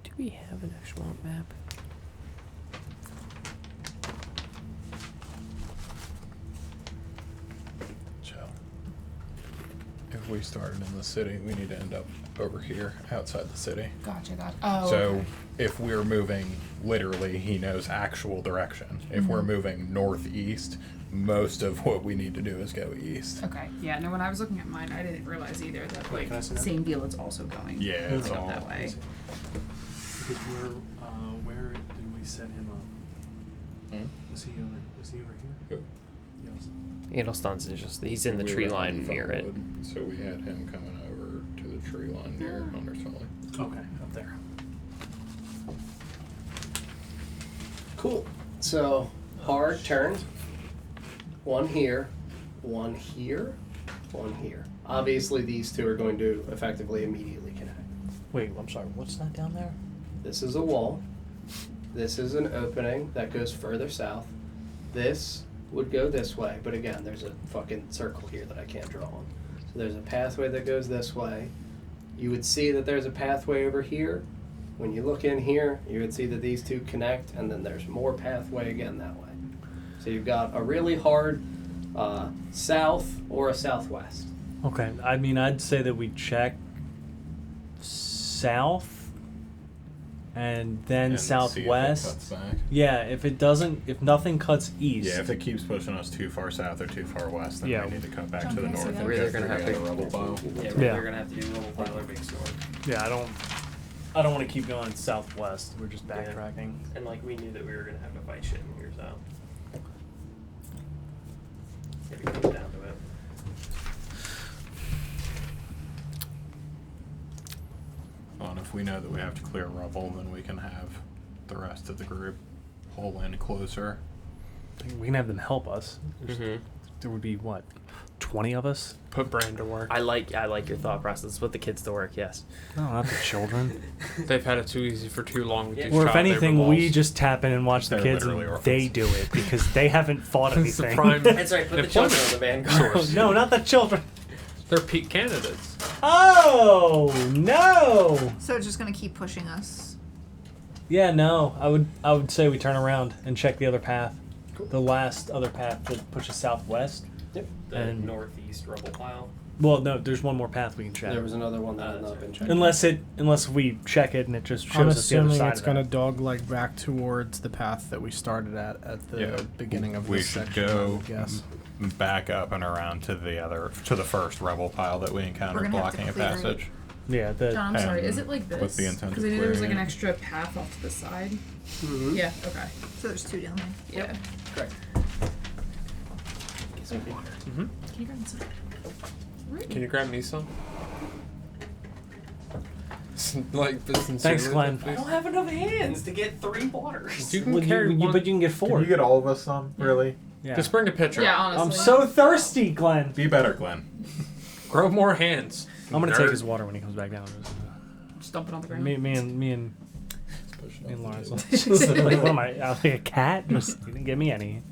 Do we have an Oshuamp map? So, if we started in the city, we need to end up over here, outside the city. Gotcha. Oh. So, okay. if we're moving literally, he knows actual direction. If we're moving northeast, most of what we need to do is go east. Okay. Yeah. No. When I was looking at mine, I didn't realize either that like Can I see that? same deal. It's also going. Yeah, it's like, all up that way. Because where did we set him up? Was he over here? Who? Yes. Adelstan's is just he's in the We tree were line on near it. Farmwood, So we had him coming over to the tree line near Hunter's Folly. Okay, up there. Cool. So, hard turn. One here, one here, one here. Obviously, these two are going to effectively immediately connect. Wait, I'm sorry. What's that down there? This is a wall. This is an opening that goes further south. This would go this way, but again, there's a fucking circle here that I can't draw on. So there's a pathway that goes this way. You would see that there's a pathway over here. When you look in here, you would see that these two connect, and then there's more pathway again that way. So you've got a really hard south or a southwest. Okay, I mean, I'd say that we check south and then And see if it southwest. cuts back. Yeah, if nothing cuts east. Yeah, if it keeps pushing us too far south or too far west, then Yeah. we need to cut back John, to the can I see north that? and We're go either through gonna have the to- other rubble pile. Yeah, Yeah. we're gonna have to do little pile or big storm. Yeah, I don't want to keep going southwest. We're just backtracking. And like we knew that we were gonna have to fight shit in here, so if it comes down to it. Well, and if we know that we have to clear rubble, then we can have the rest of the group pull in closer. We can have them help us. Mm-hmm. There would be what, 20 of us? Put Bran to work. I like your thought process. Put the kids to work. Yes. No, not the children. They've had it too easy for too long with Yeah. these Or if child labor anything, we laws. just tap in and watch the They're kids, and literally orphans. they do it because they haven't fought It's the anything. prime- That's right. Put the Employment children on the vanguard. source. No, not the children. They're peak candidates. Oh no! So it's just gonna keep pushing us. Yeah, no. I would say we turn around and check the other path. Cool. The last other path that pushes southwest. Yep. The And- northeast rubble pile. Well, no, there's one more path we can check. There was another one that had not been checked. Unless we check it and it just shows I'm us the other assuming side it's of going to that. dog leg back towards the path that we started at the Yeah, beginning of we this should section. I go would guess. back up and around to the first rubble pile that we We're encountered gonna have to blocking a clear it. passage. Yeah, John, I'm sorry. And Is it like this? with the intent Because of I knew there was like clearing an it. extra path off to the side. Mm-hmm. Yeah. Okay. So there's two down there. Yeah. Correct. Get some water. Mm-hmm. Can you grab some? Really? Can you grab me some? Like, but Thanks, sincerely, Glenn. I don't have enough hands to get 3 waters. You can Well, carry one. but you can get 4. get all of us some? Really? Yeah. Just bring a pitcher. Yeah, honestly. I'm so thirsty, Glenn. Be better, Glenn. Grow more hands. I'm gonna Nerd. take his water when he comes back down. Just dump it on the ground. Me and Push it and up Lawrence. the table. Just like, what am I? Like a cat? Just you didn't give me any.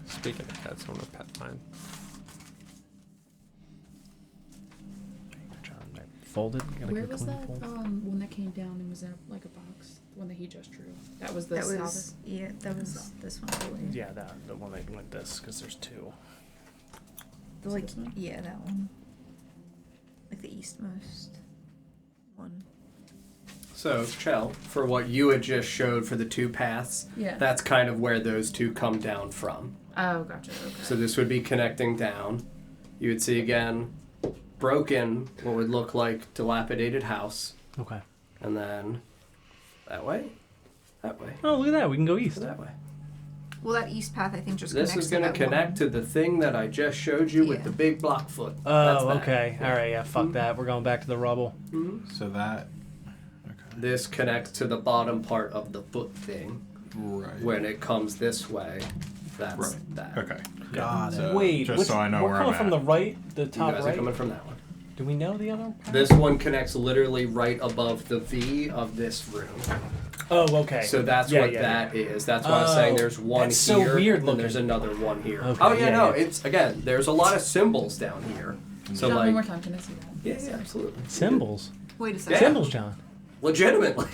Speaking of cats, I want to pet mine. Folded. Gotta Where get was clean that fold. one that came down and was in like a box? The one that he just drew. That was the That salver? was that was this one, I believe. Yeah, the one that like this, because there's 2. The, like This one? yeah, that one. Like the eastmost one. So, Chell, for what you had just showed for the two paths, Yeah. that's kind of where those two come down from. Oh, gotcha. Okay. So this would be connecting down. You would see again, broken, what would look like dilapidated house, Okay. and then that way, Oh, look at that. We can go east. that way. Well, that east path, I think, just This connects is going to to that connect to the thing that I just showed you with Yeah. the big block foot. That's Oh, that. okay. All right. Yeah. Fuck that. We're going back to the rubble. So that. Okay. This connects to the bottom part of the foot thing. Right. When it comes this way, that's Right. that. Okay. Got it. So, Wait. just so I know we're where coming I'm from at. the right, the You top guys are right. coming from that one. Do we know the other? This one connects literally right above the V of this room. Oh, okay. So that's Yeah, what yeah, that is. That's why I was saying there's one that's so here weird and then there's looking. another one here. Okay, Oh yeah, yeah, no, yeah. it's again, there's a lot of symbols down here. So John, one more like time. Can I see that? yeah, absolutely. Symbols. Wait a Yeah. second. Symbols, John. Legitimately.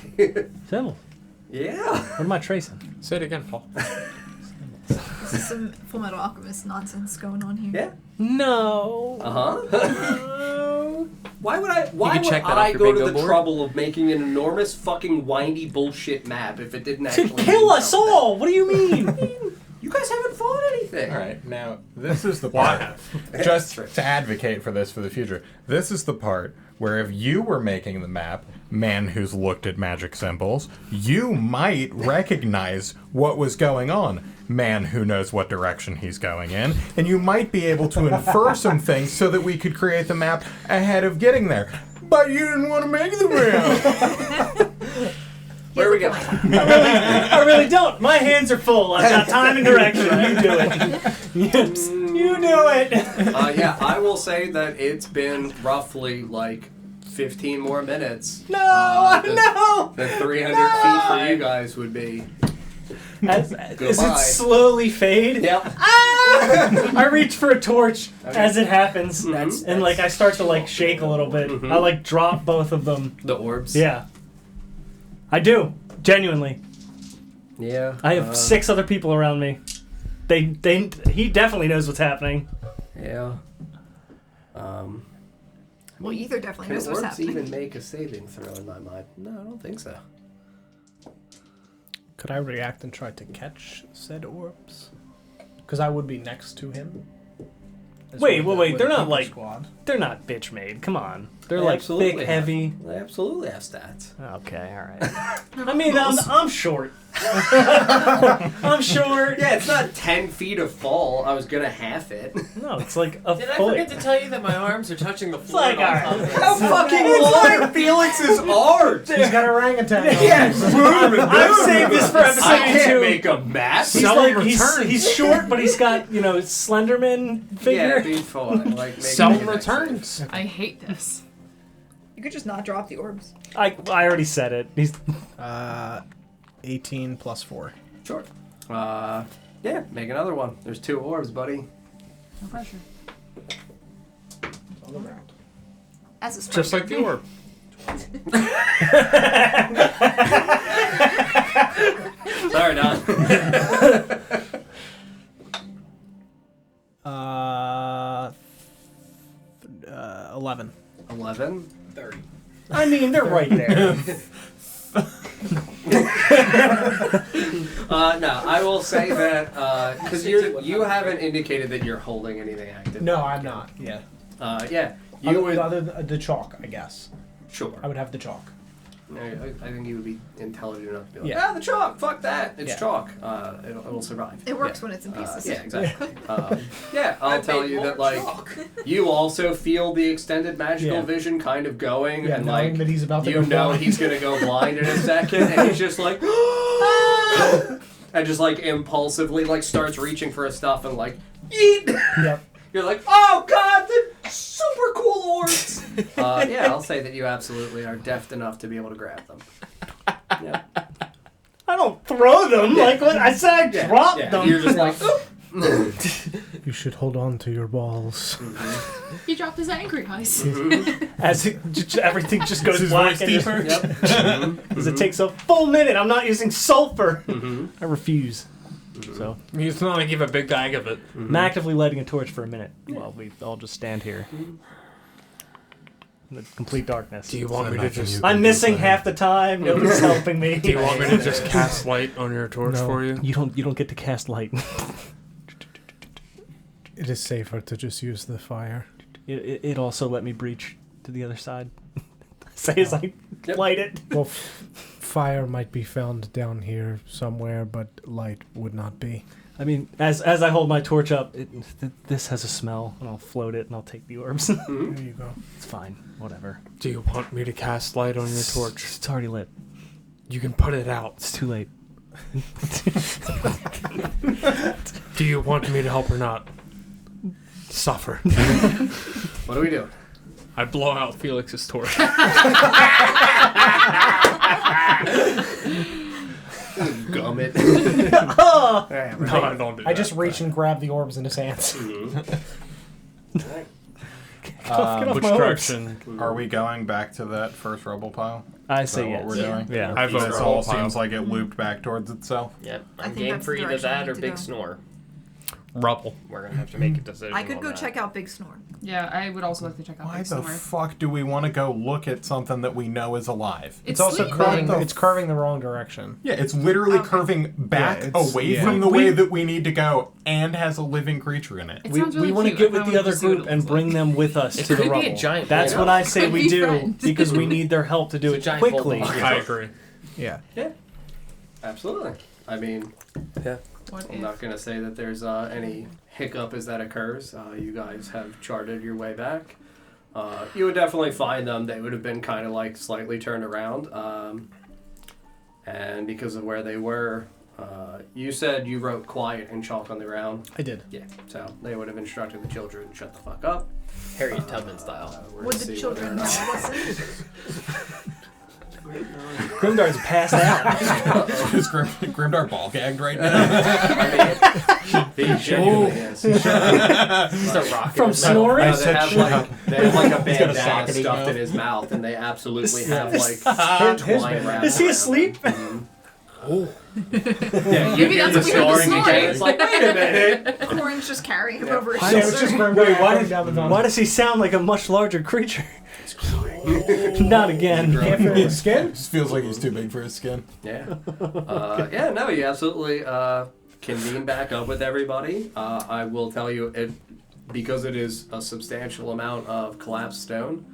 Symbols. Yeah. What am I tracing? Say it again, Paul. This is some Full Metal Alchemist nonsense going on here. Yeah. No. Uh-huh. Why would I can check that off I your go to bingo the board. trouble of making an enormous fucking windy bullshit map if it didn't To actually kill mean us something? all. What do you mean? You guys haven't fought anything. All right, now this is the part. Just That's right. to advocate for this for the future, this is the part where if you were making the map, man who's looked at magic symbols, you might recognize what was going on. Man who knows what direction he's going in, and you might be able to infer some things so that we could create the map ahead of getting there. But you didn't want to make the map. Where are we going? I really don't. My hands are full. I've got time and direction. You do it. Yips. You do it. Yeah, I will say that it's been roughly like 15 more minutes. No, than, no. than 300 feet for you guys would be. As it Goodbye. slowly fade. Yep. I reach for a torch Okay. as it happens, That's- and like I start to like shake a little bit. I like drop both of them. The orbs. Yeah, I do genuinely. Yeah. I have 6 other people around me. He definitely knows what's happening. Yeah. Well, Ether definitely Can knows what's orbs happening. even make a saving throw in my mind? No, I don't think so. Could I react and try to catch said orbs? Because I would be next to him. As Wait, with wait, the they're not people like- squad. They're not bitch made. Come on, they're They like absolutely thick, have- heavy. They absolutely have stats. Okay, all right. I mean, I'm short. I'm short. Yeah, it's not 10 feet of fall. I was gonna half it. No, it's like a Did I foot. forget to tell you that my arms are touching the floor? like, on alright. top of it? How fucking long are Felix's arms? He's got orangutan. I've saved this for episode I can't 2. make a map. He's like he's short, but he's got Slenderman Yeah, figure. be fun. Like, make Seldom me an returns. I hate this. You could just not drop the orbs. I already said it. He's 18 plus 4. Sure. Yeah, make another one. There's 2 orbs, buddy. No pressure. On the ground. As a Just like the orb. Sorry, Don. 11. 11. I mean, they're right there. No, I will say that because you haven't indicated that you're holding anything active. No, I'm not. Yeah. Yeah, you would. Other than the chalk, I guess. Sure. I would have the chalk. I think you would be intelligent enough to be like, Yeah. the chalk, fuck that, it's Yeah. chalk. It'll survive. It works when it's in pieces. Yeah, exactly. Yeah, I'll tell you that, like, you also feel the extended magical Yeah. vision kind of going, Yeah, and, knowing like, that he's about to you go know blind. he's gonna go blind in a second, and he's just like, and just, like, impulsively, like, starts reaching for his stuff and, like, eat! Yep. You're like, oh god, the super cool orbs! Yeah, I'll say that you absolutely are deft enough to be able to grab them. Yeah. I don't throw them. Like what I said, I drop them. You're just like, You should hold on to your balls. He dropped his angry eyes. As everything just goes black in his yep. because it takes a full minute. I'm not using sulfur. I refuse. So He's not gonna give a big bag of it. I'm actively lighting a torch for a minute while we all just stand here. in the complete darkness. Do you want me to just... I'm missing half the time. Nobody's helping me. Do you want me to just cast light on your torch for you? You don't get to cast light. It is safer to just use the fire. It also let me breach to the other side. Say as I light it. Well, fire might be found down here somewhere, but light would not be. I mean, as I hold my torch up, this has a smell, and I'll float it, and I'll take the orbs. There you go. It's fine. Whatever. Do you want me to cast light on your torch? It's already lit. You can put it out. It's too late. Do you want me to help or not? Suffer. What are we doing? I blow out Felix's torch. Gummit. Oh! No, I don't do that. I just reach and grab the orbs in his hands. Get off which my orbs. direction? Are we going back to that first rubble pile? I Is say that yes. what we're doing? Yeah. I vote This for all rubble pile. seems like it looped back towards itself. Yep. I I'm think game that's for the either direction that we or need to Big go. Snore. Rubble. We're gonna have to make a decision. I could on go that. check out Big Snore. Yeah, I would also like to check out Why Big the Snore. fuck do we want to go look at something that we know is alive? It's also sleeping. curving. the It's curving the wrong direction. Yeah, it's literally Okay. curving back Yeah, it's- away yeah. from the We- way that we need to go and has a living creature in it. It We sounds really want to cute. get I with kinda the wanna other see what group it and looks bring like. them with us It to the could be a rubble. giant That's pole. what I say Could we be do friends. because we need their help to do It's a it giant pole quickly. box. I agree. Yeah. Absolutely. I mean, What I'm if? not going to say that there's any hiccup as that occurs. You guys have charted your way back. You would definitely find them. They would have been kind of like slightly turned around. And because of where they were, you said you wrote quiet in chalk on the ground. I did. Yeah, so they would have instructed the children to shut the fuck up. Harriet Tubman style. We're Would gonna the see children whether know or not- listen? Grimdar's passed out. Is Grimdar ball gagged right now? I mean, he genuinely is. Just a rocket. From snoring? No, they have like a bandana sock in his stuffed mouth. in his mouth, and they absolutely have like His- twine wrapped is he around asleep? him. Yeah, you Maybe hear that's the what we snoring were again. It's like, wait a minute. Corin's just carrying him over his Yeah, it's just shoulder. Grimdar Wait, why walking down the tunnel. Why does he sound like a much larger creature? Not again. Can't fit in his skin? Just feels like he's too big for his skin. Yeah. Yeah, no, you absolutely convene back up with everybody. I will tell you, because it is a substantial amount of collapsed stone,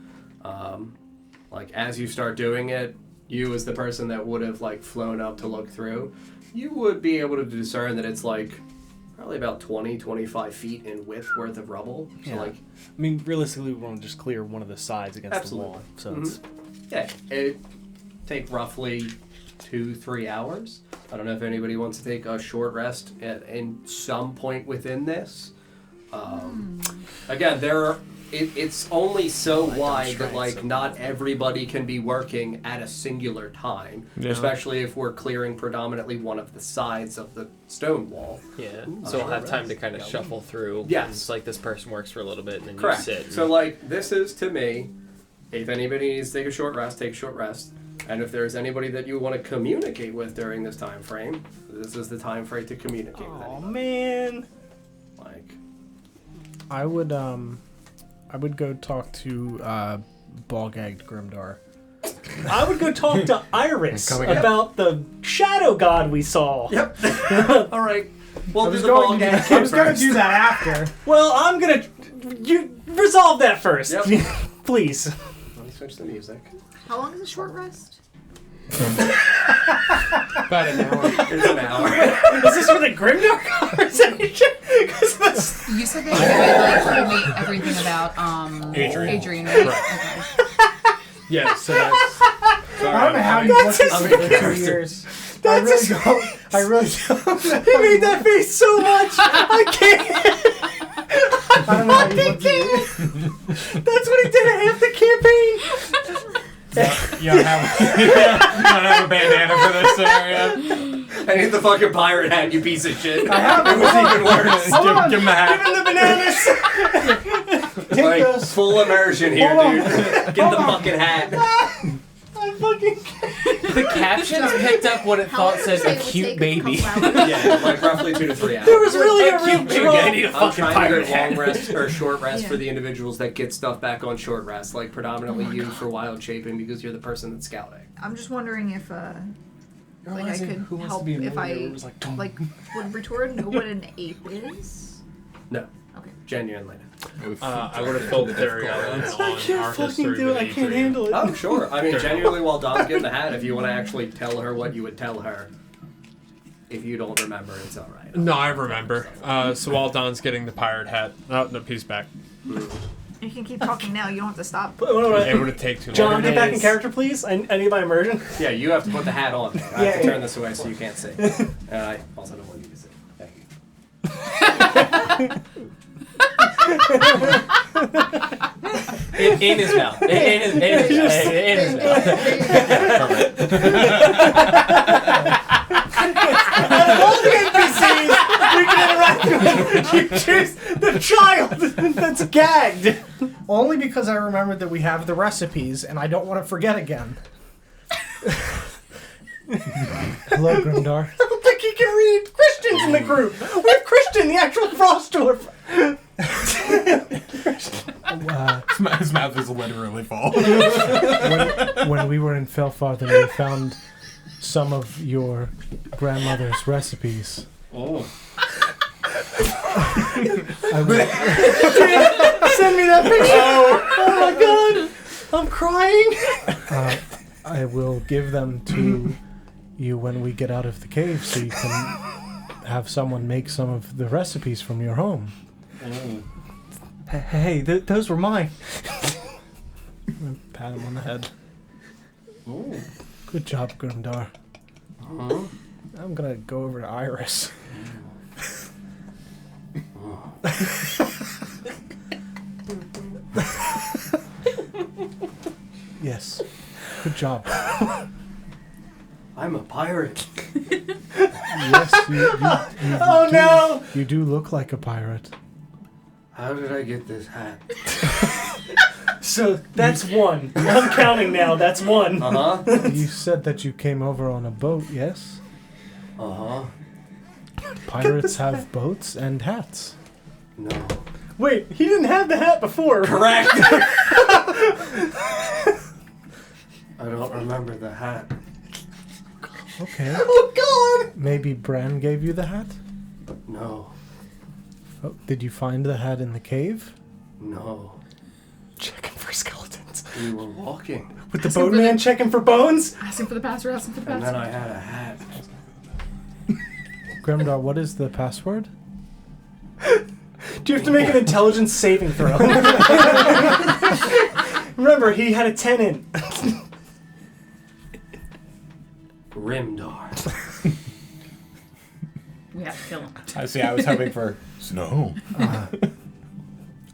like as you start doing it, you as the person that would have like flown up to look through, you would be able to discern that it's like probably about 20, 25 feet in width worth of rubble. So Yeah. like, I mean, realistically, we want to just clear one of the sides against Absolutely. the wall. So Mhm. it's yeah, it take roughly 2-3 hours. I don't know if anybody wants to take a short rest in some point within this. Again, it's only so wide that like not everybody can be working at a singular time, Yeah. especially if we're clearing predominantly one of the sides of the stone wall. Yeah. So we'll have time to kind of shuffle through. Yes. It's like this person works for a little bit and then Correct. you sit. So like this is to me, if anybody needs to take a short rest, take a short rest. And if there's anybody that you want to communicate with during this time frame, this is the time frame to communicate with oh anybody. man. Like, I would go talk to ball-gagged Grimdar. I would go talk to Iris Coming up. about the shadow god we saw. yep. All right. We'll I do was the ball going game. I was gonna do that after. Well, I'm gonna you resolve that first, Yep. please. Let me switch the music. How long is a short rest? About an hour. It's an hour. Is this for the Grimdark conversation? 'Cause that's- You said that you had like told me everything about Adrian, right? Okay. Yeah, so that's... I don't know how you That's looked his at me for 2 character. years. That's his- I really don't. he made that face so much. I can't. I don't know how you looked at me. That's what he did at half the campaign. You don't have a bandana for this scenario. I need the fucking pirate hat, you piece of shit. I have It was even worse. Give him the hat. Give him the bananas. Like, full immersion here, Hold on. dude. Get the fucking hat. I'm The captions picked up what it How thought long said did you a say it would cute take baby. a couple hours? Yeah, like roughly 2 to 3 hours. There was really a real Cute baby. draw. I need a I'm fucking trying pirate to get long hat. rest or short rest for Yeah. the individuals that get stuff back on short rest, like predominantly you for wild shaping because you're the person that's scouting. I'm just wondering if like I realizing could Who Wants to help Be a if Millionaire I was like, like would Retora know what an ape is? No, Okay. genuinely. I would have filled their on our history. I can't handle it. Oh, sure. I mean, genuinely, while Dom's getting the hat, if you want to actually tell her what you would tell her, if you don't remember, it's all right. No, I remember. So while Don's getting the pirate hat, oh no, he's back. You can keep talking now. You don't have to stop. It would take too long. John, get back in character, please. I need my immersion. Yeah, you have to put the hat on. I have Yeah, to turn yeah. this away so you can't see. I also don't want you to see. Thank you. In his mouth. In his mouth. All the NPCs we can interact with, you choose the child that's gagged. Only because I remembered that we have the recipes, and I don't want to forget again. Hello, Grimdar. I don't think he can read. Christian's in the group. We have Christian, the actual frost dwarf. His mouth is literally full. When we were in Felfarthen, we found some of your grandmother's recipes. Oh. I will, Send me that picture. Oh my god. I'm crying. I will give them to you when we get out of the cave, so you can have someone make some of the recipes from your home. Hey, those were mine. Pat him on the head. Ooh. Good job, Grimdar. Uh-huh. I'm gonna go over to Iris. Yes. Good job. I'm a pirate. Yes, Oh no! you do look like a pirate. How did I get this hat? So that's one. I'm counting now. That's one. Uh-huh. You said that you came over on a boat, yes? Uh-huh. Pirates have boats and hats. No. Wait, he didn't have the hat before. Correct. I don't remember the hat. Okay. Oh god! Maybe Bran gave you the hat? No. Oh, did you find the hat in the cave? No. Checking for skeletons. We were walking, With the bone man checking for bones? Asking for the password, asking for the and then password. I had a hat. Grimdar, what is the password? Do you have to make an intelligence saving throw? Remember, he had a 10 in. Rimdar. We have to kill him. I see. I was hoping for snow.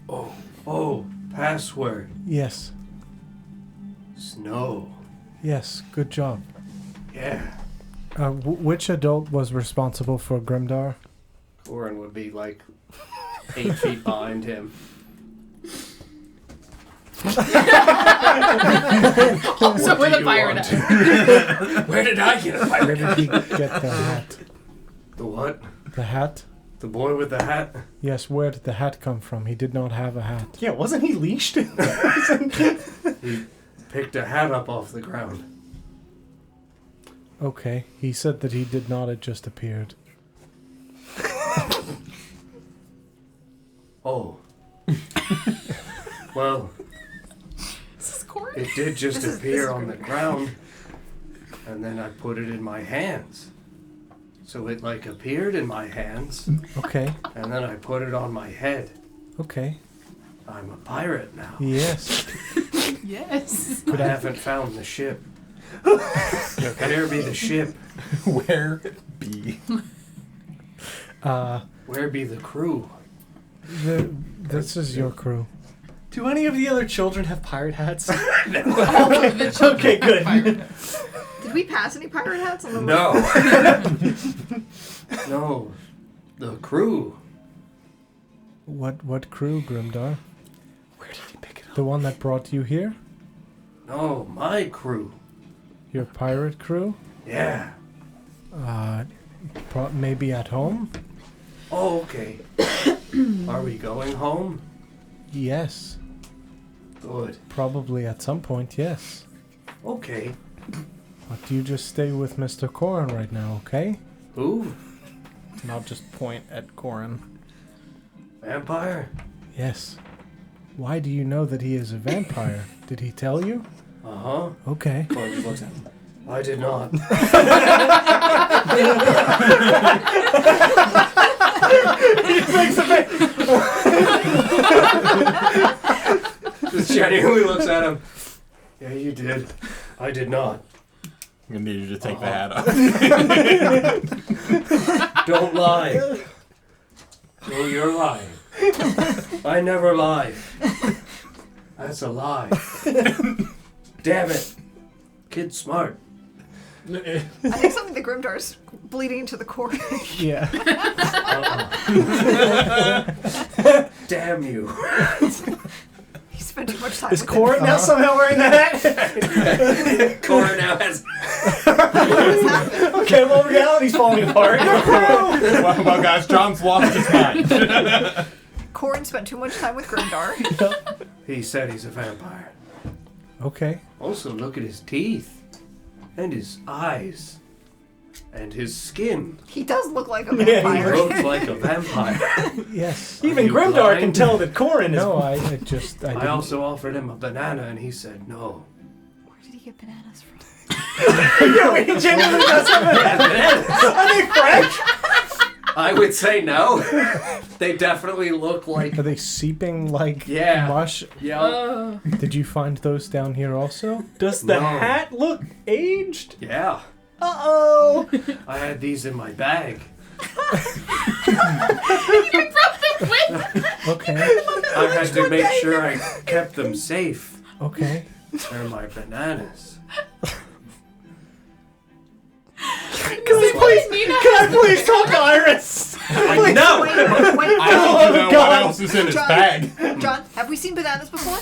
Oh, password. Yes. Snow. Yes, good job. Yeah. Which adult was responsible for Grimdar? Corin would be like 8 feet behind him. So we're the pirate. Where did I get a pirate? Where did he get the hat? The what? The hat? The boy with the hat? Yes, where did the hat come from? He did not have a hat. Yeah, wasn't he leashed? He picked a hat up off the ground. Okay, he said that he did not, it just appeared. Oh. Well, This is Corin? it did just This is appear on the great. ground, and then I put it in my hands. So it like appeared in my hands, Okay, and then I put it on my head. okay. I'm a pirate now. Yes. Yes. I haven't found the ship. Where be the ship? Where be? Where be the crew? This is your crew. Do any of the other children have pirate hats? All of the children Okay, good. pirate. Did we pass any pirate hats on the way? No. No. The crew. What crew, Grimdar? Where did he pick it up? The one that brought you here? No, my crew. Your pirate crew? Yeah. Maybe at home? Oh, okay. Are we going home? Yes. Good. Probably at some point, yes. Okay. But you just stay with Mr. Corin right now, okay? Who? And I'll just point at Corin. Vampire? Yes. Why do you know that he is a vampire? Did he tell you? Uh-huh. Okay. Corin just looks at him. I did not. Just genuinely looks at him. Yeah, you did. I did not. I'm gonna need you to take the hat off. Don't lie. Oh, you're lying. I never lie. That's a lie. Damn it. Kid's smart. I think something the Grimdar's bleeding into the core. Yeah. Damn you. He spent too much time Is with Corin now somehow wearing the hat? Corin now has. Okay, well, reality's falling apart. well, guys, John's lost his mind. Corin spent too much time with Grimdar. He said he's a vampire. Okay. Also, look at his teeth. And his eyes. And his skin. He does look like a Yeah, he He vampire. looks like a vampire. Yes. Even you Grimdar can blind? tell that Corin is. No, I just... I I didn't... also offered him a banana and he said no. Where did he get bananas from? Yeah, he genuinely does have bananas. Are they fresh? I would say no. They definitely look like. Are they seeping like Yeah. mush? Yeah. Did you find those down here also? Does the No. hat look aged? Yeah. Uh-oh. I had these in my bag. Okay. I had to make sure I kept them safe. Okay. They're my bananas. Can I please talk to Iris? I know! Wait, I don't know God. what else is in his John, bag. John, have we seen bananas before?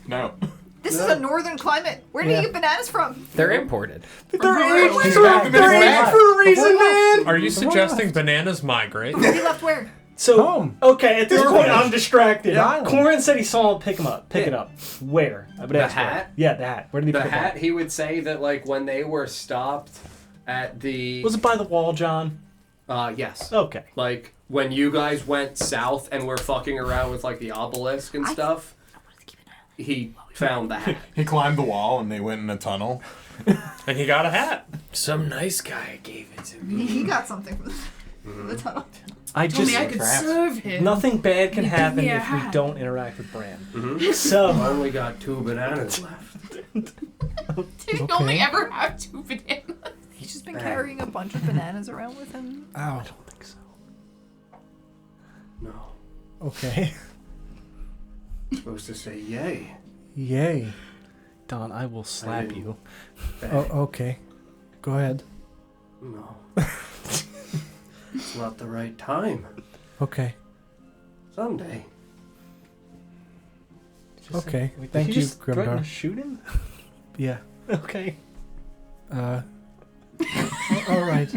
No. This is a northern climate. Where do Yeah. you get bananas from? They're imported. They're aged. He's got them in his They're aged bag. for a reason, man. Are you suggesting bananas migrate? He left where? So, Home. okay, at this point, I'm distracted. Yeah. Corin said he saw him pick him up. Pick it up. Where? I would The ask where. hat? Yeah, the hat. Where did he The pick hat, it he would say that, like, when they were stopped at the. up? Was it by the wall, John? Yes. Okay. Like, when you guys went south and were fucking around with, like, the obelisk and stuff, he found the hat. He climbed the wall and they went in a tunnel. And he got a hat. Some nice guy gave it to me. He got something from the tunnel. I Told just me I could serve him. nothing bad can You give happen me a if we hat. don't interact with Bran. I So, only got 2 bananas left. Did you only ever have 2 bananas? He's just been carrying a bunch of bananas around with him. Ow. I don't think so. No. Okay. Supposed to say yay. Yay. Don, I will slap didn't. you. Oh, okay. Go ahead. No. It's not the right time. Okay. Someday. Okay. Wait, did Thank he you, just threaten to Grimdar. shoot him? Yeah. Okay. All right.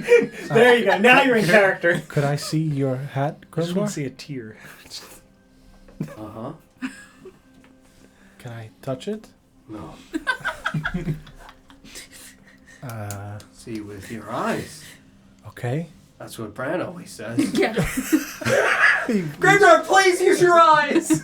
There you go. Now you're in character. Could I see your hat, I just want Grimdar? to see a tear. Uh-huh. Can I touch it? No. See with your eyes. Okay. That's what Bran always says. Yeah. Grimdar, please use your eyes!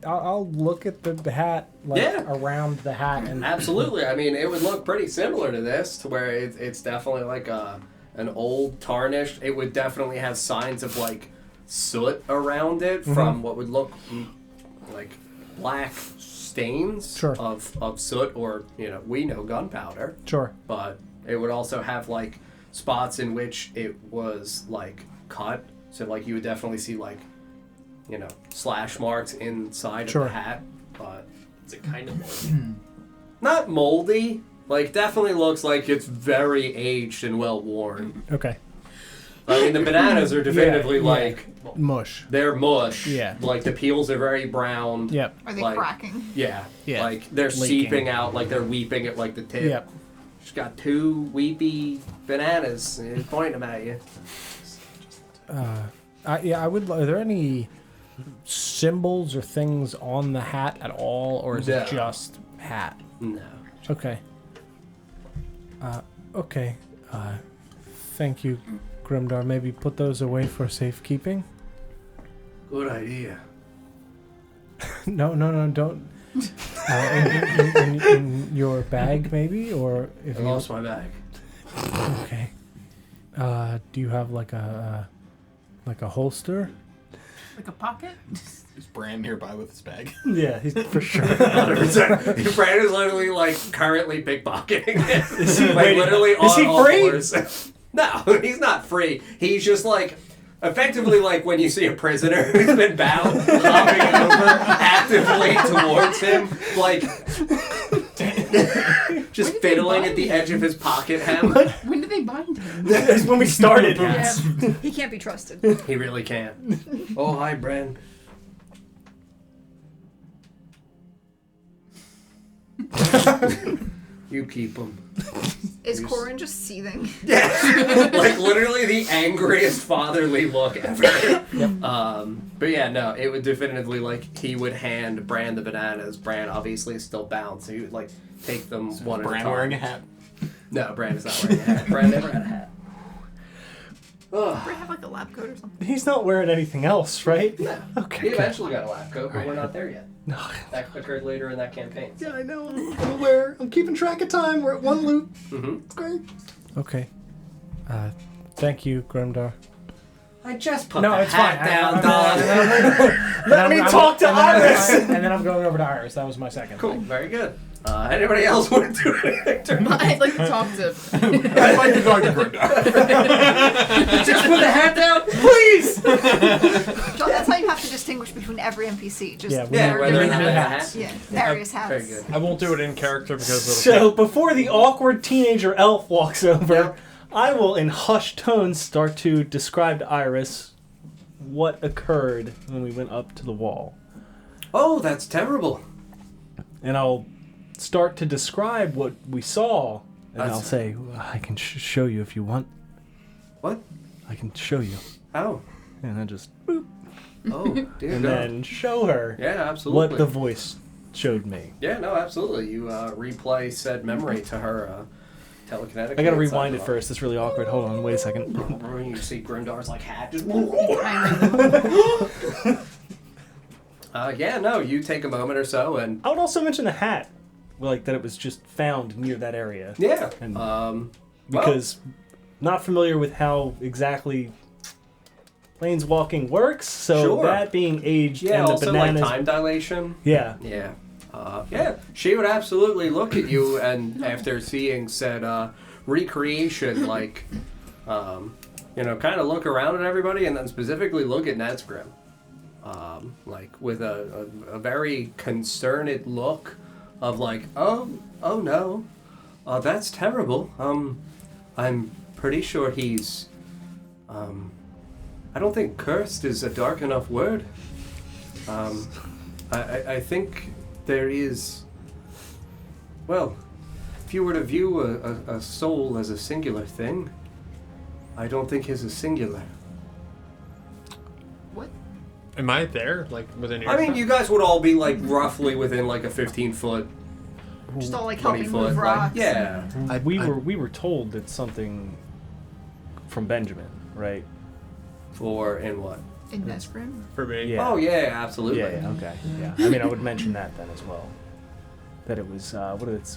I'll look at the hat, like, Yeah. around the hat, and Absolutely. I mean, it would look pretty similar to this, to where it's definitely like an old tarnished. It would definitely have signs of like soot around it from what would look like black stains Sure. of soot, or we know gunpowder, sure. but it would also have like spots in which it was like cut. So like you would definitely see like slash marks inside Sure. of the hat, but Is it kind of moldy? not moldy. Like, definitely looks like it's very aged and well worn. Okay. I mean, the bananas are definitively Yeah. like Mush. they're mush. Yeah. Like the peels are very brown. Yep. Are they Like- cracking? Yeah. Yeah. Like they're Leaking. seeping out. Like they're weeping at like the tip. Yep. She's got 2 weepy bananas and he's pointing them at you. I would. Are there any symbols or things on the hat at all, or is No. it just hat? No. Okay. Okay. Thank you, Grimdar. Maybe put those away for safekeeping. Good idea. No, don't. In your bag, maybe, or if I you. lost my bag. Okay. Do you have like a holster? Like a pocket? Is Bran nearby with his bag? Yeah, he's for sure. 100%. Brad is literally like currently pickpocketing it. Is he like waiting- literally is on he all free? fours. No, he's not free. He's just like effectively like when you see a prisoner who's been bound, hopping over actively towards him, like just fiddling at the edge of his pocket hem. When did they bind him? That's when we started. Yeah. He can't be trusted. He really can. Oh, hi, Bren. You keep him. Is Corin just seething? Yeah, like literally the angriest fatherly look ever. But yeah, no, it would definitively like he would hand Bran the bananas. Bran obviously is still bound, so he would like take them one at a Bran time. wearing a hat. No, Bran is not wearing a hat. Bran never had a hat. Does Bray have like a lab coat or something? He's not wearing anything else, right? No. Okay, He good. eventually got a lab coat, but we're not there yet. No. That occurred later in that campaign. Yeah, I know. I'm aware. I'm keeping track of time. We're at one loop. Mm-hmm. It's great. Okay. Thank you, Grimdar. I just put No, the it's hat fine. down, Let Let me talk to Iris. And then I'm going over to Iris. That was my second. Cool, very good. Anybody else want to do anything? I'd like to talk to. I'd like to talk to Grimdar. Just put the hat down, please! John, that's how you have to distinguish between every NPC. Just Yeah, Yeah, whether or we not have they have hats. a yeah, various hats. Very good. I won't do it in character because So it'll before the awkward teenager elf walks over, Yep. I will, in hushed tones, start to describe to Iris what occurred when we went up to the wall, Oh, that's terrible. and I'll start to describe what we saw, and That's- I'll say, "I can show you if you want. What? I can show you." Oh. And I just boop, Oh, dear and God. then show her Yeah, absolutely. what the voice showed me. Yeah, no, absolutely. You replay said memory to her telekinetic. I gotta rewind it first. It's really awkward. Hold on, wait a second. You see Grimdar's like hat just. Yeah, no, you take a moment or so and. I would also mention the hat, like that it was just found near that area. Yeah. And Well, because not familiar with how exactly planeswalking works, so Sure. that being aged yeah, and the also bananas. like time dilation. Yeah. Yeah. Yeah, she would absolutely look at you and after seeing said recreation, like, kind of look around at everybody and then specifically look at Nesgrim. Like with a very concerned look of like, oh no, that's terrible. I'm pretty sure he's, I don't think cursed is a dark enough word. I think there is, well, if you were to view a soul as a singular thing, I don't think his is singular. What? Am I there? Like within your I mean, you guys would all be like roughly within like a 15-foot, Just all like 20 helping foot, move like, rocks. yeah. we were told that something from Benjamin, right? For in what? In Nesgrim? for me. Yeah. Oh yeah, absolutely. Yeah, okay. Yeah. I mean, I would mention that then as well. That it was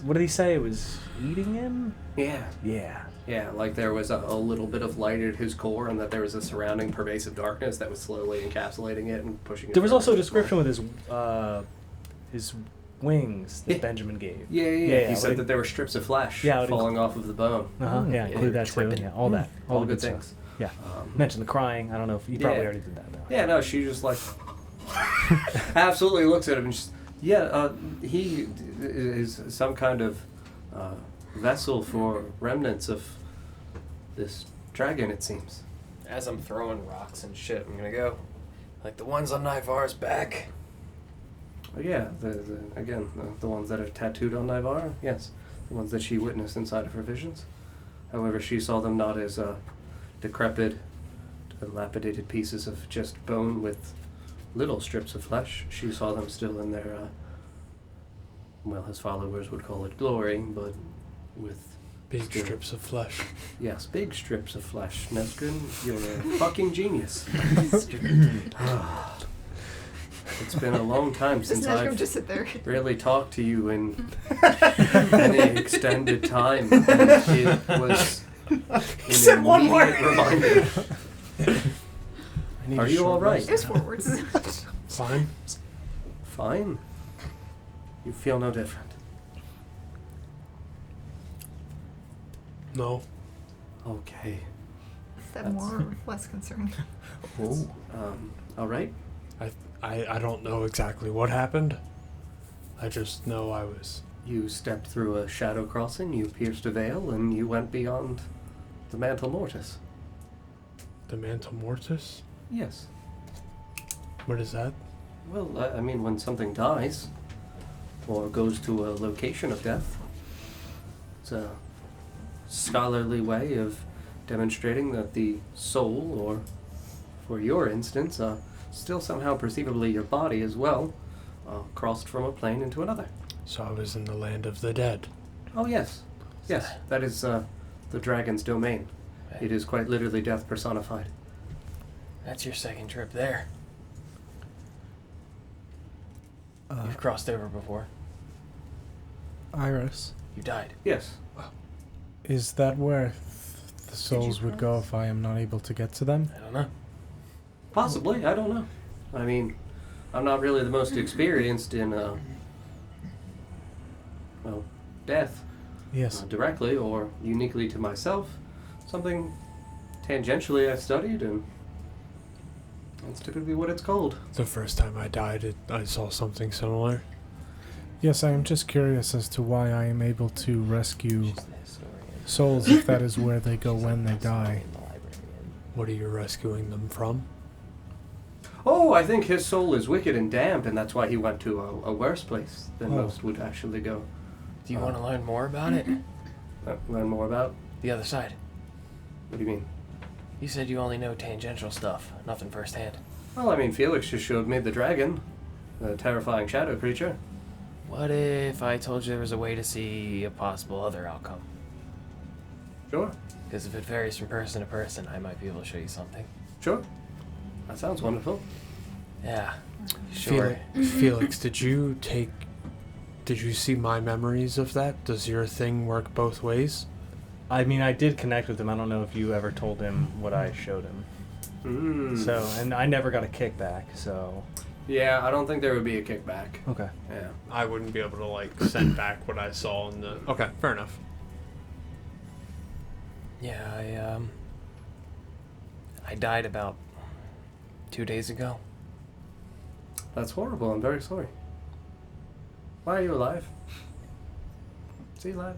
what did he say? It was eating him? Yeah. Yeah. Yeah, like there was a little bit of light at his core, and that there was a surrounding pervasive darkness that was slowly encapsulating it and pushing it. There was also a further. description with his wings that Yeah. Benjamin gave. Yeah. He I said would- that there were strips of flesh Yeah, I would falling off of the bone. Uh-huh. Yeah, Yeah, include that too. tripping. Yeah, all that. All the good stuff. things. Yeah. Um, Mention the crying. I don't know if you probably Yeah. already did that though. Yeah, no, she just like absolutely looks at him and just he is some kind of vessel for remnants of this dragon, it seems. as I'm throwing rocks and shit, I'm gonna go, like, the ones on Nivar's back. Oh, yeah, the ones that are tattooed on Nivar, yes. The ones that she witnessed inside of her visions. However, she saw them not as decrepit, dilapidated pieces of just bone with little strips of flesh. She saw them still in their, well, his followers would call it glory, but with Big still, strips of flesh. Yes, big strips of flesh. Nesgrim, you're a fucking genius. It's been a long time since I've just sit there? really talked to you in any extended time. And it was an immediate reminder. Are you all right? It was forwards. Fine. Fine. You feel no different. No. Okay. Is that more or less concerning? Oh. All right. I don't know exactly what happened. I just know I was... You stepped through a shadow crossing, you pierced a veil, and you went beyond the Mantle Mortis. The Mantle Mortis? Yes. What is that? Well, I mean, when something dies, or goes to a location of death, it's a scholarly way of demonstrating that the soul, or for your instance, still somehow perceivably your body as well, crossed from a plane into another. So I was in the land of the dead. Oh, yes. Yes, that is the dragon's domain. It is quite literally death personified. That's your second trip there. You've crossed over before. Iris, You died. Yes. is that where the souls would go if I am not able to get to them? I don't know. Possibly, I don't know. I mean, I'm not really the most experienced in, well, death. Yes. Directly or uniquely to myself. Something tangentially I've studied, and that's typically what it's called. The first time I died, I saw something similar. Yes, I am just curious as to why I am able to rescue souls if that is where they go when they die. What are you rescuing them from? Oh, I think his soul is wicked and damned, and that's why he went to a worse place than most would actually go. Do you want to learn more about it? Learn more about? The other side. What do you mean? You said you only know tangential stuff, nothing firsthand. Well, I mean, Felix just showed me the dragon, the terrifying shadow creature. What if I told you there was a way to see a possible other outcome? Sure. Because if it varies from person to person, I might be able to show you something. Sure. That sounds wonderful. Yeah, sure. Felix, did you see my memories of that? Does your thing work both ways? I mean, I did connect with him. I don't know if you ever told him what I showed him. So, and I never got a kickback, so... Yeah, I don't think there would be a kickback. Okay. Yeah. I wouldn't be able to, like, send back what I saw in the... Okay, fair enough. Yeah, I died about 2 days ago. That's horrible. I'm very sorry. Why are you alive? Is he alive?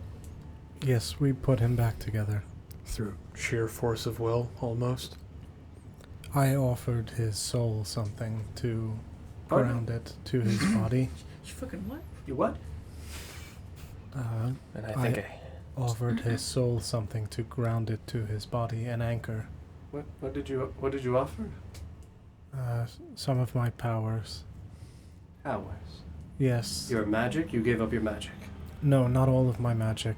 Yes, we put him back together. Through sheer force of will, almost. I offered his soul something to ground it to his body. You fucking what? You what? And I think I offered his soul something to ground it to his body, an anchor. What did you offer? Some of my powers. Powers. Yes. Your magic? You gave up your magic. No, not all of my magic.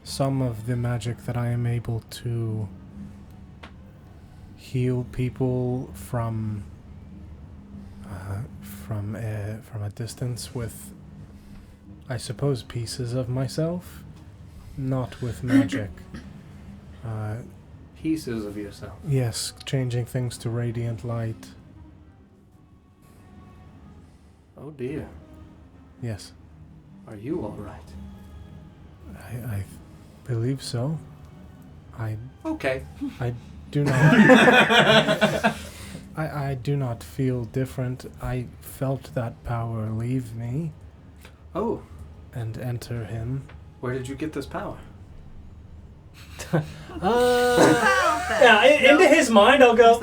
Some of the magic that I am able to heal people from a distance with, I suppose, pieces of myself, not with magic. Pieces of yourself. Yes, changing things to radiant light. Oh dear. Yes, Are you all right? I believe so. Okay. I do not. I do not feel different. I felt that power leave me Oh, and enter him. where did you get this power? Yeah, into his mind, I'll go.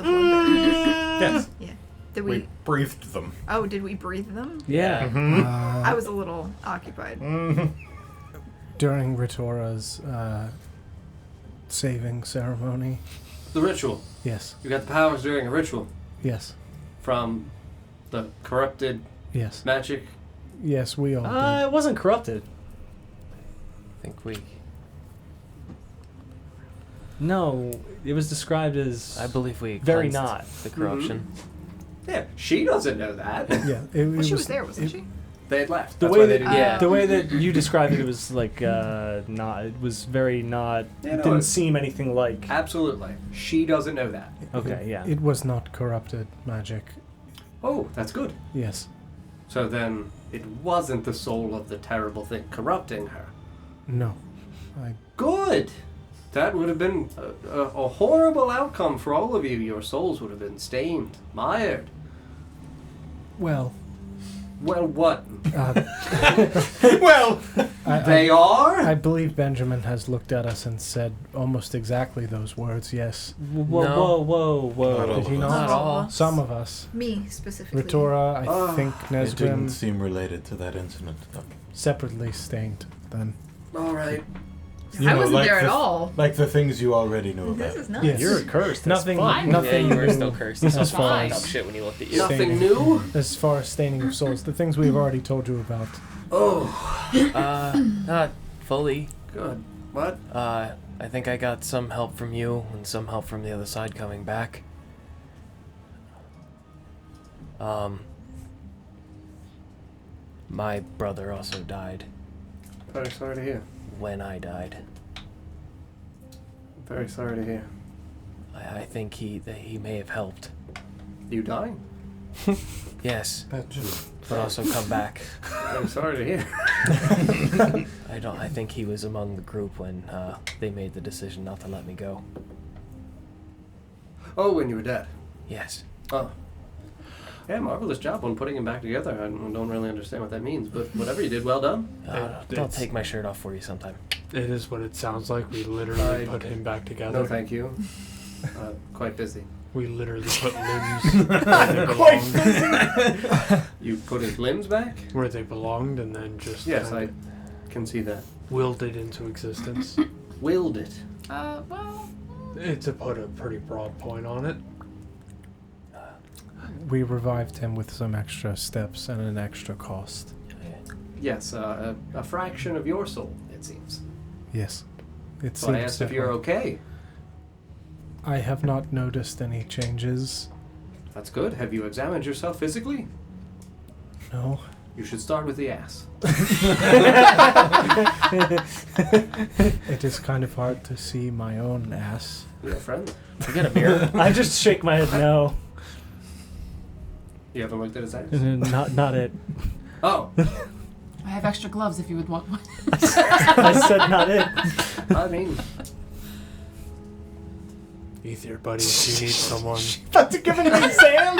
Yes. Yeah. Did We we? breathed them. Oh, did we breathe them? Yeah. I was a little occupied. During Ritora's saving ceremony. The ritual. Yes. You got the powers during a ritual Yes. from the corrupted Yes. magic. Yes, we all did. It wasn't corrupted. I think we. No, it was described as. I believe we. Very cleansed not. the corruption. Yeah, she doesn't know that. Yeah. Well, she was there, wasn't she? They had left. The That's way why they that didn't. Yeah. the way that you described it, it was like not. It was very not. Yeah, no, didn't it- seem anything like. Absolutely. She doesn't know that. Okay, yeah. It was not corrupted magic. Oh, that's good. Yes. So then it wasn't the soul of the terrible thing corrupting her. No. Good. That would have been a horrible outcome for all of you. Your souls would have been stained, mired. Well. Well, what? Well, They are? I believe Benjamin has looked at us and said almost exactly those words. Yes. Whoa, No. whoa. Did he not? Not all. Some of us. Me specifically. Ritora, I think It didn't Nesgrim, seem related to that incident, though. separately stained. Then. All right. You I know, wasn't like there at the- all. Like the things you already knew This about. is nice. Yes. You're cursed. That's Nothing. fine. Nothing. Yeah, you were new still cursed. You saw as far fine. fucked up as shit when you looked at you. Nothing Staining. new? as far as staining of souls, the things we've already told you about. Oh, Not fully. good. What? I think I got some help from you and some help from the other side coming back. My brother also died Very sorry to hear. when I died. Very sorry to hear. I think that he may have helped. You dying? Yes, That too. but also come back. Very sorry to hear. I think he was among the group when they made the decision not to let me go. Oh, when you were dead. Yes. Oh. Yeah, marvelous job on putting him back together. I don't really understand what that means, but whatever you did, well done. I'll It's- take my shirt off for you sometime. It is what it sounds like. We literally I- put him back together. No, thank you. Quite busy. We literally put limbs where they belonged, You put his limbs back? where they belonged, and then just Yes, kind I can see that. of willed it into existence. Willed it. Well, To put a pretty broad point on it. We revived him with some extra steps and an extra cost. Yes, a fraction of your soul, it seems. Yes. It So I seems asked if that you're way. okay. I have not noticed any changes. That's good. Have you examined yourself physically? No. You should start with the ass. It is kind of hard to see my own ass. You're a friend. You get a mirror? I just shake my head no. You haven't looked at his ass? Not it. Oh, I have extra gloves if you would want one. I said not it. I mean, Ether, buddy, if you need someone. About to give an exam.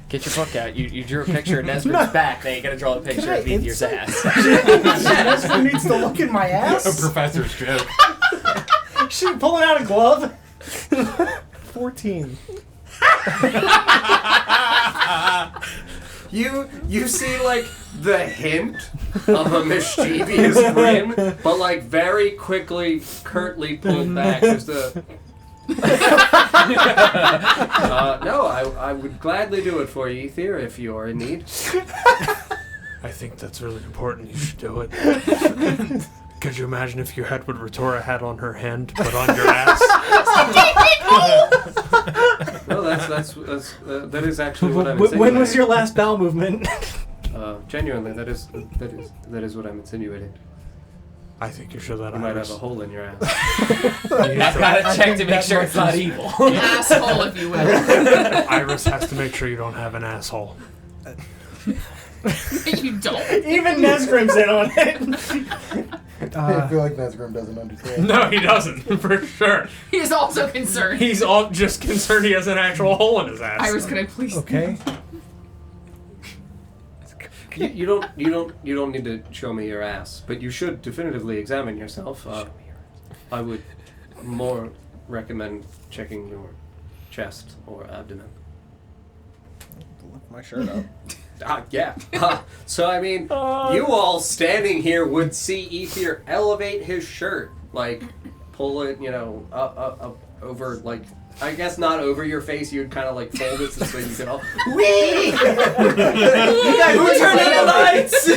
Get your book out. You drew a picture of Nesgrim's back. Now you gotta draw a picture of Ether's ass. Nesgrim needs to look in my a ass. professor's joke. She pulling out a glove. 14. you see like the hint of a mischievous grin, but like very quickly, curtly pulled back. Just a. No, I would gladly do it for you, Ether, if you are in need. I think that's really important. You should do it. Could you imagine if you had what Ritora had on her hand, but on your ass? No, that is actually what I'm insinuating. When was your last bowel movement? Genuinely, that is what I'm insinuating. I think you should let You might Iris. have a hole in your ass. I've gotta check to make sure it's not evil. Asshole, if you will. Iris has to make sure you don't have an asshole. You don't. Even Nesgrim's in on it. I feel like Nesgrim doesn't understand. No, he doesn't, for sure. He is also concerned. He's all just concerned he has an actual hole in his ass. Iris, can I please? Okay. You don't need to show me your ass, but you should definitively examine yourself. I would more recommend checking your chest or abdomen. Lift my shirt up. Yeah. So, I mean, you all standing here would see Ether elevate his shirt. Like, pull it, up over, like, I guess not over your face. You'd kind of, like, fold it so you could all, wee! You guys, who turned on the lights?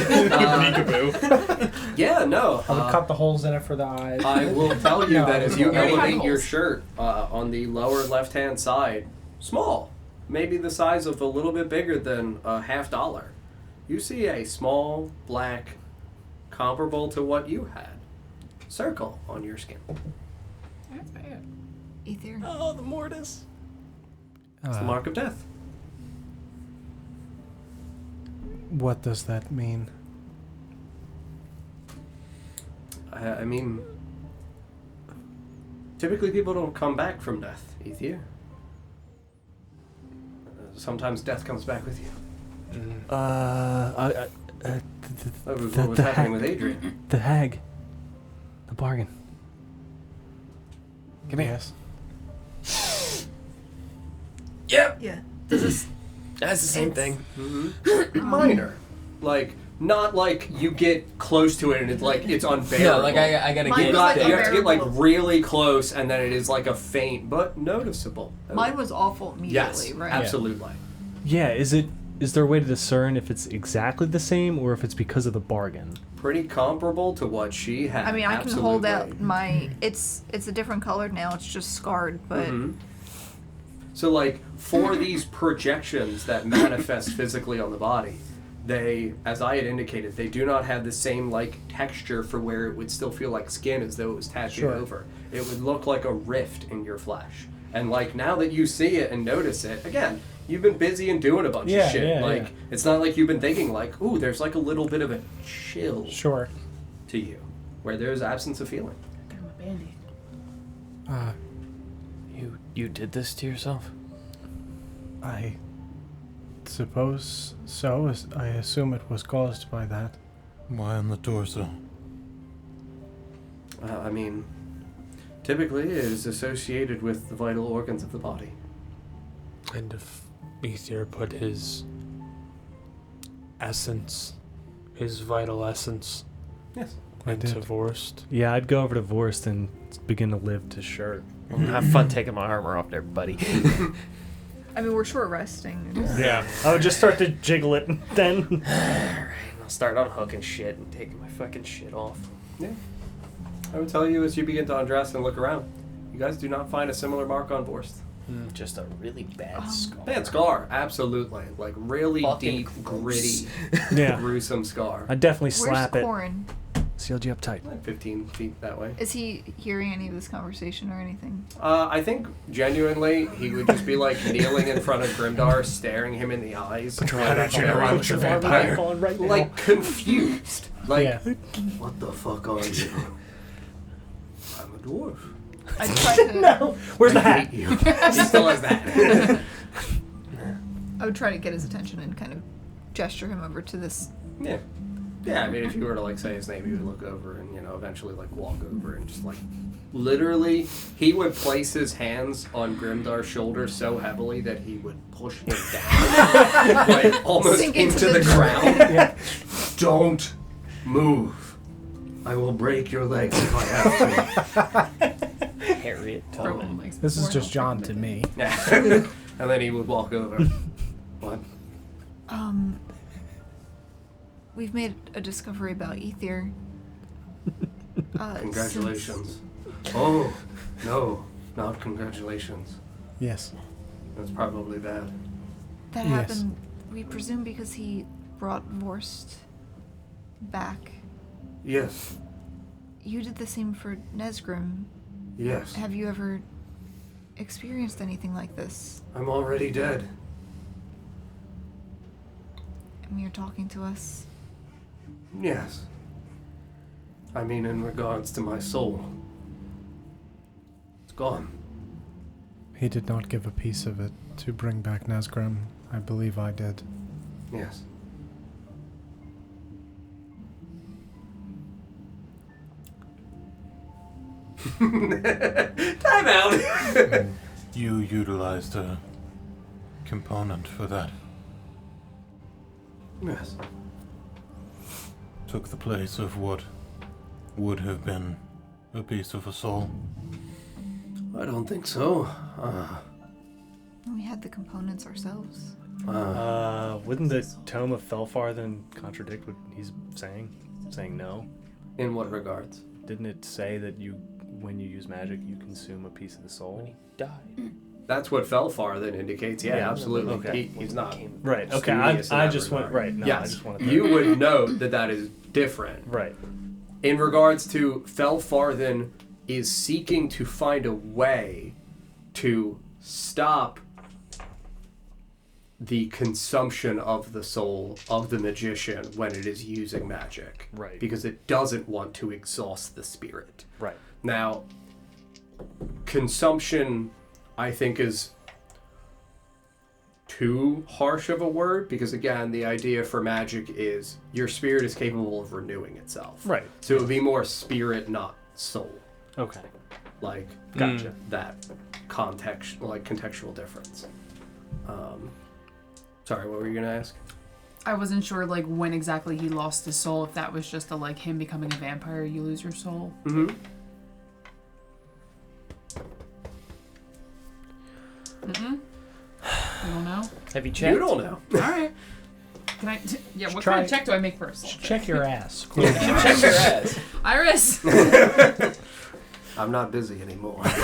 Yeah, no. I would cut the holes in it for the eyes. I will tell you No, that as you no. elevate your shirt on the lower left-hand side, small, maybe the size of a little bit bigger than a $50, you see a small, black, comparable to what you had, circle on your skin. That's bad. Ether. Oh, the Mortis. It's the mark of death. What does that mean? I mean, typically people don't come back from death, Ether. Sometimes death comes back with you. That was what was happening with Adrian. The hag. The bargain. Come here. Yep. Yeah. That's the same thing. Minor. Like, not like you get close to it and it's like it's unbearable. Yeah, like I gotta Mine get was like you have to get like unbearable. really close and then it is like a faint but noticeable. Mine was awful immediately, Yes, right? absolutely. Yeah, is there a way to discern if it's exactly the same or if it's because of the bargain? Pretty comparable to what she had. I mean, I can hold absolutely. out my. It's a different color now. It's just scarred, but So, like, for these projections that manifest physically on the body, they, as I had indicated, they do not have the same, like, texture for where it would still feel like skin as though it was tattooed Sure. over. It would look like a rift in your flesh. And, like, now that you see it and notice it, again, you've been busy and doing a bunch of shit. Yeah, like, yeah. it's not like you've been thinking, like, ooh, there's, like, a little bit of a chill Sure. to you, where there's absence of feeling. Got my Band-Aid. You did this to yourself? I suppose so. I assume it was caused by that. Why on the torso? I mean, typically it is associated with the vital organs of the body. And if Ether put his essence, his vital essence, Yes. into did. Vorst. Yeah, I'd go over to Vorst and begin to live to shirt. Have fun taking my armor off there, buddy. I mean, we're short resting. Yeah. I would just start to jiggle it then. I'll start unhooking shit and taking my fucking shit off. Yeah. I would tell you as you begin to undress and look around, you guys do not find a similar mark on Vorst. Just a really bad scar. Bad scar, absolutely. Like really Fucking deep, gross. gritty, Yeah. gruesome scar. I'd definitely Where's slap it. Corin? Sealed you up tight. Like 15 feet that way. Is he hearing any of this conversation or anything? I think genuinely he would just be like kneeling in front of Grimdar, staring him in the eyes. Like confused. Like, Yeah. what the fuck are you? I'm a dwarf. I try to. Where's the I hat? hate you. He still has that. I would try to get his attention and kind of gesture him over to this. Yeah. Yeah, I mean, if you were to, like, say his name, he would look over and, eventually, like, walk over and just, like, literally, he would place his hands on Grimdar's shoulder so heavily that he would push him down, like, almost Sink into into the the ground. Don't move. I will break your legs if I have to. Harriet Rowan likes This is more just health John than to me. Yeah. And then he would walk over. What? We've made a discovery about Ether. Congratulations. Oh, no, not congratulations. Yes. That's probably bad. That Yes. happened, we presume, because he brought Vorst back. Yes, You did the same for Nesgrim. yes. Have you ever experienced anything like this? I'm already dead. And you're talking to us. Yes. I mean, in regards to my soul. It's gone. He did not give a piece of it to bring back Nesgrim. I believe I did. Yes. Time out. You utilized a component for that. Yes. Took the place of what would have been a piece of a soul. I don't think so. We had the components ourselves. Wouldn't the Tome of Felfar then contradict what he's saying? Saying no? In what regards? Didn't it say that when you use magic, you consume a piece of the soul? Died. That's what Felfar then indicates. Yeah, Yeah. absolutely. Okay. He's not. Right. Okay. studious in I that just regard. went right. No, I Yes. just wanted to. You would note that is different. Right. In regards to Felfarthen is seeking to find a way to stop the consumption of the soul of the magician when it is using magic. Right. Because it doesn't want to exhaust the spirit. Right. Now, consumption, I think, is too harsh of a word because, again, the idea for magic is your spirit is capable of renewing itself. Right. So it would be more spirit, not soul. Okay. Like, Gotcha. That contextual difference. Sorry, what were you going to ask? I wasn't sure like when exactly he lost his soul. If that was just like him becoming a vampire, you lose your soul. Mm-hmm. You don't know. Have you checked? You don't know. All right. Can I? Yeah. What kind of check do I make first? Check your ass. Check your ass. Iris. I'm not busy anymore. Yep.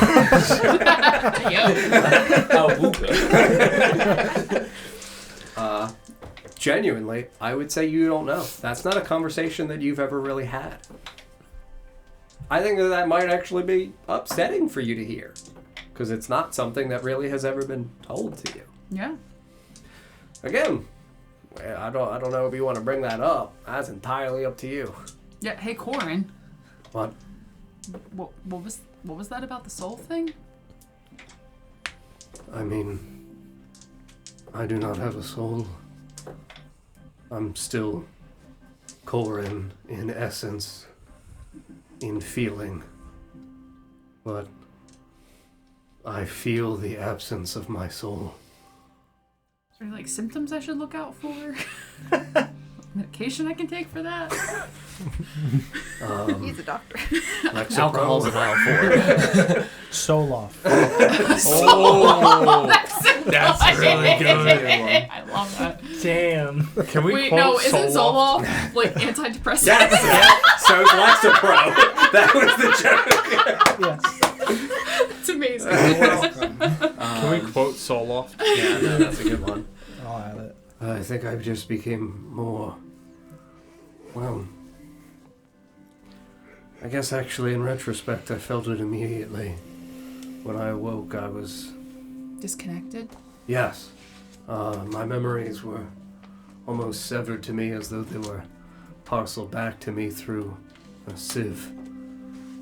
Oh, Genuinely, I would say you don't know. That's not a conversation that you've ever really had. I think that might actually be upsetting for you to hear, because it's not something that really has ever been told to you. Yeah. Again, I don't know if you want to bring that up. That's entirely up to you. Yeah. Hey, Corin. What? What was that about the soul thing? I mean, I do not have a soul. I'm still Corin in essence, in feeling. But I feel the absence of my soul. Is there like symptoms I should look out for? Medication I can take for that? He's a doctor. Alcohol's an aisle 4. Soloff. Oh, that's really good. I love that. Damn. Can we Wait, quote no, isn't Zoloft? Zoloft like antidepressant? Yes! So is Lexapro. That was the joke. Yes. It's amazing. Can we quote Zoloft? Yeah, no, that's a good one. I'll add it. I think I just became more, well, I guess actually in retrospect I felt it immediately. When I awoke I was, Disconnected? yes, my memories were almost severed to me as though they were parceled back to me through a sieve.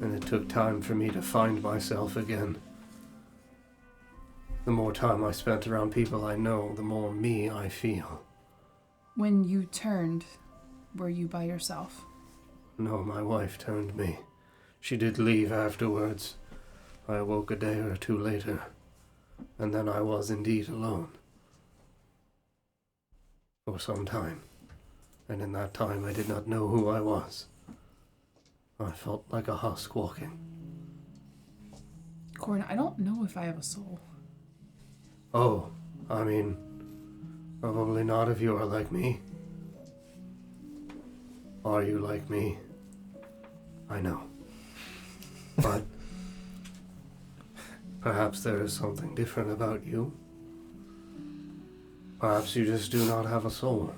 And it took time for me to find myself again. The more time I spent around people I know, the more me I feel. When you turned, were you by yourself? No, my wife turned me. She did leave afterwards. I awoke a day or two later, and then I was indeed alone. For some time. And in that time I did not know who I was. I felt like a husk walking. Corin, I don't know if I have a soul. Oh, I mean, probably not if you are like me. Are you like me? I know. But perhaps there is something different about you. Perhaps you just do not have a soul.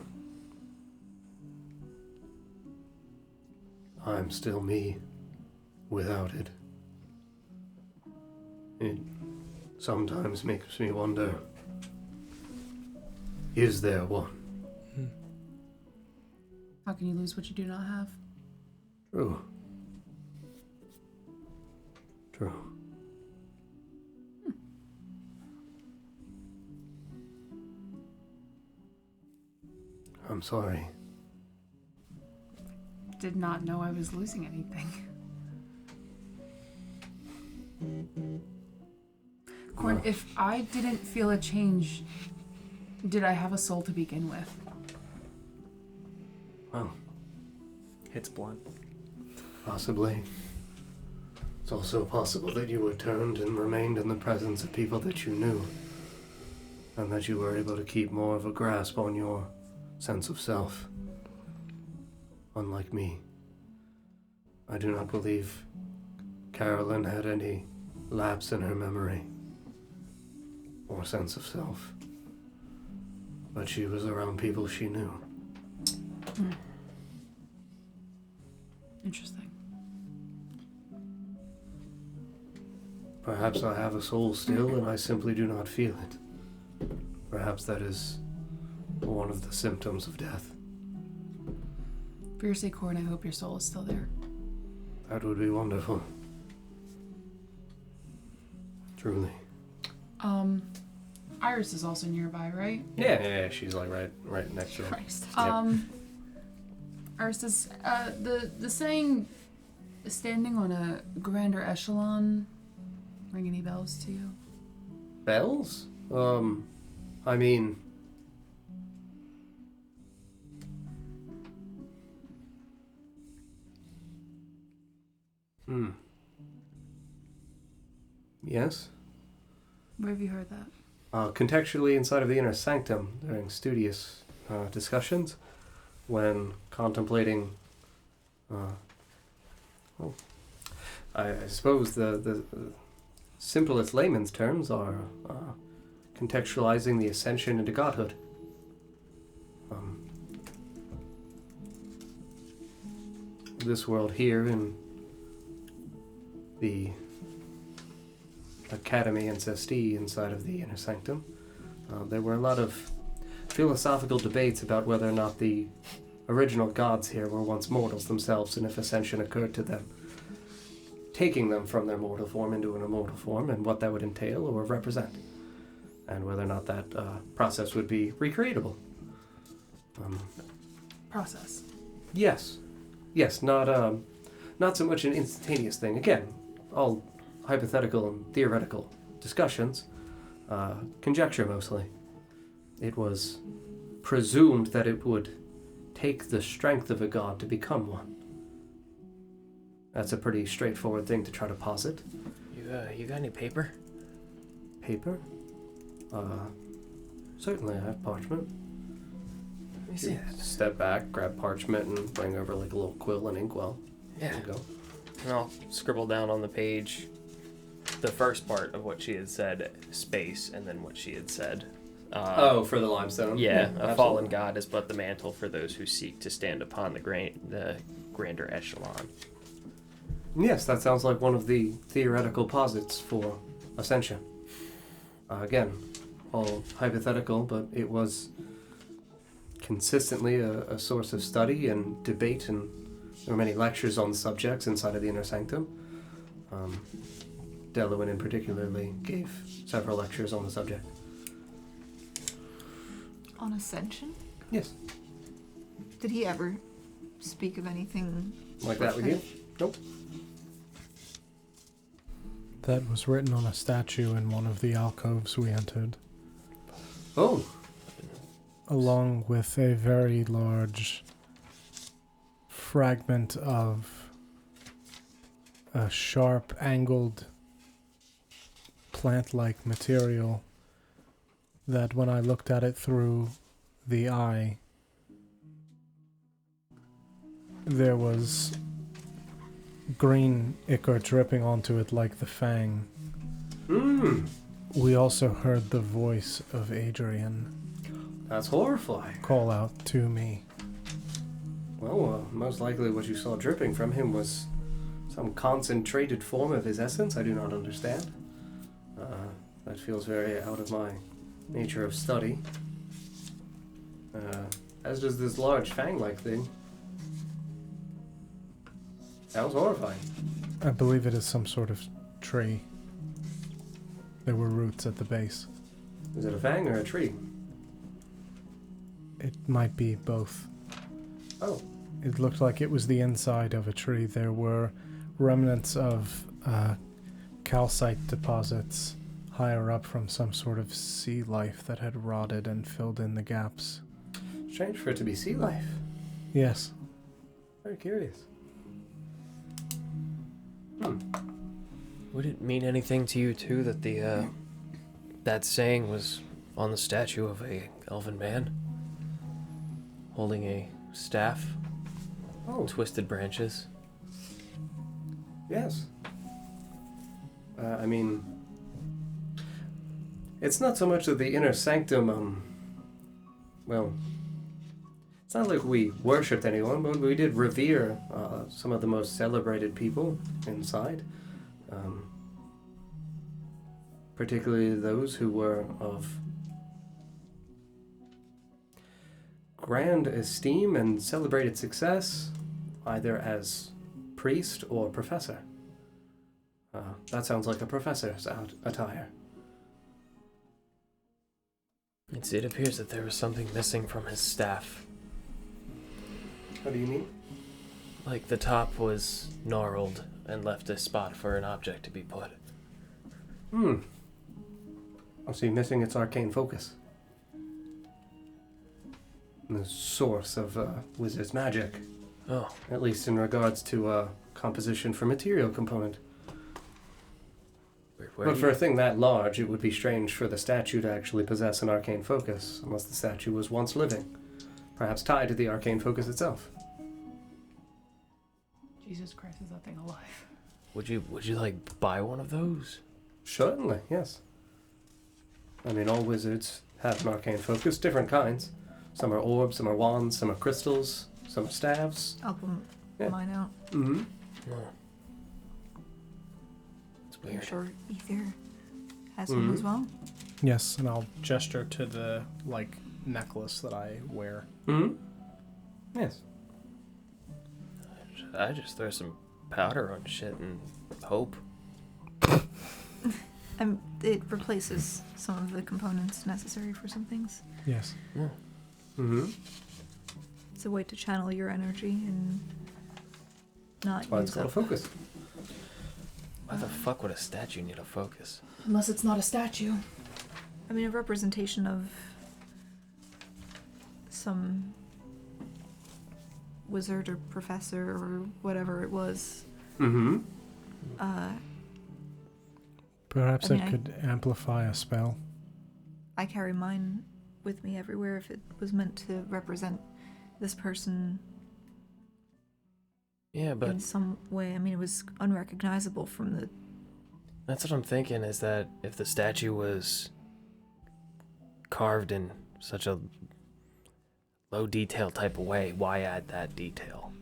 I'm still me without it. It sometimes makes me wonder, is there one? How can you lose what you do not have? True. True. I'm sorry. Did not know I was losing anything. Corn, if I didn't feel a change, did I have a soul to begin with? Well, Hits blunt. possibly. It's also possible that you returned and remained in the presence of people that you knew, and that you were able to keep more of a grasp on your sense of self. Unlike me, I do not believe Carolyn had any lapse in her memory or sense of self, but she was around people she knew. Interesting. Perhaps I have a soul still and I simply do not feel it. Perhaps that is one of the symptoms of death. For your sake, Corn, I hope your soul is still there. That would be wonderful. Truly. Iris is also nearby, right? Yeah, she's like right next to her. Christ. Iris says, the saying standing on a grander echelon ring any bells to you? Bells? I mean... Yes? Where have you heard that? Contextually inside of the inner sanctum during studious discussions when contemplating I suppose the simplest layman's terms are contextualizing the ascension into godhood. This world here in the Academy and Cesti inside of the Inner Sanctum, there were a lot of philosophical debates about whether or not the original gods here were once mortals themselves and if ascension occurred to them, taking them from their mortal form into an immortal form and what that would entail or represent, and whether or not that process would be recreatable. Process. Yes, not so much an instantaneous thing. Again, all hypothetical and theoretical discussions, conjecture mostly. It was presumed that it would take the strength of a god to become one. That's a pretty straightforward thing to try to posit. You got any paper? Paper? Certainly I have parchment. Let me see it. Step back, grab parchment, and bring over like a little quill and inkwell. Yeah. There you go. And I'll scribble down on the page the first part of what she had said, space, and then what she had said. For the limestone? Yeah, a absolutely. fallen god is but the mantle for those who seek to stand upon the grander echelon. Yes, that sounds like one of the theoretical posits for ascension. Again, all hypothetical, but it was consistently a source of study and debate, and there were many lectures on the subjects inside of the Inner Sanctum. Delawin in particularly gave several lectures on the subject. On ascension? Yes. Did he ever speak of anything Like that with you? Nope. That was written on a statue in one of the alcoves we entered, Oh, along with a very large fragment of a sharp, angled, plant-like material that when I looked at it through the eye, there was green ichor dripping onto it like the fang. We also heard the voice of Adrian that's horrifying. call out to me. Well, most likely what you saw dripping from him was some concentrated form of his essence. I do not understand. That feels very out of my nature of study. As does this large fang-like thing. Sounds horrifying. I believe it is some sort of tree. There were roots at the base. Is it a fang or a tree? It might be both. Oh. It looked like it was the inside of a tree. There were remnants of calcite deposits higher up from some sort of sea life that had rotted and filled in the gaps. Strange for it to be sea life. Yes. Very curious. Would it mean anything to you too that the that saying was on the statue of a elven man holding a staff, twisted branches? Yes. I mean, it's not so much of the inner sanctum, well, it's not like we worshipped anyone, but we did revere some of the most celebrated people inside. Particularly those who were of grand esteem and celebrated success, either as priest or professor. That sounds like a professor's attire. It appears that there was something missing from his staff. What do you mean? Like the top was gnarled and left a spot for an object to be put. I see missing its arcane focus. The source of wizard's magic. Oh. At least in regards to composition for material component. But for a thing that large, it would be strange for the statue to actually possess an arcane focus, unless the statue was once living. Perhaps tied to the arcane focus itself. Jesus Christ, is that thing alive? Would you like buy one of those? Certainly, yes. I mean, all wizards have an arcane focus, different kinds. Some are orbs, some are wands, some are crystals, some are staves. I'll put Yeah. mine out. Mm-hmm. Oh. It's I'm weird. sure Ether has one as well. Yes, and I'll gesture to the, necklace that I wear. Mm-hmm. Yes. I just throw some powder on shit and hope. It replaces some of the components necessary for some things. Yes. Yeah. Mm-hmm. It's a way to channel your energy and not That's why it's use called a up. focus. Why the fuck would a statue need a focus? Unless it's not a statue. I mean, a representation of some wizard or professor or whatever it was. Mm-hmm. Perhaps I mean, it could amplify a spell. I carry mine with me everywhere if it was meant to represent this person Yeah, but in some way. I mean, it was unrecognizable from the... that's what I'm thinking, is that if the statue was carved in such a low detail type of way, why add that detail?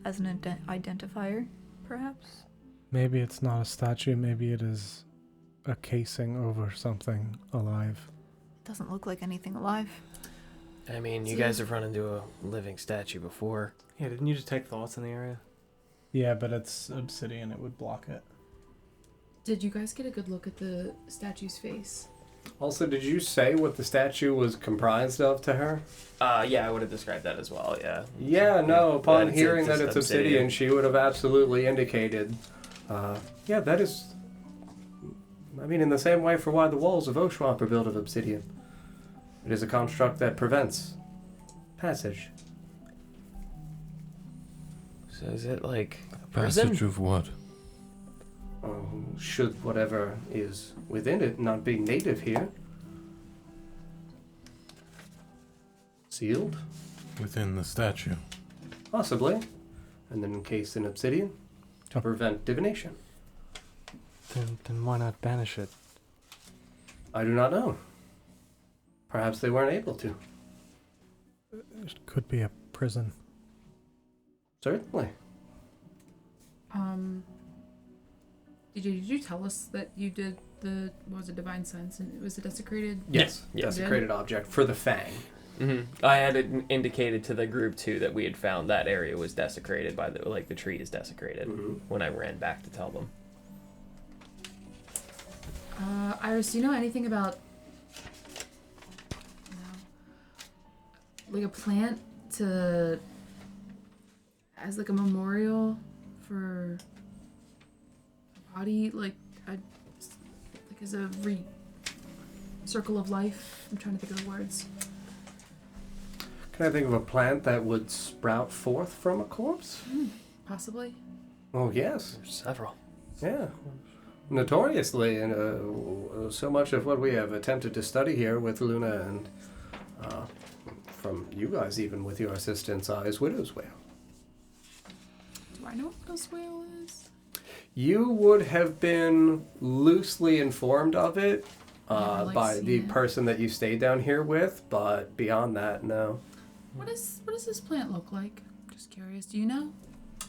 as an identifier, perhaps? Maybe it's not a statue, maybe it is a casing over something alive. Doesn't look like anything alive. I mean, you guys have run into a living statue before. Yeah, didn't you detect thoughts in the area? Yeah, but it's obsidian, it would block it. Did you guys get a good look at the statue's face? Also, did you say what the statue was comprised of to her? Yeah, I would have described that as well, yeah. Yeah, no, upon it's hearing just that it's obsidian, she would have absolutely indicated. Yeah, that is... I mean, in the same way for why the walls of Oshuamp are built of obsidian. It is a construct that prevents passage. So is it like a prison? Passage of what? Should whatever is within it not be native here. Sealed? Within the statue. Possibly. And then encased in obsidian to prevent divination. Then why not banish it? I do not know. Perhaps they weren't able to. It could be a prison. Certainly. Did you tell us that you did the, what was it, Divine Sense, and it was a desecrated? Yes. Yes. Desecrated object for the Fang. Mm-hmm. I had indicated to the group too that we had found that area was desecrated by the tree is desecrated when I ran back to tell them. Iris, do you know anything about like a plant to as like a memorial for a body, like Like as a circle of life. I'm trying to think of the words. Can I think of a plant that would sprout forth from a corpse? Possibly. Oh, yes. There's several. Yeah. Notoriously, and so much of what we have attempted to study here with Luna and from you guys, even with your assistance, is widow's wail. Do I know what widow's wail is? You would have been loosely informed of it Never, by seen the it. person that you stayed down here with, but beyond that, no. What does this plant look like? Just curious. Do you know?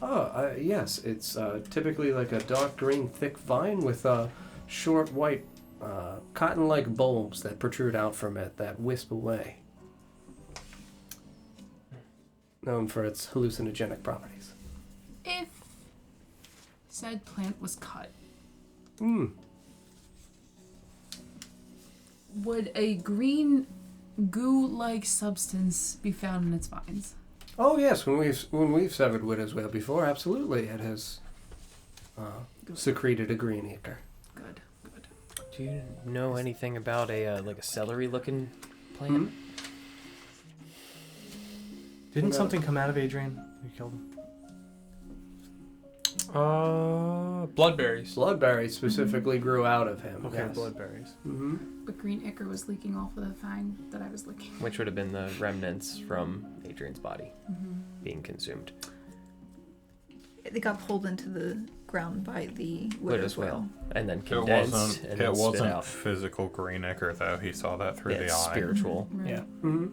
Oh, yes. It's typically like a dark green, thick vine with short white cotton-like bulbs that protrude out from it that wisp away. Known for its hallucinogenic properties. If said plant was cut, would a green goo-like substance be found in its vines? Oh yes, when we've severed widow's wail before, absolutely, it has secreted a green ether. Good. Do you know anything about a like a celery-looking plant? Didn't No. something come out of Adrian? You killed him. Bloodberries. Bloodberry specifically grew out of him. Okay, yes. bloodberries. Mm-hmm. But green ichor was leaking off of the fang that I was licking. Which would have been the remnants from Adrian's body being consumed. They got pulled into the ground by the widow's wail. And then It condensed wasn't. and It then spit wasn't out. physical green ichor though. He saw that through Yeah, the it's eye. spiritual. Right. Yeah. Mm-hmm.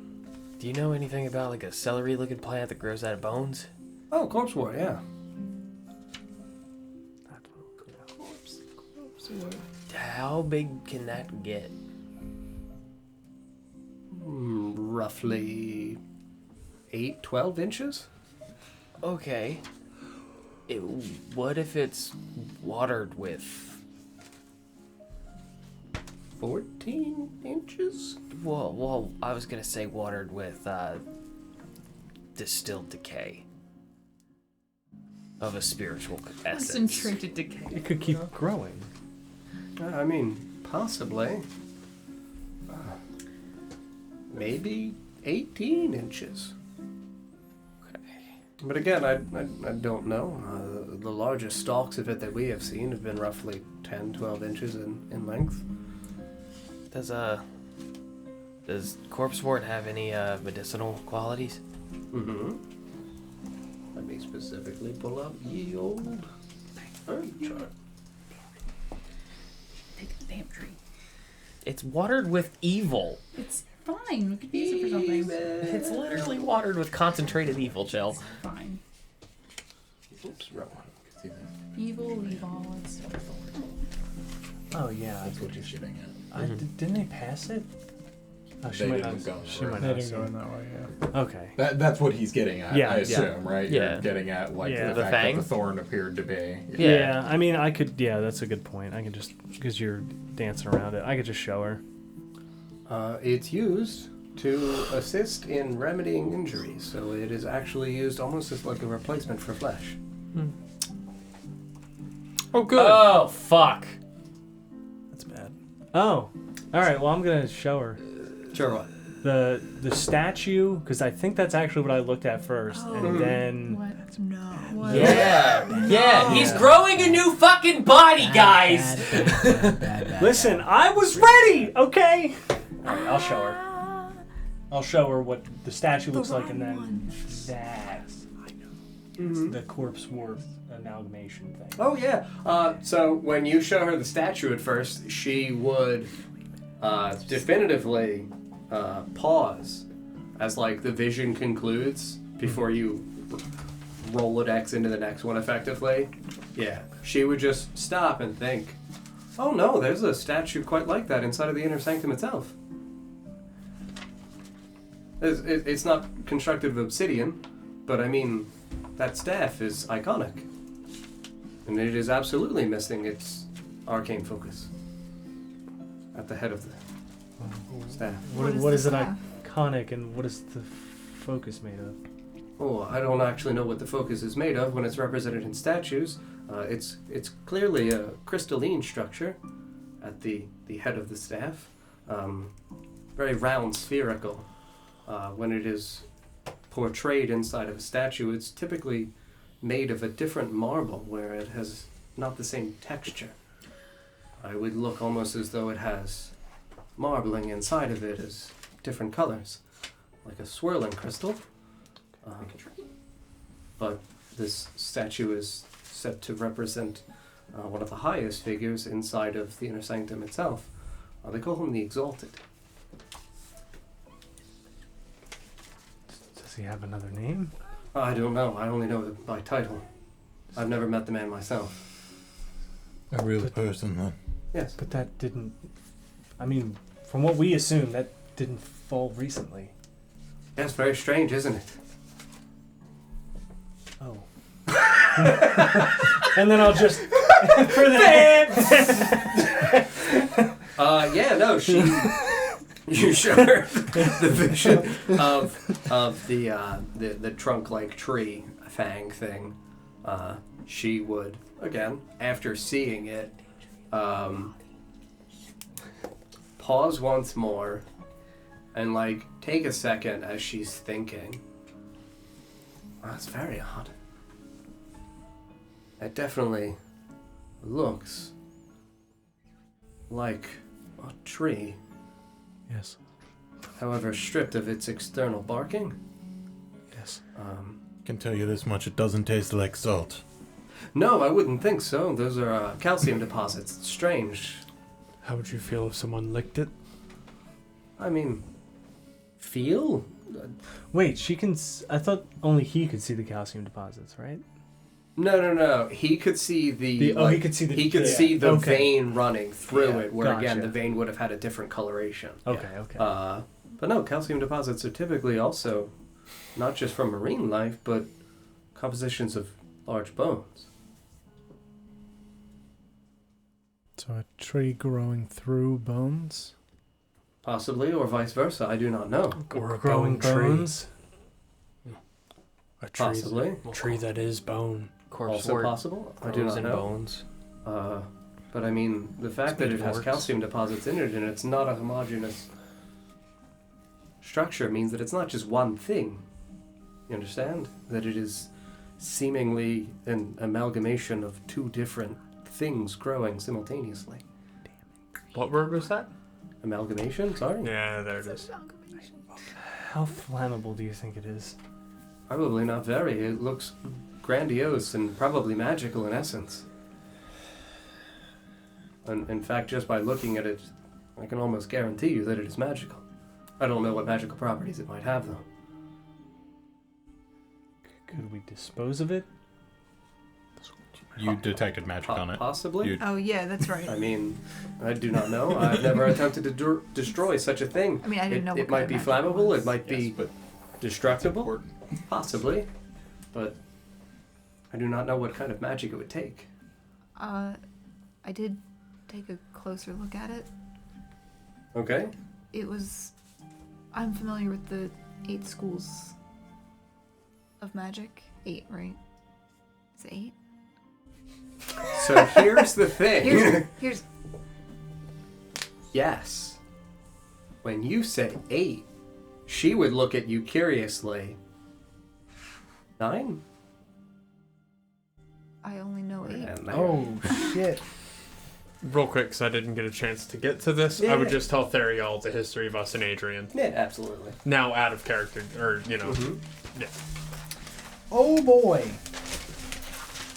Do you know anything about like a celery-looking plant that grows out of bones? Oh, corpse wort, yeah. How big can that get? Roughly 12 inches. Okay. What if it's watered with? 14 inches? Well, I was gonna say watered with distilled decay of a spiritual essence. Concentrated decay. It could keep growing. I mean, possibly. Maybe 18 inches. Okay. But again, I don't know. The largest stalks of it that we have seen have been roughly 10, 12 inches in length. Does corpse wort have any medicinal qualities? Mm-hmm. Let me specifically pull up ye old herb chart. Take the damn tree. It's watered with evil. It's fine. We could use it for something. It's literally watered with concentrated evil, Jill. It's fine. Oops, wrong one. Evil. It's Oh yeah. That's what he's getting at. Didn't they pass it? Oh, she They might didn't not. go She for it. might They not. didn't go in that way, yeah. Okay. That's what he's getting at. Yeah. I assume, right? Yeah. You're getting at like Yeah. the The fact fang? that the thorn appeared to be. Yeah. I mean, I could. Yeah, that's a good point. I could just because you're dancing around it. I could just show her. It's used to assist in remedying injuries, so it is actually used almost as like a replacement for flesh. Oh, good. Oh, fuck. That's bad. Oh, all right. Well, I'm gonna show her Sure, what? the statue because I think that's actually what I looked at first, Oh. and then What? No. What? Yeah, he's growing a new fucking body, guys. listen, I was ready. Okay. All right, I'll show her. I'll show her what the statue looks like, and then that's the corpse wort amalgamation thing. Oh yeah. So when you show her the statue at first, she would definitively pause as like the vision concludes before you Rolodex into the next one effectively. Yeah. She would just stop and think, oh no, there's a statue quite like that inside of the inner sanctum itself. It's not constructed of obsidian, but I mean, that staff is iconic. And it is absolutely missing its arcane focus at the head of the staff. What is it staff? iconic, and what is the focus made of? Oh, I don't actually know what the focus is made of when it's represented in statues. It's clearly a crystalline structure, at the head of the staff. Very round, spherical. When it is portrayed inside of a statue, it's typically made of a different marble where it has not the same texture. It would look almost as though it has marbling inside of it as different colors, like a swirling crystal. But this statue is set to represent one of the highest figures inside of the inner sanctum itself. They call him the Exalted. Does he have another name? I don't know. I only know it by title. I've never met the man myself. A real person, then. Yes. But that didn't... I mean, from what we assume, that didn't fall recently. That's very strange, isn't it? Oh. And then I'll just... for that... Yeah, no, she... You show her the vision of the trunk-like tree fang thing. She would, again, after seeing it, pause once more and, like, take a second as she's thinking. That's very odd. It definitely looks like a tree. Yes. However, stripped of its external barking. Yes. Can tell you this much, it doesn't taste like salt. No, I wouldn't think so. Those are calcium deposits. It's strange. How would you feel if someone licked it? I mean, feel? Wait, she can... I thought only he could see the calcium deposits, right? No. He could see the he could see the... He could see the vein running through Yeah, it, where again gotcha. the vein would have had a different coloration. Okay. But no, calcium deposits are typically also not just from marine life, but compositions of large bones. So a tree growing through bones? Possibly, or vice versa. I do not know. Or a Growing bone tree? bones? A tree, Possibly. tree that is bone. Corpse Also wort possible. I do grows not in know. bones. But I mean, the fact that it has works. calcium deposits in it and it's not a homogeneous structure means that it's not just one thing. You understand? That it is seemingly an amalgamation of two different things growing simultaneously. What word was that? Amalgamation? Sorry? Yeah, there it is. How flammable do you think it is? Probably not very. It looks grandiose and probably magical in essence. And in fact, just by looking at it, I can almost guarantee you that it is magical. I don't know what magical properties it might have, though. Could we dispose of it? You detected magic on it. Possibly. Oh, yeah, that's right. I mean, I do not know. I've never attempted to destroy such a thing. I mean, I didn't know what It might kind be of magic it flammable, was. it might be But destructible, possibly, but I do not know what kind of magic it would take. I did take a closer look at it. Okay. It was... I'm familiar with the 8 schools of magic. 8, right? Is it 8? So here's the thing. Here's... Yes. When you said 8, she would look at you curiously. 9? I only know 8. And there. Oh, shit. Real quick, because I didn't get a chance to get to this, I would just tell Therial the history of us and Adrian. Yeah, absolutely. Now out of character, or, you know. Mm-hmm. Yeah. Oh, boy.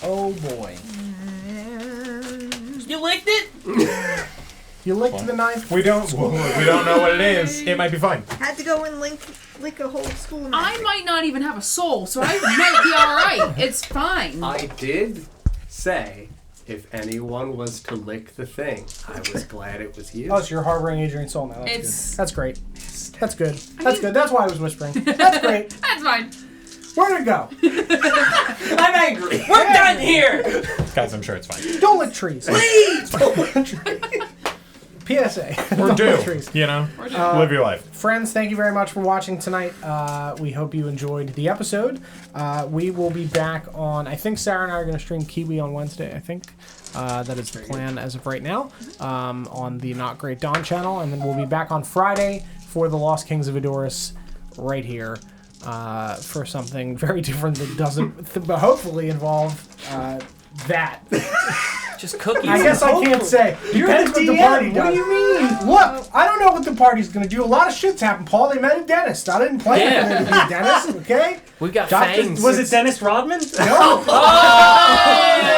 Oh, boy. You licked it? You licked the knife? we don't know what it is. It might be fine. Had to go and lick a whole school of I magic. might not even have a soul, so I might be alright. It's fine. I did say if anyone was to lick the thing, I was glad it was you. Oh, so you're harboring Adrian's soul now. That's It's- good. That's great. That's good. That's good. That's why I was whispering. That's great. That's fine. Where'd it go? I'm angry. We're done here. Guys, I'm sure it's fine. Don't lick trees. Please. PSA. Or Don't do. cut trees. You know? Or do. Live your life. Friends, thank you very much for watching tonight. We hope you enjoyed the episode. We will be back on, I think Sarah and I are going to stream Kiwi on Wednesday, I think. That is the plan as of right now, on the Not Great Dawn channel. And then we'll be back on Friday for the Lost Kings of Edoras right here, for something very different that doesn't hopefully involve that. Just cookies. I guess I can't say. Depends what the party does. What do you mean? Look, I don't know what the party's gonna do. A lot of shit's happened, Paul. They met a dentist. I didn't plan for them to be a dentist, okay? We got Doctor- fangs. Was it Dennis Rodman? No.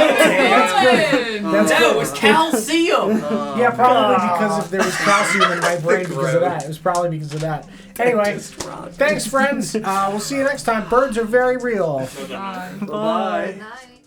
That's good. That's No, good. it was calcium. Yeah, probably because if there was calcium in my brain because of that. It was probably because of that. Anyway, thanks, friends. We'll see you next time. Birds are very real. Bye. Bye. Night.